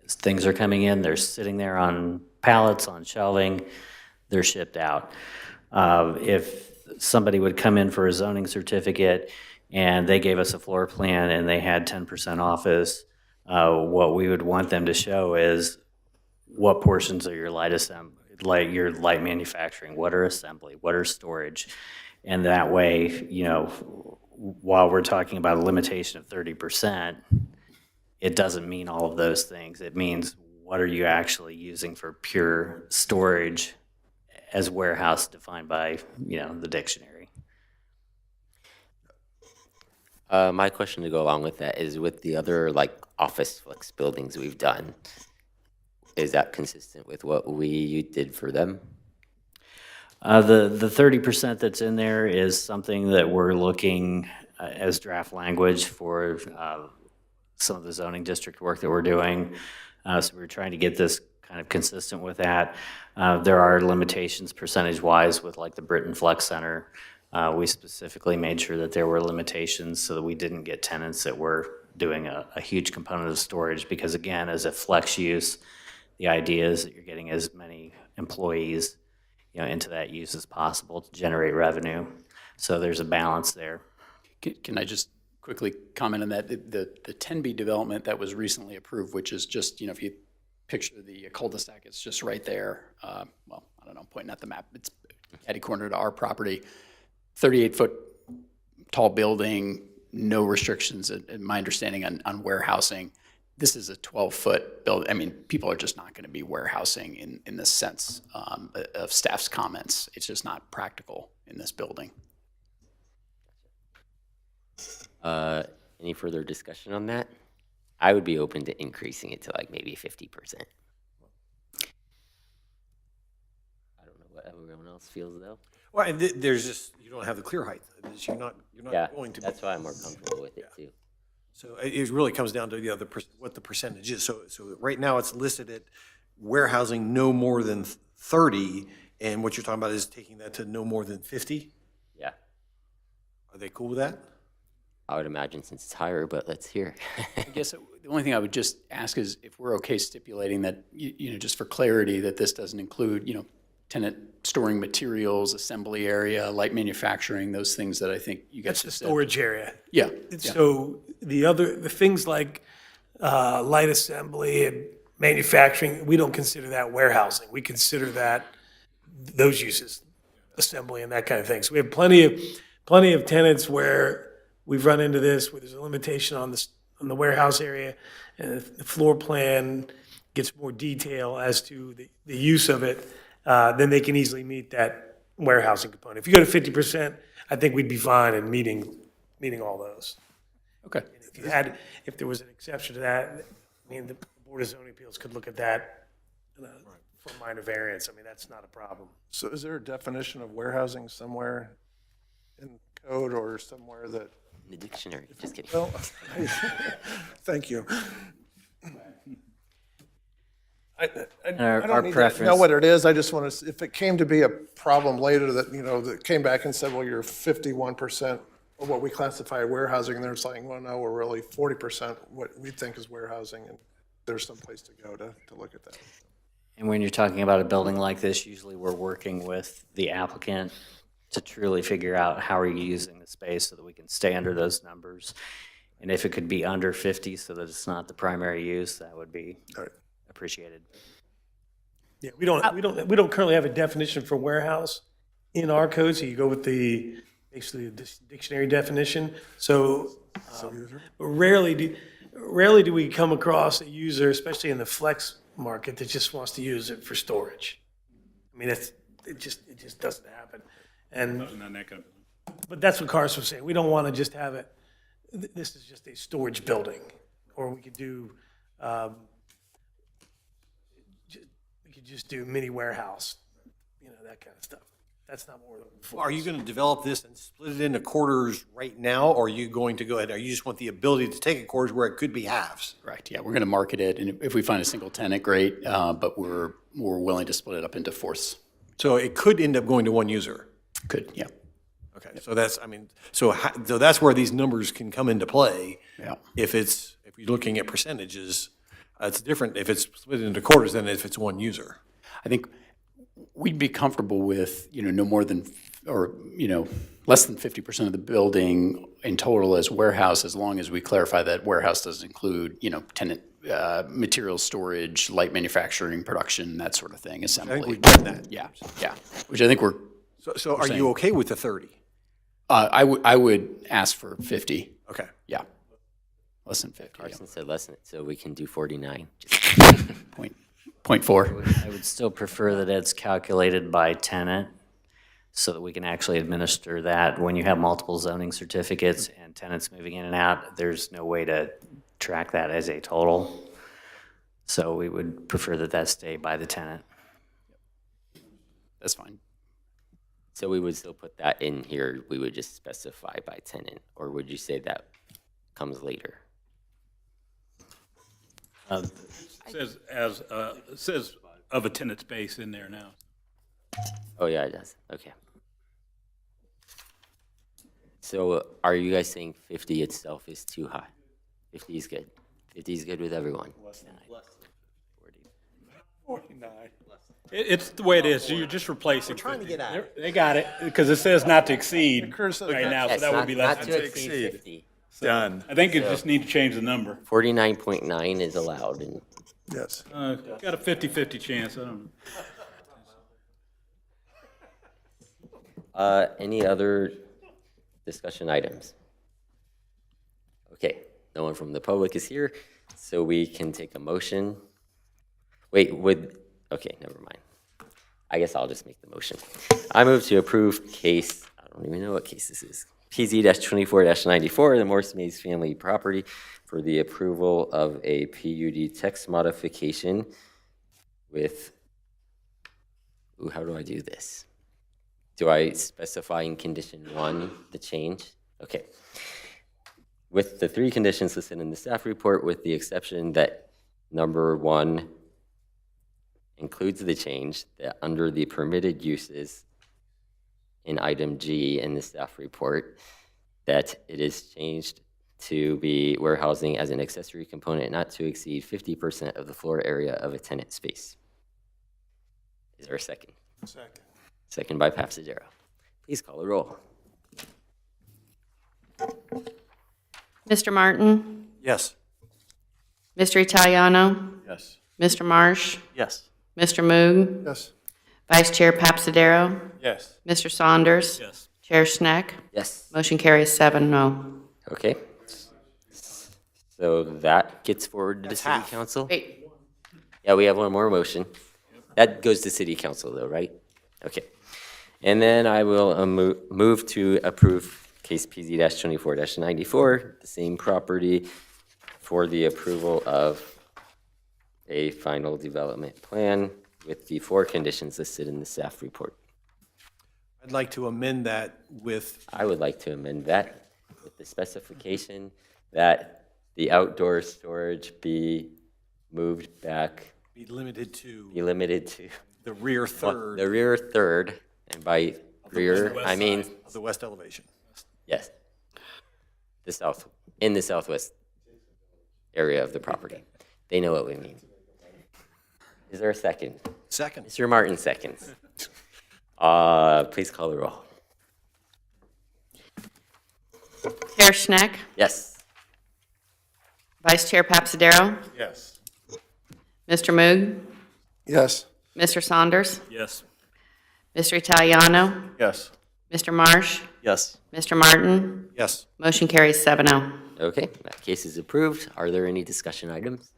Things are coming in, they're sitting there on pallets, on shelving, they're shipped out. If somebody would come in for a zoning certificate and they gave us a floor plan and they had 10% office, what we would want them to show is what portions are your your light manufacturing, what are assembly, what are storage, and that way, while we're talking about a limitation of 30%, it doesn't mean all of those things. It means what are you actually using for pure storage as warehouse defined by, the dictionary. My question to go along with that is with the other office flex buildings we've done, is that consistent with what we did for them? The 30% that's in there is something that we're looking as draft language for some of the zoning district work that we're doing. So we're trying to get this kind of consistent with that. There are limitations percentage-wise with the Britton Flex Center. We specifically made sure that there were limitations so that we didn't get tenants that were doing a huge component of storage, because again, as a flex use, the idea is that you're getting as many employees into that use as possible to generate revenue. So there's a balance there. Can I just quickly comment on that? The 10B development that was recently approved, which is just, if you picture the cul-de-sac, it's just right there. Well, I don't know, pointing at the map. It's catty corner to our property. 38-foot tall building, no restrictions, in my understanding, on warehousing. This is a 12-foot building. I mean, people are just not going to be warehousing in the sense of staff's comments. It's just not practical in this building. Any further discussion on that? I would be open to increasing it to maybe 50%. I don't know what everyone else feels though. Well, and there's just, you don't have the clear height. You're not going to. That's why I'm more comfortable with it too. So it really comes down to what the percentage is. So right now it's listed at warehousing no more than 30, and what you're talking about is taking that to no more than 50? Yeah, Are they cool with that? I would imagine since it's higher, but let's hear. I guess the only thing I would just ask is if we're okay stipulating that, just for clarity, that this doesn't include, tenant storing materials, assembly area, light manufacturing, those things that I think you guys That's the have said. storage area. Yeah. So the things like light assembly and manufacturing, we don't consider that warehousing. We consider that those uses, assembly and that kind of thing. So we have plenty of tenants where we've run into this, where there's a limitation on the warehouse area, and if the floor plan gets more detail as to the use of it, then they can easily meet that warehousing component. If you go to 50%, I think we'd be fine in meeting all those. Okay. If there was an exception to that, the Board of Zoning Appeals could look at that for minor variance. That's not a problem. So is there a definition of warehousing somewhere in code or somewhere that? The dictionary, just kidding. Well, thank you. I don't need to know what it is. I just want to, if it came to be a problem later that, that came back and said, well, you're 51% of what we classify warehousing, and they're saying, well, no, we're really 40% what we think is warehousing, and there's some place to go to look at that. And when you're talking about a building like this, usually we're working with the applicant to truly figure out how are you using the space so that we can stay under those numbers. And if it could be under 50 so that it's not the primary use, that would be appreciated. Yeah, we don't currently have a definition for warehouse in our code, so you go with basically the dictionary definition. So rarely do we come across a user, especially in the flex market, that just wants to use it for storage. It just doesn't happen. But that's what Carson was saying. We don't want to just have it. This is just a storage building, or we could do. We could just do mini warehouse, that kind of stuff. That's not what we're looking for. Are you going to develop this and split it into quarters right now, or are you going to go ahead? Or you just want the ability to take a quarters where it could be halves? Correct, yeah, we're going to market it, and if we find a single tenant, great, but we're willing to split it up into fourths. So it could end up going to one user? Could, yeah. Okay, so that's, so that's where these numbers can come into play. Yeah. If you're looking at percentages, it's different if it's split into quarters than if it's one user. I think we'd be comfortable with, no more than, or, less than 50% of the building in total as warehouse, as long as we clarify that warehouse does include, tenant material storage, light manufacturing, production, that sort of thing, assembly. I think we've done that. Yeah, which I think we're. So are you okay with the 30? I would ask for 50. Okay. Yeah. Less than 50. Carson said less than it, so we can do 49. Point 4. I would still prefer that it's calculated by tenant so that we can actually administer that. When you have multiple zoning certificates and tenants moving in and out, there's no way to track that as a total. So we would prefer that stay by the tenant. That's fine. So we would still put that in here, we would just specify by tenant, or would you say that comes later? It says of a tenant space in there now. Oh, yeah, it does. Okay. So are you guys saying 50 itself is too high? 50 is good. 50 is good with everyone. Less than 40. 49. It's the way it is. You're just replacing. We're trying to get at it. They got it, because it says not to exceed right now, so Yes, that would be less not than to exceed 50. So Done. I think you just need to change the number. 49.9 is allowed. And Yes. Got a 50-50 chance, I don't know. any other discussion items? Okay, no one from the public is here, so we can take a motion. Wait, okay, never mind. I guess I'll just make the motion. I move to approve case, I don't even know what case this is, PZ-24-94, the Morse Mays family property, for the approval of a PUD text modification with, how do I do this? Do I specify in condition 1 the change? Okay. With the 3 conditions listed in the staff report, with the exception that number 1 includes the change that under the permitted uses in item G in the staff report, that it is changed to be warehousing as an accessory component not to exceed 50% of the floor area of a tenant space. Is there a second? Second. Second by Papsadero. Please call the roll. Mr. Martin? Yes. Mr. Italiano? Yes. Mr. Marsh? Yes. Mr. Moog? Yes. Vice Chair Papsadero? Yes. Mr. Saunders? Yes. Chair Schneck? Yes. Motion carries 7-0. Okay. So that gets forwarded to That's City half. Council? Wait. Yeah, we have one more motion. That goes to City Council though, right? Okay. And then I will move to approve case PZ-24-94, the same property, for the approval of a final development plan with the 4 conditions listed in the staff report. I'd like to amend that with, I would like to amend that with the specification that the outdoor storage be moved back, be limited to be limited to the rear third the rear third, and by rear, I mean, of the west elevation. yes, the south, in the southwest area of the property. They know what we mean. Is there a second? Second. Mr. Martin seconds. Please call the roll. Chair Schneck? Yes. Vice Chair Papsadero? Yes. Mr. Moog? Yes. Mr. Saunders? Yes. Mr. Italiano? Yes. Mr. Marsh? Yes. Mr. Martin? Yes. Motion carries 7-0. Okay, that case is approved. Are there any discussion items?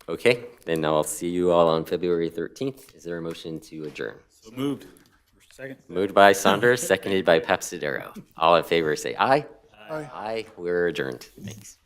Okay, then I'll see you all on February 13th. Is there a motion to adjourn? So moved. Second. Moved by Saunders, seconded by Papsadero. All in favor say aye. Aye. Aye, we're adjourned. Thanks.